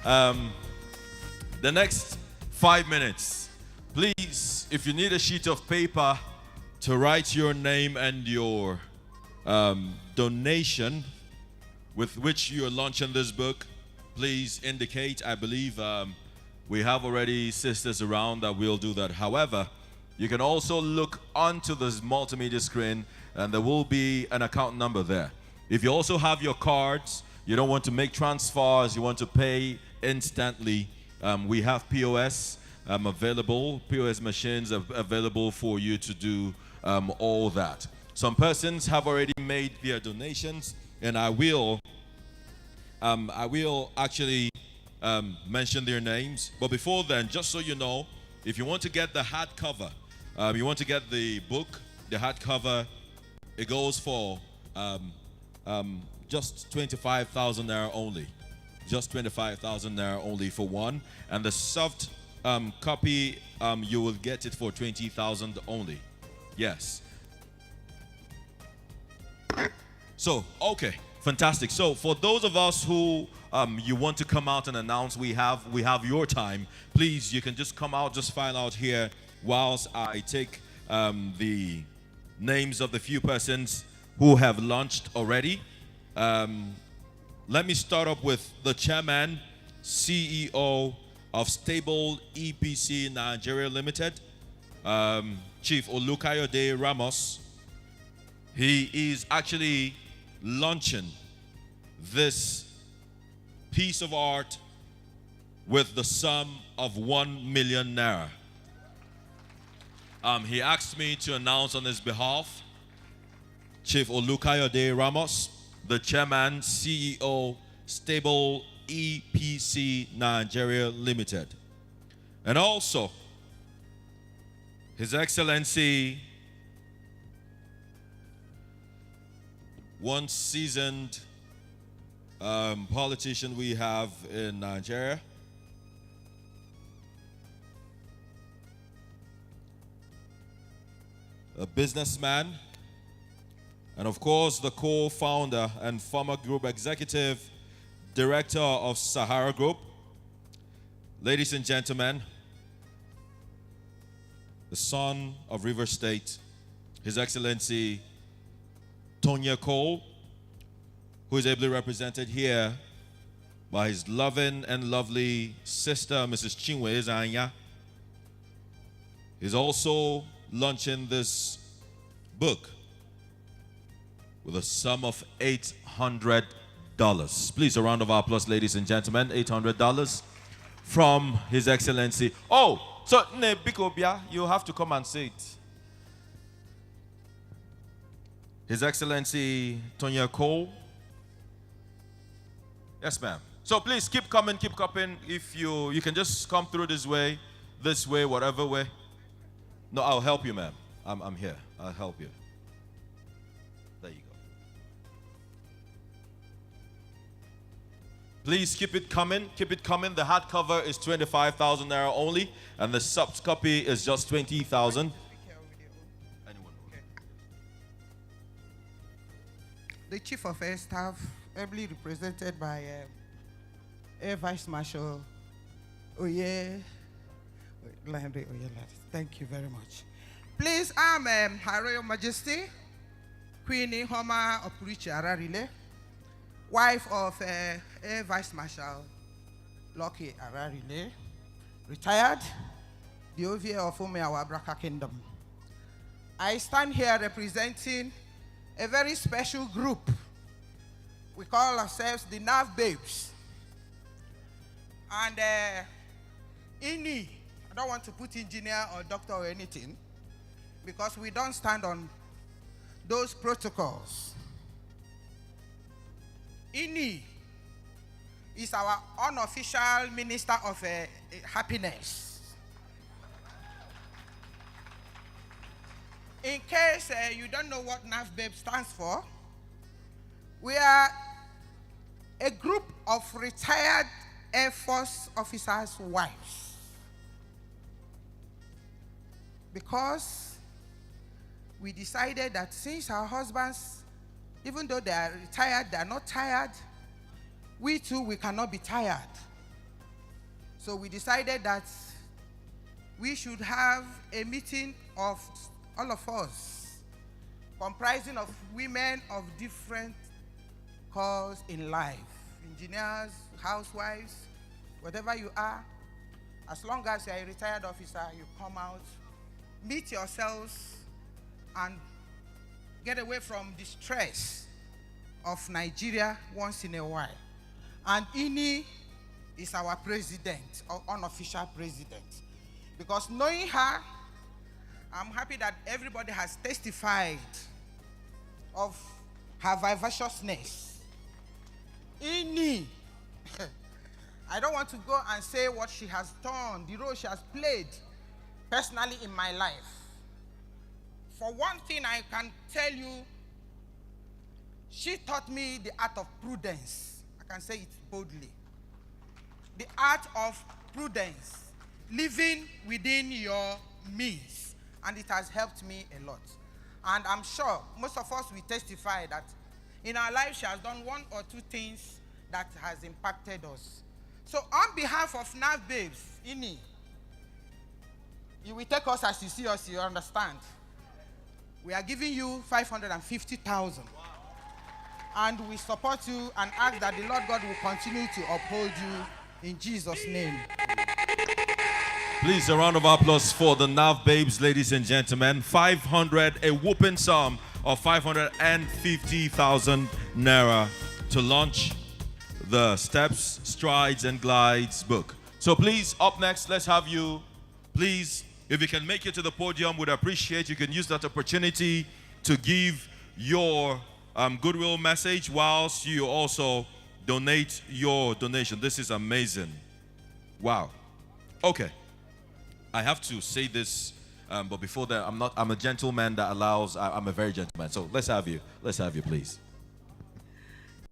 The next 5 minutes, please, if you need a sheet of paper to write your name and your donation with which you're launching this book, please indicate. I believe we have already sisters around that will do that. However, you can also look onto this multimedia screen and there will be an account number there. If you also have your cards, you don't want to make transfers, you want to pay instantly, we have POS available, POS machines available for you to do all that. Some persons have already made their donations, and I will actually mention their names. But before then, just so you know, if you want to get the hardcover, you want to get the book, the hardcover, it goes for just 25,000 naira only. Just 25,000 naira only for one. And the soft copy, you will get it for 20,000 only. Yes. So, okay, fantastic. So for those of us who you want to come out and announce, we have your time. Please, you can just come out, just file out here whilst I take the names of the few persons who have launched already. Let me start up with the chairman, CEO of Stable EPC Nigeria Limited, Chief Olukayode Ramos. He is actually launching this piece of art with the sum of 1 million naira. He asked me to announce on his behalf, Chief Olukayode Ramos, the chairman, CEO, Stable EPC Nigeria Limited. And also, His Excellency, one seasoned politician we have in Nigeria. A businessman, and of course the co-founder and former group executive director of Sahara Group. Ladies and gentlemen, the son of River State, His Excellency Tonya Cole, who is ably represented here by his loving and lovely sister, Mrs. Chinwe Zanya. He's also launching this book with a sum of $800. Please, a round of applause, ladies and gentlemen. $800 from His Excellency. Oh, so Bikobia, you have to come and say it. His Excellency Tonya Cole. Yes, ma'am. So please keep coming. If you can just come through this way, whatever way. No, I'll help you, ma'am. I'm here. I'll help you. There you go. Please keep it coming. Keep it coming. The hardcover is 25,000 naira only, and the soft copy is just 20,000.
The Chief of Air Staff, ably represented by Air Vice Marshal Oye. Thank you very much. Please, I'm Her Royal Majesty, Queen Homa Opurichi Ararile, wife of Air Vice Marshal Lucky Ararile, retired, the OVA of Umeawa Braka Kingdom. I stand here representing a very special group. We call ourselves the Nav Babes. And INI, I don't want to put engineer or doctor or anything, because we don't stand on those protocols. INI is our unofficial minister of happiness. In case you don't know what NAVBABE stands for, we are a group of retired Air Force officers' wives. Because we decided that since our husbands, even though they are retired, they are not tired, we too, we cannot be tired. So we decided that we should have a meeting of all of us, comprising of women of different cause in life, engineers, housewives, whatever you are, as long as you are a retired officer, you come out, meet yourselves, and get away from the stress of Nigeria once in a while. And INI is our president, or unofficial president. Because knowing her, I'm happy that everybody has testified of her vivaciousness. INI, I don't want to go and say what she has done, the role she has played personally in my life. For one thing I can tell you, she taught me the art of prudence. I can say it boldly. The art of prudence, living within your means. And it has helped me a lot. And I'm sure most of us will testify that in our life she has done one or two things that has impacted us. So on behalf of Nav Babes, INI, you will take us as you see us, you understand. We are giving you 550,000. Wow. And we support you and ask that the Lord God will continue to uphold you in Jesus' name.
Please, a round of applause for the Nav Babes, ladies and gentlemen. 500, a whooping sum of 550,000 naira to launch the Steps, Strides, and Glides book. So please, up next, let's have you, please, if you can make it to the podium, would appreciate you can use that opportunity to give your goodwill message whilst you also donate your donation. This is amazing. Wow. Okay. I have to say this, but before that, I'm a gentleman that allows, I'm a very gentleman. So let's have you, please.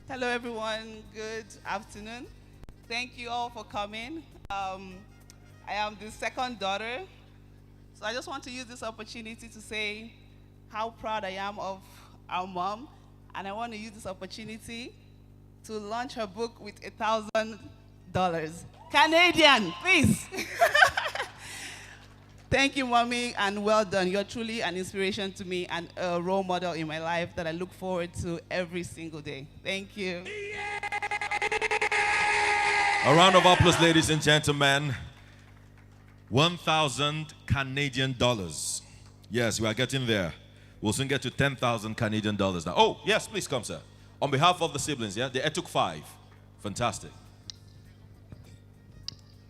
Hello, everyone. Good afternoon. Thank you all for coming. I am the second daughter, so I just want to use this opportunity to say how proud I am of our mom, and I want to use this opportunity to launch her book with $1,000. Canadian, please. Thank you, Mommy, and well done. You're truly an inspiration to me and a role model in my life that I look forward to every single day. Thank you.
A round of applause, ladies and gentlemen. 1,000 Canadian dollars. Yes, we are getting there. We'll soon get to 10,000 Canadian dollars now. Oh, yes, please come, sir. On behalf of the siblings, yeah, they took 5. Fantastic.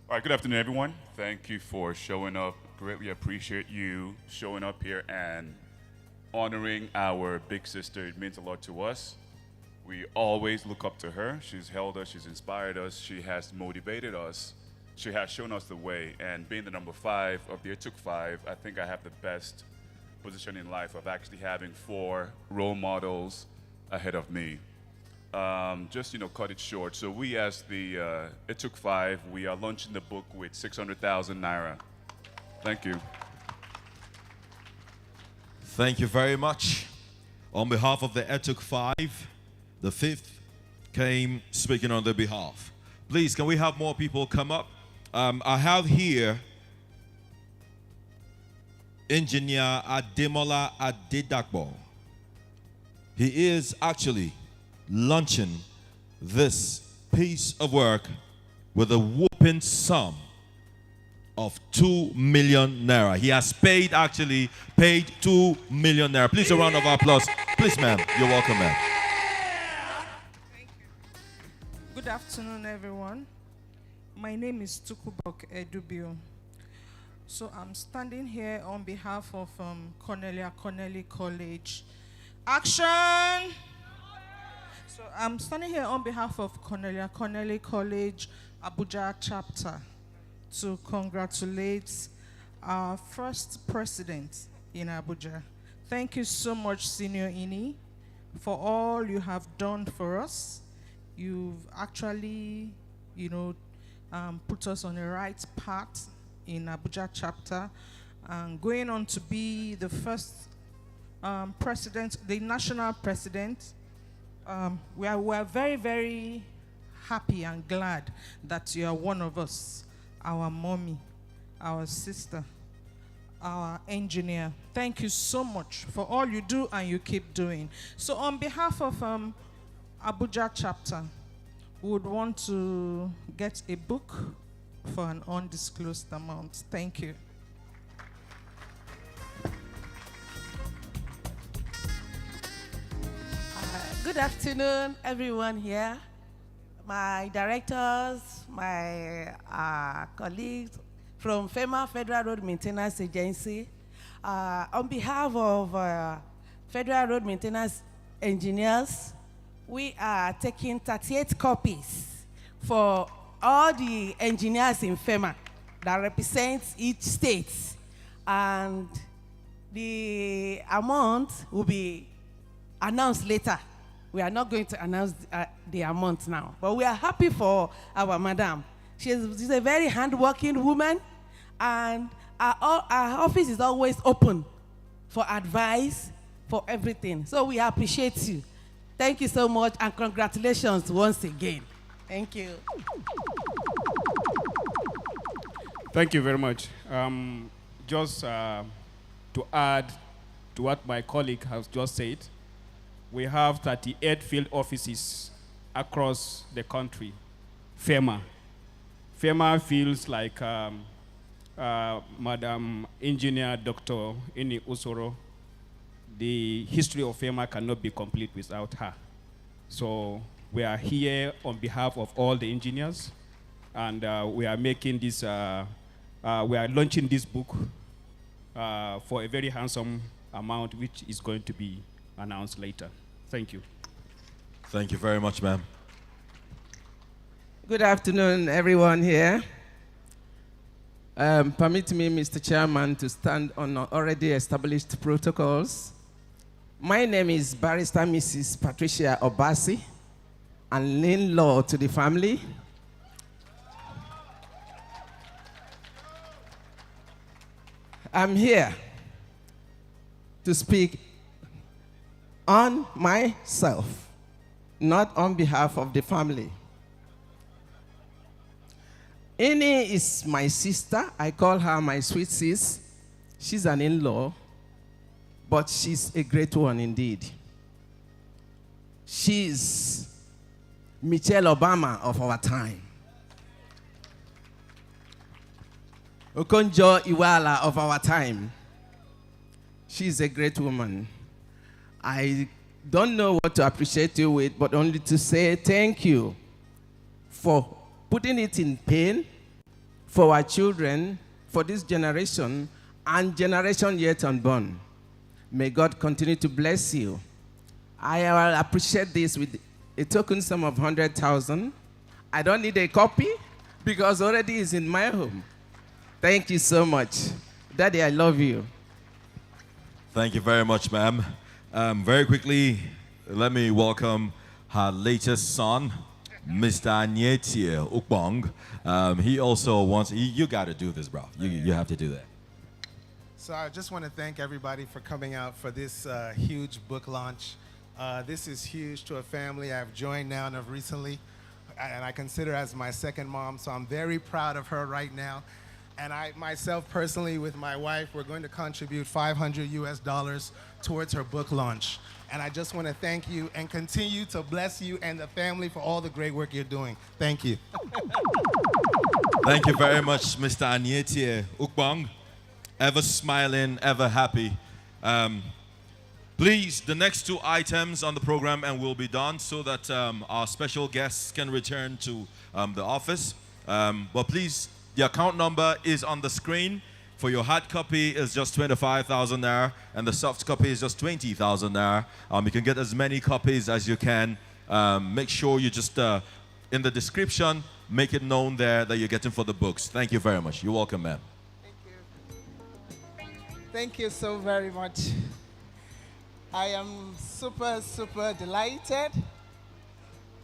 All right, good afternoon, everyone. Thank you for showing up. Greatly appreciate you showing up here and honoring our big sister. It means a lot to us. We always look up to her. She's held us, she's inspired us, she has motivated us, she has shown us the way. And being the number 5 of the It Took 5, I think I have the best position in life of actually having 4 role models ahead of me. Just, cut it short. So we, as the It Took 5, we are launching the book with 600,000 Naira. Thank you.
Thank you very much. On behalf of the It Took 5, the 5th came speaking on their behalf. Please, can we have more people come up? I have here Engineer Ademola Adedakbo. He is actually launching this piece of work with a whopping sum of 2 million Naira. He has paid 2 million Naira. Please, a round of applause. Please, ma'am. You're welcome, ma'am.
Good afternoon, everyone. My name is Tukubok Edubio. So I'm standing here on behalf of Cornelia Connelly College. Action! So I'm standing here on behalf of Cornelia Connelly College, Abuja chapter, to congratulate our first president in Abuja. Thank you so much, Senior Ini, for all you have done for us. You've actually, put us on the right path in Abuja chapter, and going on to be the first president, the national president. We are very, very happy and glad that you are one of us, our mommy, our sister, our engineer. Thank you so much for all you do and you keep doing. So on behalf of Abuja chapter, we would want to get a book for an undisclosed amount. Thank you.
Good afternoon, everyone here. My directors, my colleagues from FEMA, Federal Road Maintenance Agency. On behalf of Federal Road Maintenance Engineers, we are taking 38 copies for all the engineers in FEMA that represents each state. And the amount will be announced later. We are not going to announce the amount now, but we are happy for our madam. She's a very hardworking woman, and our office is always open for advice, for everything. So we appreciate you. Thank you so much, and congratulations once again. Thank you.
Thank you very much. Just to add to what my colleague has just said, we have 38 field offices across the country. FEMA. FEMA feels like Madam Engineer Dr. Ini Usoro. The history of FEMA cannot be complete without her. So we are here on behalf of all the engineers, and we are making this, we are launching this book for a very handsome amount, which is going to be announced later. Thank you.
Thank you very much, ma'am.
Good afternoon, everyone here. Permit me, Mr. Chairman, to stand on already established protocols. My name is Barrister Mrs. Patricia Obasi. an in-law to the family. I'm here to speak on myself, not on behalf of the family. Ini is my sister. I call her my sweet sis. She's an in-law, but she's a great one indeed. She's Michelle Obama of our time. Okonjo Iweala of our time. She's a great woman. I don't know what to appreciate you with, but only to say thank you for putting it in pain for our children, for this generation, and generation yet unborn. May God continue to bless you. I will appreciate this with a token sum of 100,000. I don't need a copy because already it's in my home. Thank you so much. Daddy, I love you.
Thank you very much, ma'am. Very quickly, let me welcome her latest son, Mr. Anyetie Ukbong. He also wants, you got to do this, bro. You have to do that.
So I just want to thank everybody for coming out for this huge book launch. This is huge to a family I've joined now and recently, and I consider as my second mom, so I'm very proud of her right now. And I myself personally with my wife, we're going to contribute $500 towards her book launch. And I just want to thank you and continue to bless you and the family for all the great work you're doing. Thank you.
Thank you very much, Mr. Anyetie Ukbong. Ever smiling, ever happy. Please, the next two items on the program and we'll be done so that our special guests can return to the office. But please, the account number is on the screen. For your hard copy, it's just 25,000 naira, and the soft copy is just 20,000 naira. You can get as many copies as you can. Make sure you just, in the description, make it known there that you're getting for the books. Thank you very much. You're welcome, ma'am.
Thank you so very much. I am super, super delighted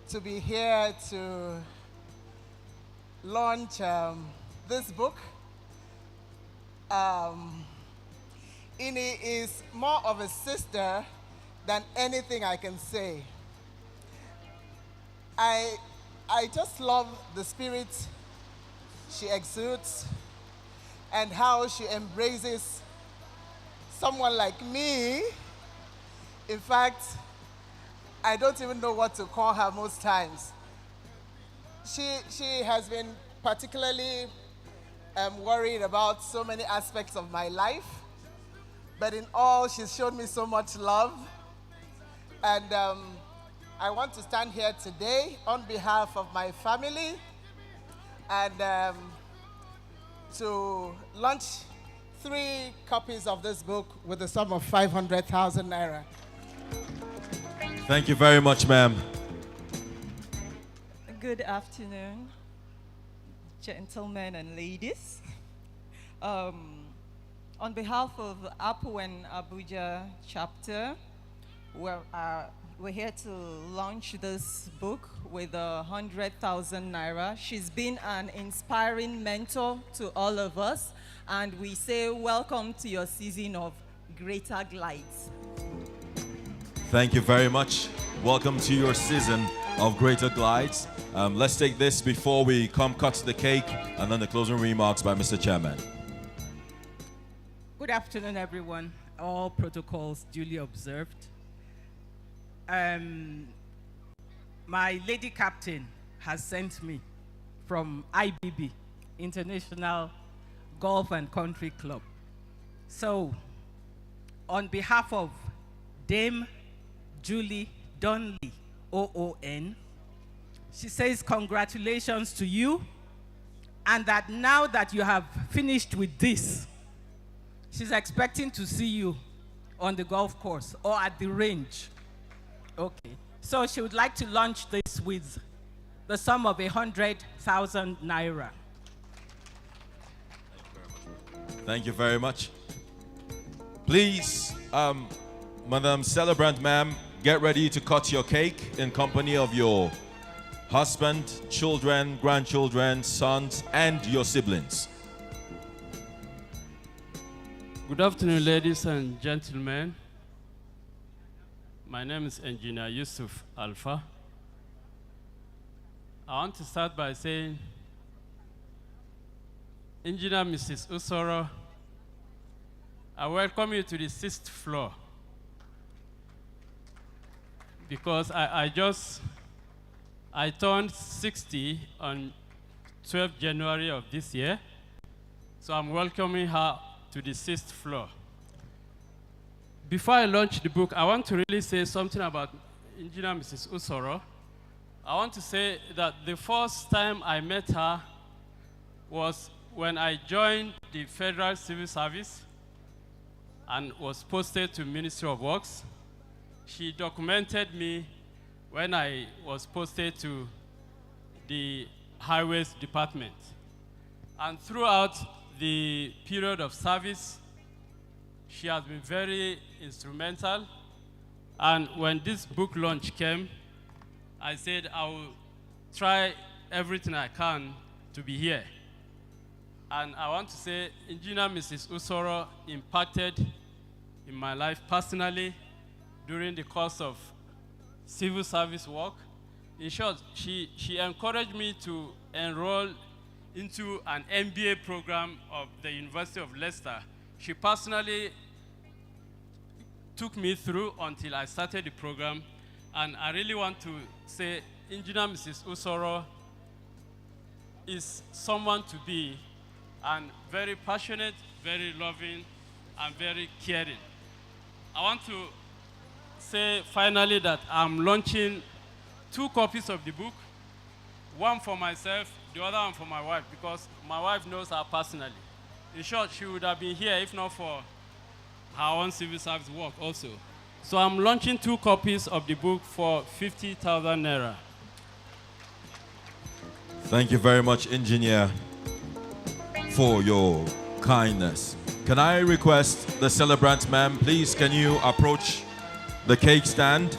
to be here to launch this book. Ini is more of a sister than anything I can say. I just love the spirit she exudes and how she embraces someone like me. In fact, I don't even know what to call her most times. She has been particularly worried about so many aspects of my life, but in all, she's shown me so much love. And I want to stand here today on behalf of my family and to launch 3 copies of this book with a sum of 500,000 naira.
Thank you very much, ma'am.
Good afternoon, gentlemen and ladies. On behalf of Apu and Abuja chapter, we're here to launch this book with 100,000 naira. She's been an inspiring mentor to all of us, and we say welcome to your season of greater glides.
Thank you very much. Welcome to your season of greater glides. Let's take this before we come cut the cake, and then the closing remarks by Mr. Chairman.
Good afternoon, everyone. All protocols duly observed. My lady captain has sent me from IBB, International Golf and Country Club. So, on behalf of Dame Julie Donley, OON, she says congratulations to you, and that now that you have finished with this, she's expecting to see you on the golf course or at the range. Okay, so she would like to launch this with the sum of 100,000 naira.
Thank you very much. Please, Madam Celebrant, ma'am, get ready to cut your cake in company of your husband, children, grandchildren, sons, and your siblings.
Good afternoon, ladies and gentlemen. My name is Engineer Yusuf Alpha. I want to start by saying, Engineer Mrs. Usoro, I welcome you to the 6th floor because I turned 60 on 12th January of this year, so I'm welcoming her to the 6th floor. Before I launch the book, I want to really say something about Engineer Mrs. Usoro. I want to say that the first time I met her was when I joined the Federal Civil Service and was posted to Ministry of Works. She documented me when I was posted to the Highways Department. And throughout the period of service, she has been very instrumental. And when this book launch came, I said I will try everything I can to be here. And I want to say Engineer Mrs. Usoro impacted in my life personally during the course of civil service work. In short, she encouraged me to enroll into an MBA program of the University of Leicester. She personally took me through until I started the program, and I really want to say Engineer Mrs. Usoro is someone to be, and very passionate, very loving, and very caring. I want to say finally that I'm launching 2 copies of the book, one for myself, the other one for my wife, because my wife knows her personally. In short, she would have been here if not for her own civil service work also. So I'm launching 2 copies of the book for 50,000 naira.
Thank you very much, Engineer, for your kindness. Can I request the celebrant, ma'am, please can you approach the cake stand?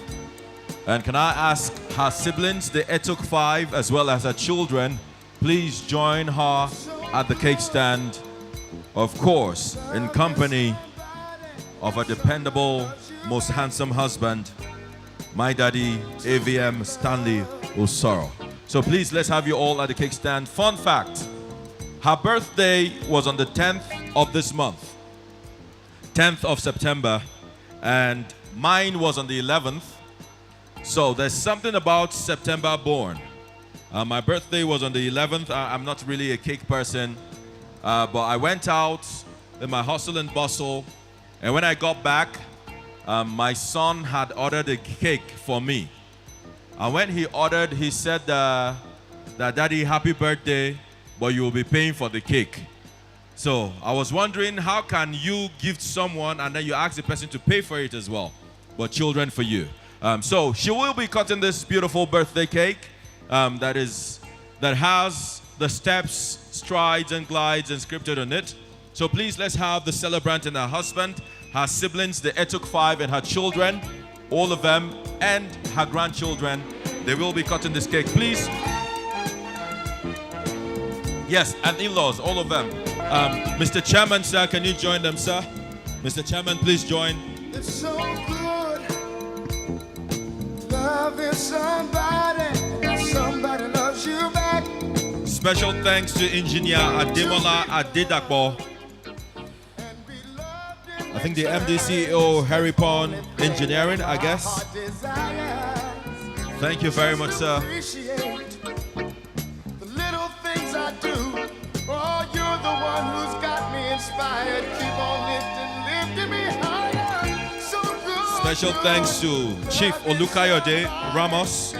And can I ask her siblings, the Etuk 5, as well as her children, please join her at the cake stand, of course, in company of a dependable, most handsome husband, my daddy, AVM Stanley Usoro. So please, let's have you all at the cake stand. Fun fact, her birthday was on the 10th of this month, 10th of September, and mine was on the 11th. So there's something about September born. My birthday was on the 11th. I'm not really a cake person, but I went out in my hustle and bustle, and when I got back, my son had ordered a cake for me. And when he ordered, he said that, Daddy, happy birthday, but you will be paying for the cake. So I was wondering, how can you gift someone and then you ask the person to pay for it as well? But children for you. So she will be cutting this beautiful birthday cake that has the steps, strides, and glides inscripted on it. So please, let's have the celebrant and her husband, her siblings, the Etuk 5, and her children, all of them, and her grandchildren. They will be cutting this cake, please. Yes, and in-laws, all of them. Mr. Chairman, sir, can you join them, sir? Mr. Chairman, please join.
It's so good loving somebody, and somebody loves you back.
Special thanks to Engineer Ademola Adedakbo. I think the MD CEO, Harry Pond Engineering, I guess. Thank you very much, sir.
The little things I do. Oh, you're the one who's got me inspired. Keep on lifting me higher. So good.
Special thanks to Chief Olukayode Ramos.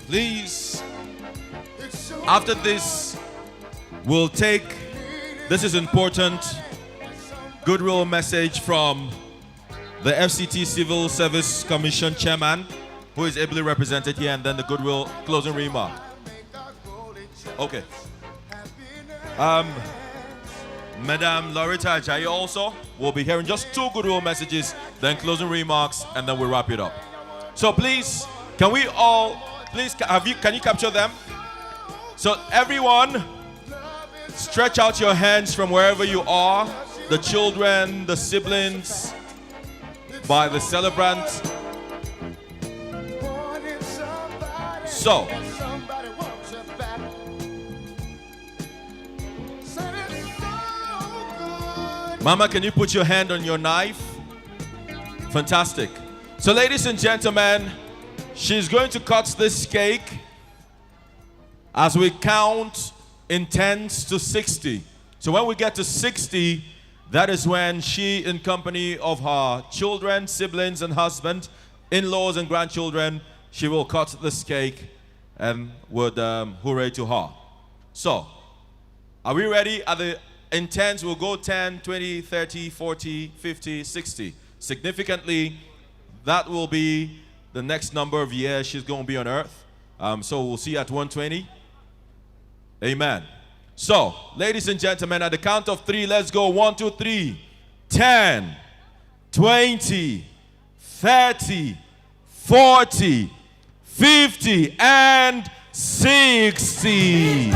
Please, after this, we'll take, this is important, goodwill message from the FCT Civil Service Commission Chairman, who is ably represented here, and then the goodwill closing remark. Okay. Madam Loretta Ajayi also will be hearing just 2 goodwill messages, then closing remarks, and then we'll wrap it up. So please, Can we all, please, can you capture them? So everyone, stretch out your hands from wherever you are. The children, the siblings, by the celebrant. So, Mama, can you put your hand on your knife? Fantastic. So, ladies and gentlemen, she's going to cut this cake as we count in tens to 60. So when we get to 60, that is when she, in company of her children, siblings, and husband, in-laws, and grandchildren, she will cut this cake and would hooray to her. So, are we ready? In tens, we'll go 10, 20, 30, 40, 50, 60. Significantly, that will be the next number of years she's going to be on earth. So we'll see at 120. Amen. So, ladies and gentlemen, at the count of 3, let's go. 1, 2, 3. 10, 20, 30, 40, 50, and 60.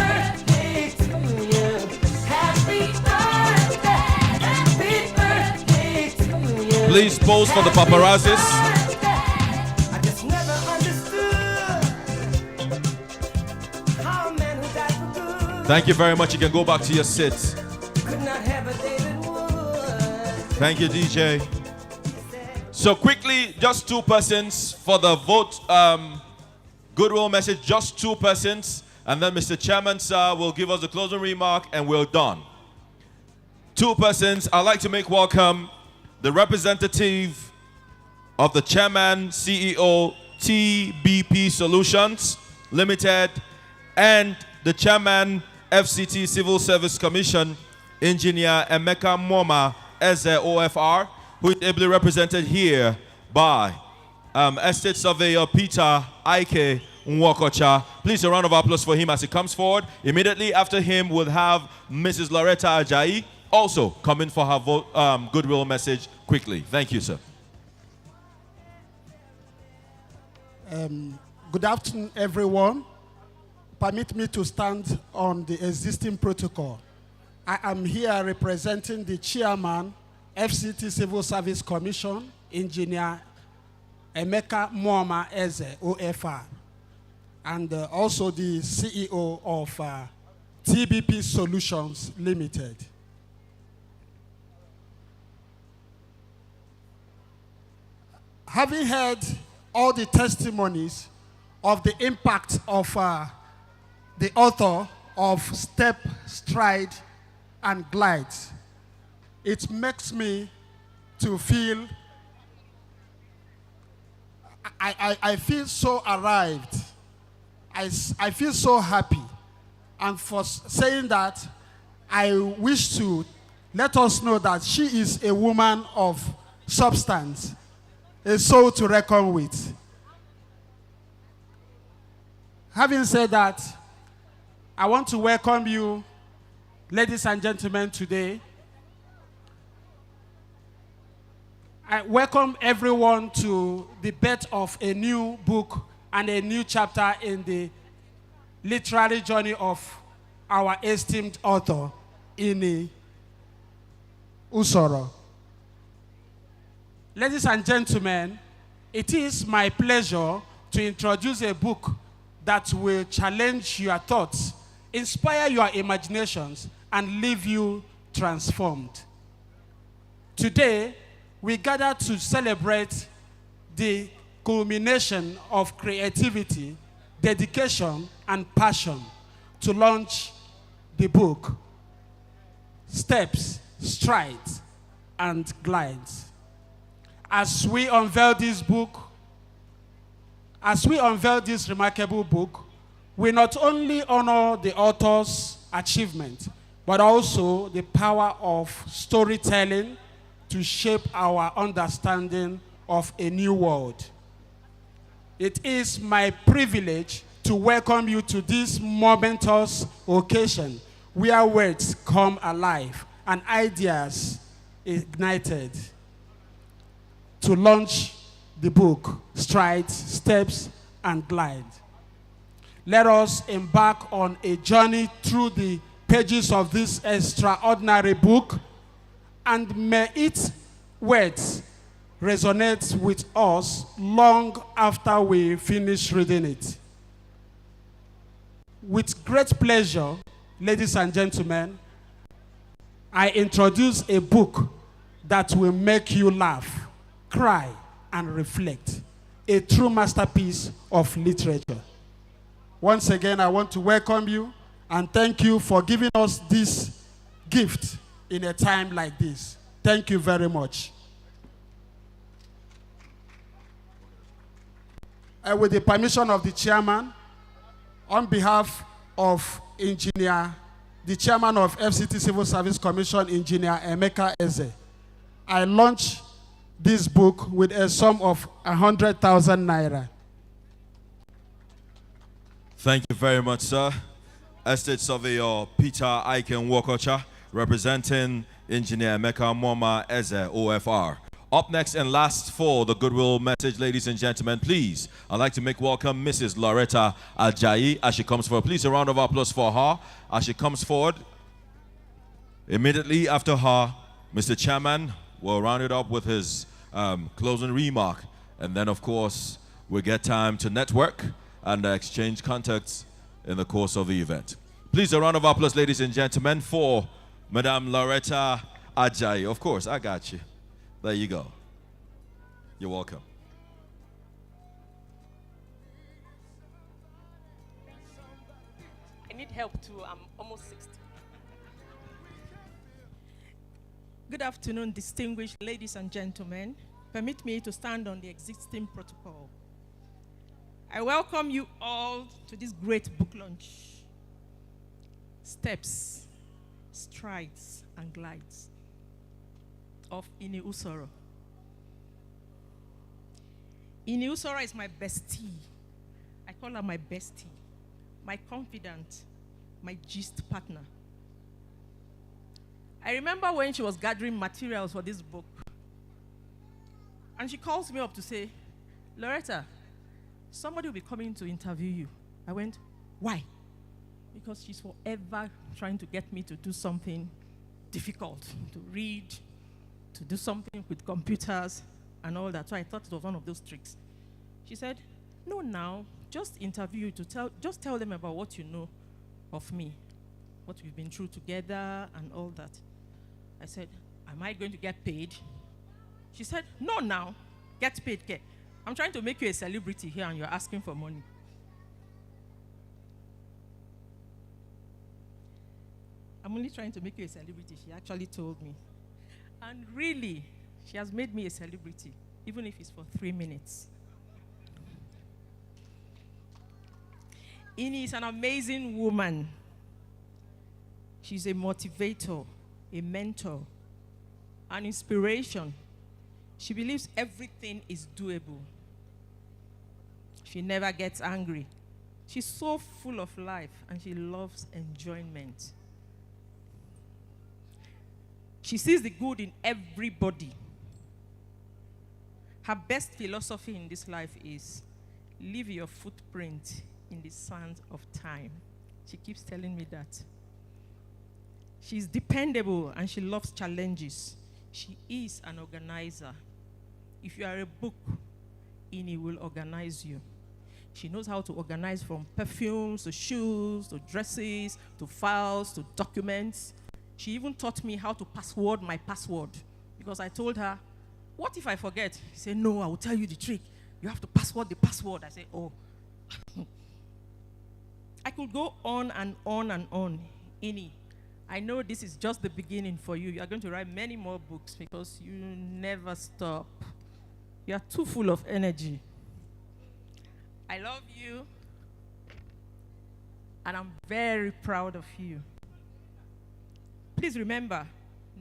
Please pose for the paparazzis. Thank you very much. You can go back to your seats. Thank you, DJ. So quickly, just 2 persons for the vote. Goodwill message, just 2 persons. And then Mr. Chairman, sir, will give us the closing remark and we're done. 2 persons. I'd like to make welcome the representative of the Chairman, CEO, TBP Solutions Limited, and the Chairman, FCT Civil Service Commission, Engineer Emeka Mwoma as the OFR, who is ably represented here by Estate Surveyor Peter Ike Nwokocha. Please a round of applause for him as he comes forward. Immediately after him, we'll have Mrs. Loretta Ajayi also come in for her goodwill message quickly. Thank you, sir.
Good afternoon, everyone. Permit me to stand on the existing protocol. I am here representing the chairman, FCT Civil Service Commission, Engineer Emeka Mwoma Eze, OFR, and also the CEO of TBP Solutions Limited. Having heard all the testimonies of the impact of the author of Step, Stride, and Glide, it makes me to feel, I feel so arrived. I feel so happy. And for saying that, I wish to let us know that she is a woman of substance, a soul to reckon with. Having said that, I want to welcome you, ladies and gentlemen, today. I welcome everyone to the birth of a new book and a new chapter in the literary journey of our esteemed author, Ini Usoro. Ladies and gentlemen, it is my pleasure to introduce a book that will challenge your thoughts, inspire your imaginations, and leave you transformed. Today, we gather to celebrate the culmination of creativity, dedication, and passion to launch the book, Steps, Strides, and Glides. As we unveil this remarkable book, we not only honor the author's achievement, but also the power of storytelling to shape our understanding of a new world. It is my privilege to welcome you to this momentous occasion where words come alive and ideas ignited to launch the book, Strides, Steps, and glide. Let us embark on a journey through the pages of this extraordinary book, and may its words resonate with us long after we finish reading it. With great pleasure, ladies and gentlemen, I introduce a book that will make you laugh, cry, and reflect. A true masterpiece of literature. Once again, I want to welcome you and thank you for giving us this gift in a time like this. Thank you very much. With the permission of the chairman, on behalf of the chairman of FCT Civil Service Commission, Engineer Emeka Eze, I launch this book with a sum of 100,000 naira.
Thank you very much, sir. Estate Surveyor Peter Aiken Wokocha, representing Engineer Emeka Moma Eze, OFR. Up next and last for the goodwill message, ladies and gentlemen, please, I'd like to make welcome Mrs. Loretta Ajayi as she comes forward. Please, a round of applause for her as she comes forward. Immediately after her, Mr. Chairman will round it up with his closing remark. And then, of course, we get time to network and exchange contacts in the course of the event. Please, a round of applause, ladies and gentlemen, for Madame Loretta Ajayi. Of course, I got you. There you go. You're welcome.
I need help too. I'm almost 60.
Good afternoon, distinguished ladies and gentlemen. Permit me to stand on the existing protocol. I welcome you all to this great book launch. Steps, strides, and glides of Ini Usoro. Ini Usoro is my bestie. I call her my bestie, my confidant, my gist partner. I remember when she was gathering materials for this book, and she calls me up to say, Loretta, somebody will be coming to interview you. I went, why? Because she's forever trying to get me to do something difficult, to read, to do something with computers and all that. So I thought it was one of those tricks. She said, no, now, just interview you just tell them about what you know of me, what we've been through together and all that. I said, am I going to get paid? She said, no, now, get paid, get. I'm trying to make you a celebrity here and you're asking for money. I'm only trying to make you a celebrity, she actually told me. And really, she has made me a celebrity, even if it's for 3 minutes. Ini is an amazing woman. She's a motivator, a mentor, an inspiration. She believes everything is doable. She never gets angry. She's so full of life and she loves enjoyment. She sees the good in everybody. Her best philosophy in this life is leave your footprint in the sands of time. She keeps telling me that. She's dependable and she loves challenges. She is an organizer. If you are a book, Ini will organize you. She knows how to organize from perfumes to shoes to dresses to files to documents. She even taught me how to password my password because I told her, what if I forget? She said, no, I will tell you the trick. You have to password the password. I said, oh. I could go on and on and on. Ini, I know this is just the beginning for you. You are going to write many more books because you never stop. You are too full of energy. I love you, and I'm very proud of you. Please remember,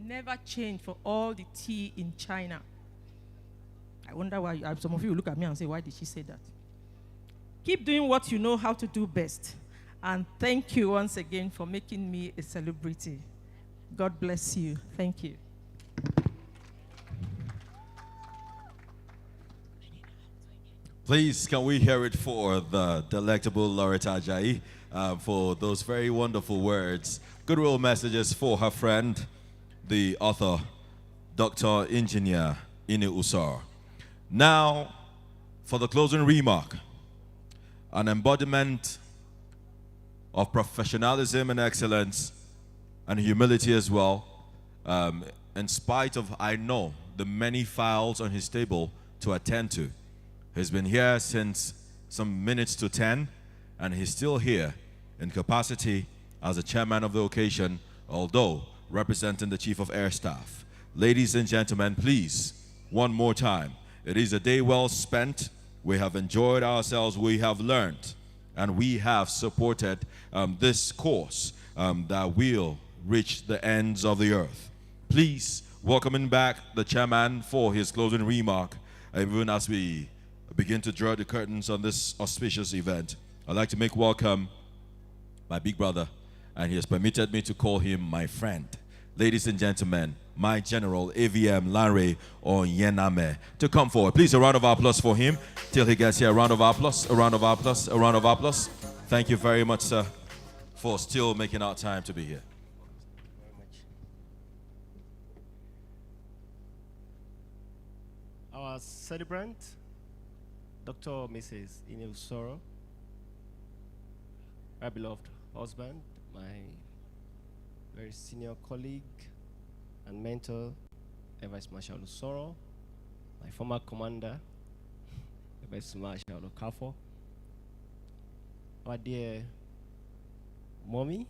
never change for all the tea in China. I wonder why some of you look at me and say, why did she say that? Keep doing what you know how to do best. And thank you once again for making me a celebrity. God bless you. Thank you.
Please, can we hear it for the delectable Loretta Ajayi for those very wonderful words, goodwill messages for her friend, the author, Dr. Engineer Ine Usor. Now, for the closing remark, an embodiment of professionalism and excellence and humility as well, in spite of, I know, the many files on his table to attend to. He's been here since some minutes to 10, and he's still here in capacity as the chairman of the occasion, although representing the Chief of Air Staff. Ladies and gentlemen, please, one more time. It is a day well spent. We have enjoyed ourselves, we have learned, and we have supported this course that will reach the ends of the earth. Please, welcoming back the chairman for his closing remark, even as we begin to draw the curtains on this auspicious event. I'd like to make welcome my big brother, and he has permitted me to call him my friend. Ladies and gentlemen, my General AVM Lanre Onyename to come forward. Please, a round of applause for him till he gets here. A round of applause, a round of applause, a round of applause. Thank you very much, sir, for still making our time to be here.
Our celebrant, Dr. Mrs. Ine Usoro, my beloved husband, my very senior colleague and mentor, Vice Marshal Usoro, my former commander, Vice Marshal Okafo, our dear mommy,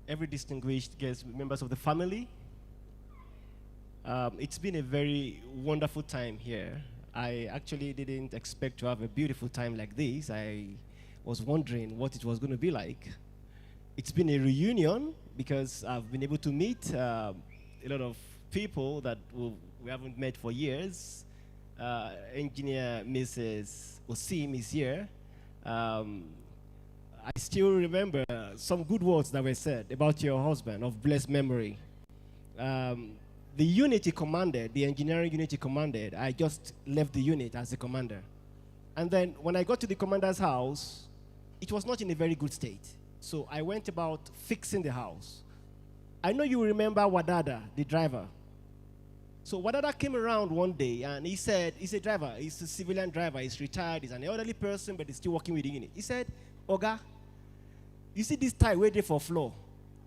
every distinguished guest, members of the family. It's been a very wonderful time here. I actually didn't expect to have a beautiful time like this. I was wondering what it was going to be like. It's been a reunion because I've been able to meet a lot of people that we haven't met for years. Engineer Mrs. Osim is here. I still remember some good words that were said about your husband of blessed memory. The unit he commanded, the engineering unit he commanded, I just left the unit as the commander. And then when I got to the commander's house, it was not in a very good state. So I went about fixing the house. I know you remember Wadada, the driver. So Wadada came around one day and he said, he's a driver, he's a civilian driver, he's retired, he's an elderly person, but he's still working with the unit. He said, Oga, you see this tile waiting for floor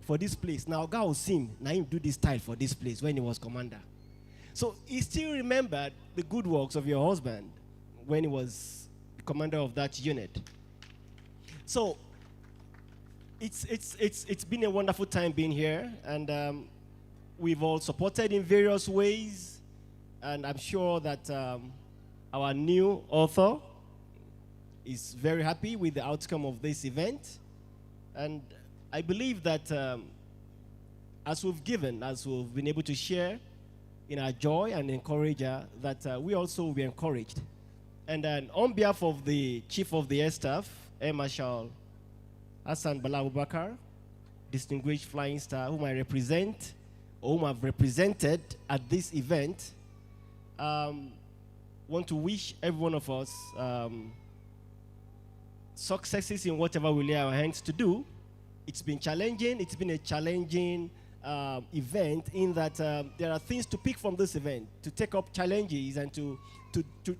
for this place. Now Oga Osim, now him do this tile for this place when he was commander. So he still remembered the good works of your husband when he was the commander of that unit. So it's been a wonderful time being here, and we've all supported in various ways, and I'm sure that our new author is very happy with the outcome of this event. And I believe that as we've given, as we've been able to share in our joy and encourage her, that we also will be encouraged. And then on behalf of the Chief of the Air Staff, Air Marshal Hassan Bala Abubakar, distinguished flying star whom I represent, or whom I've represented at this event, want to wish every one of us successes in whatever we lay our hands to do. It's been challenging. It's been a challenging event in that there are things to pick from this event, to take up challenges and to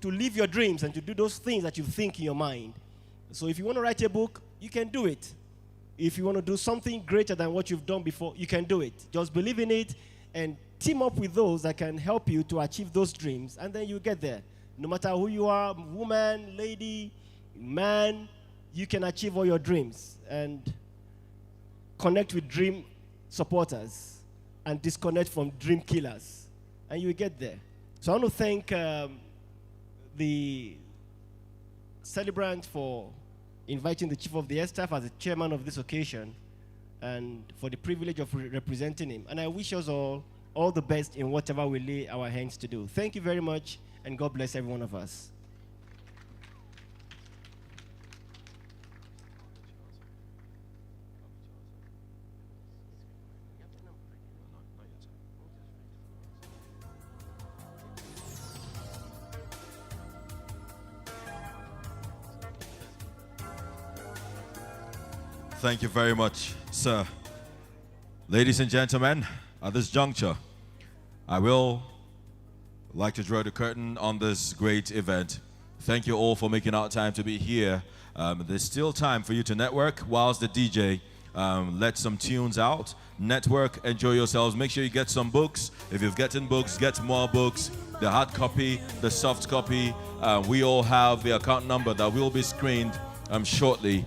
live your dreams and to do those things that you think in your mind. So if you want to write a book, you can do it. If you want to do something greater than what you've done before, you can do it. Just believe in it and team up with those that can help you to achieve those dreams, and then you get there. No matter who you are, woman, lady, man, you can achieve all your dreams. And connect with dream supporters and disconnect from dream killers, and you get there. So I want to thank the celebrant for inviting the Chief of the Air Staff as the chairman of this occasion and for the privilege of representing him. And I wish us all the best in whatever we lay our hands to do. Thank you very much, and God bless every one of us.
Thank you very much, sir. Ladies and gentlemen, at this juncture, I will like to draw the curtain on this great event. Thank you all for making out time to be here. There's still time for you to network whilst the DJ let some tunes out. Network, enjoy yourselves. Make sure you get some books. If you've gotten books, get more books. The hard copy, the soft copy. We all have the account number that will be screened shortly.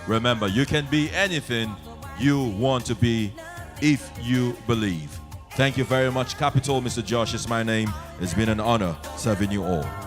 Remember, you can be anything you want to be if you believe. Thank you very much. Capital, Mr. Josh is my name. It's been an honor serving you all.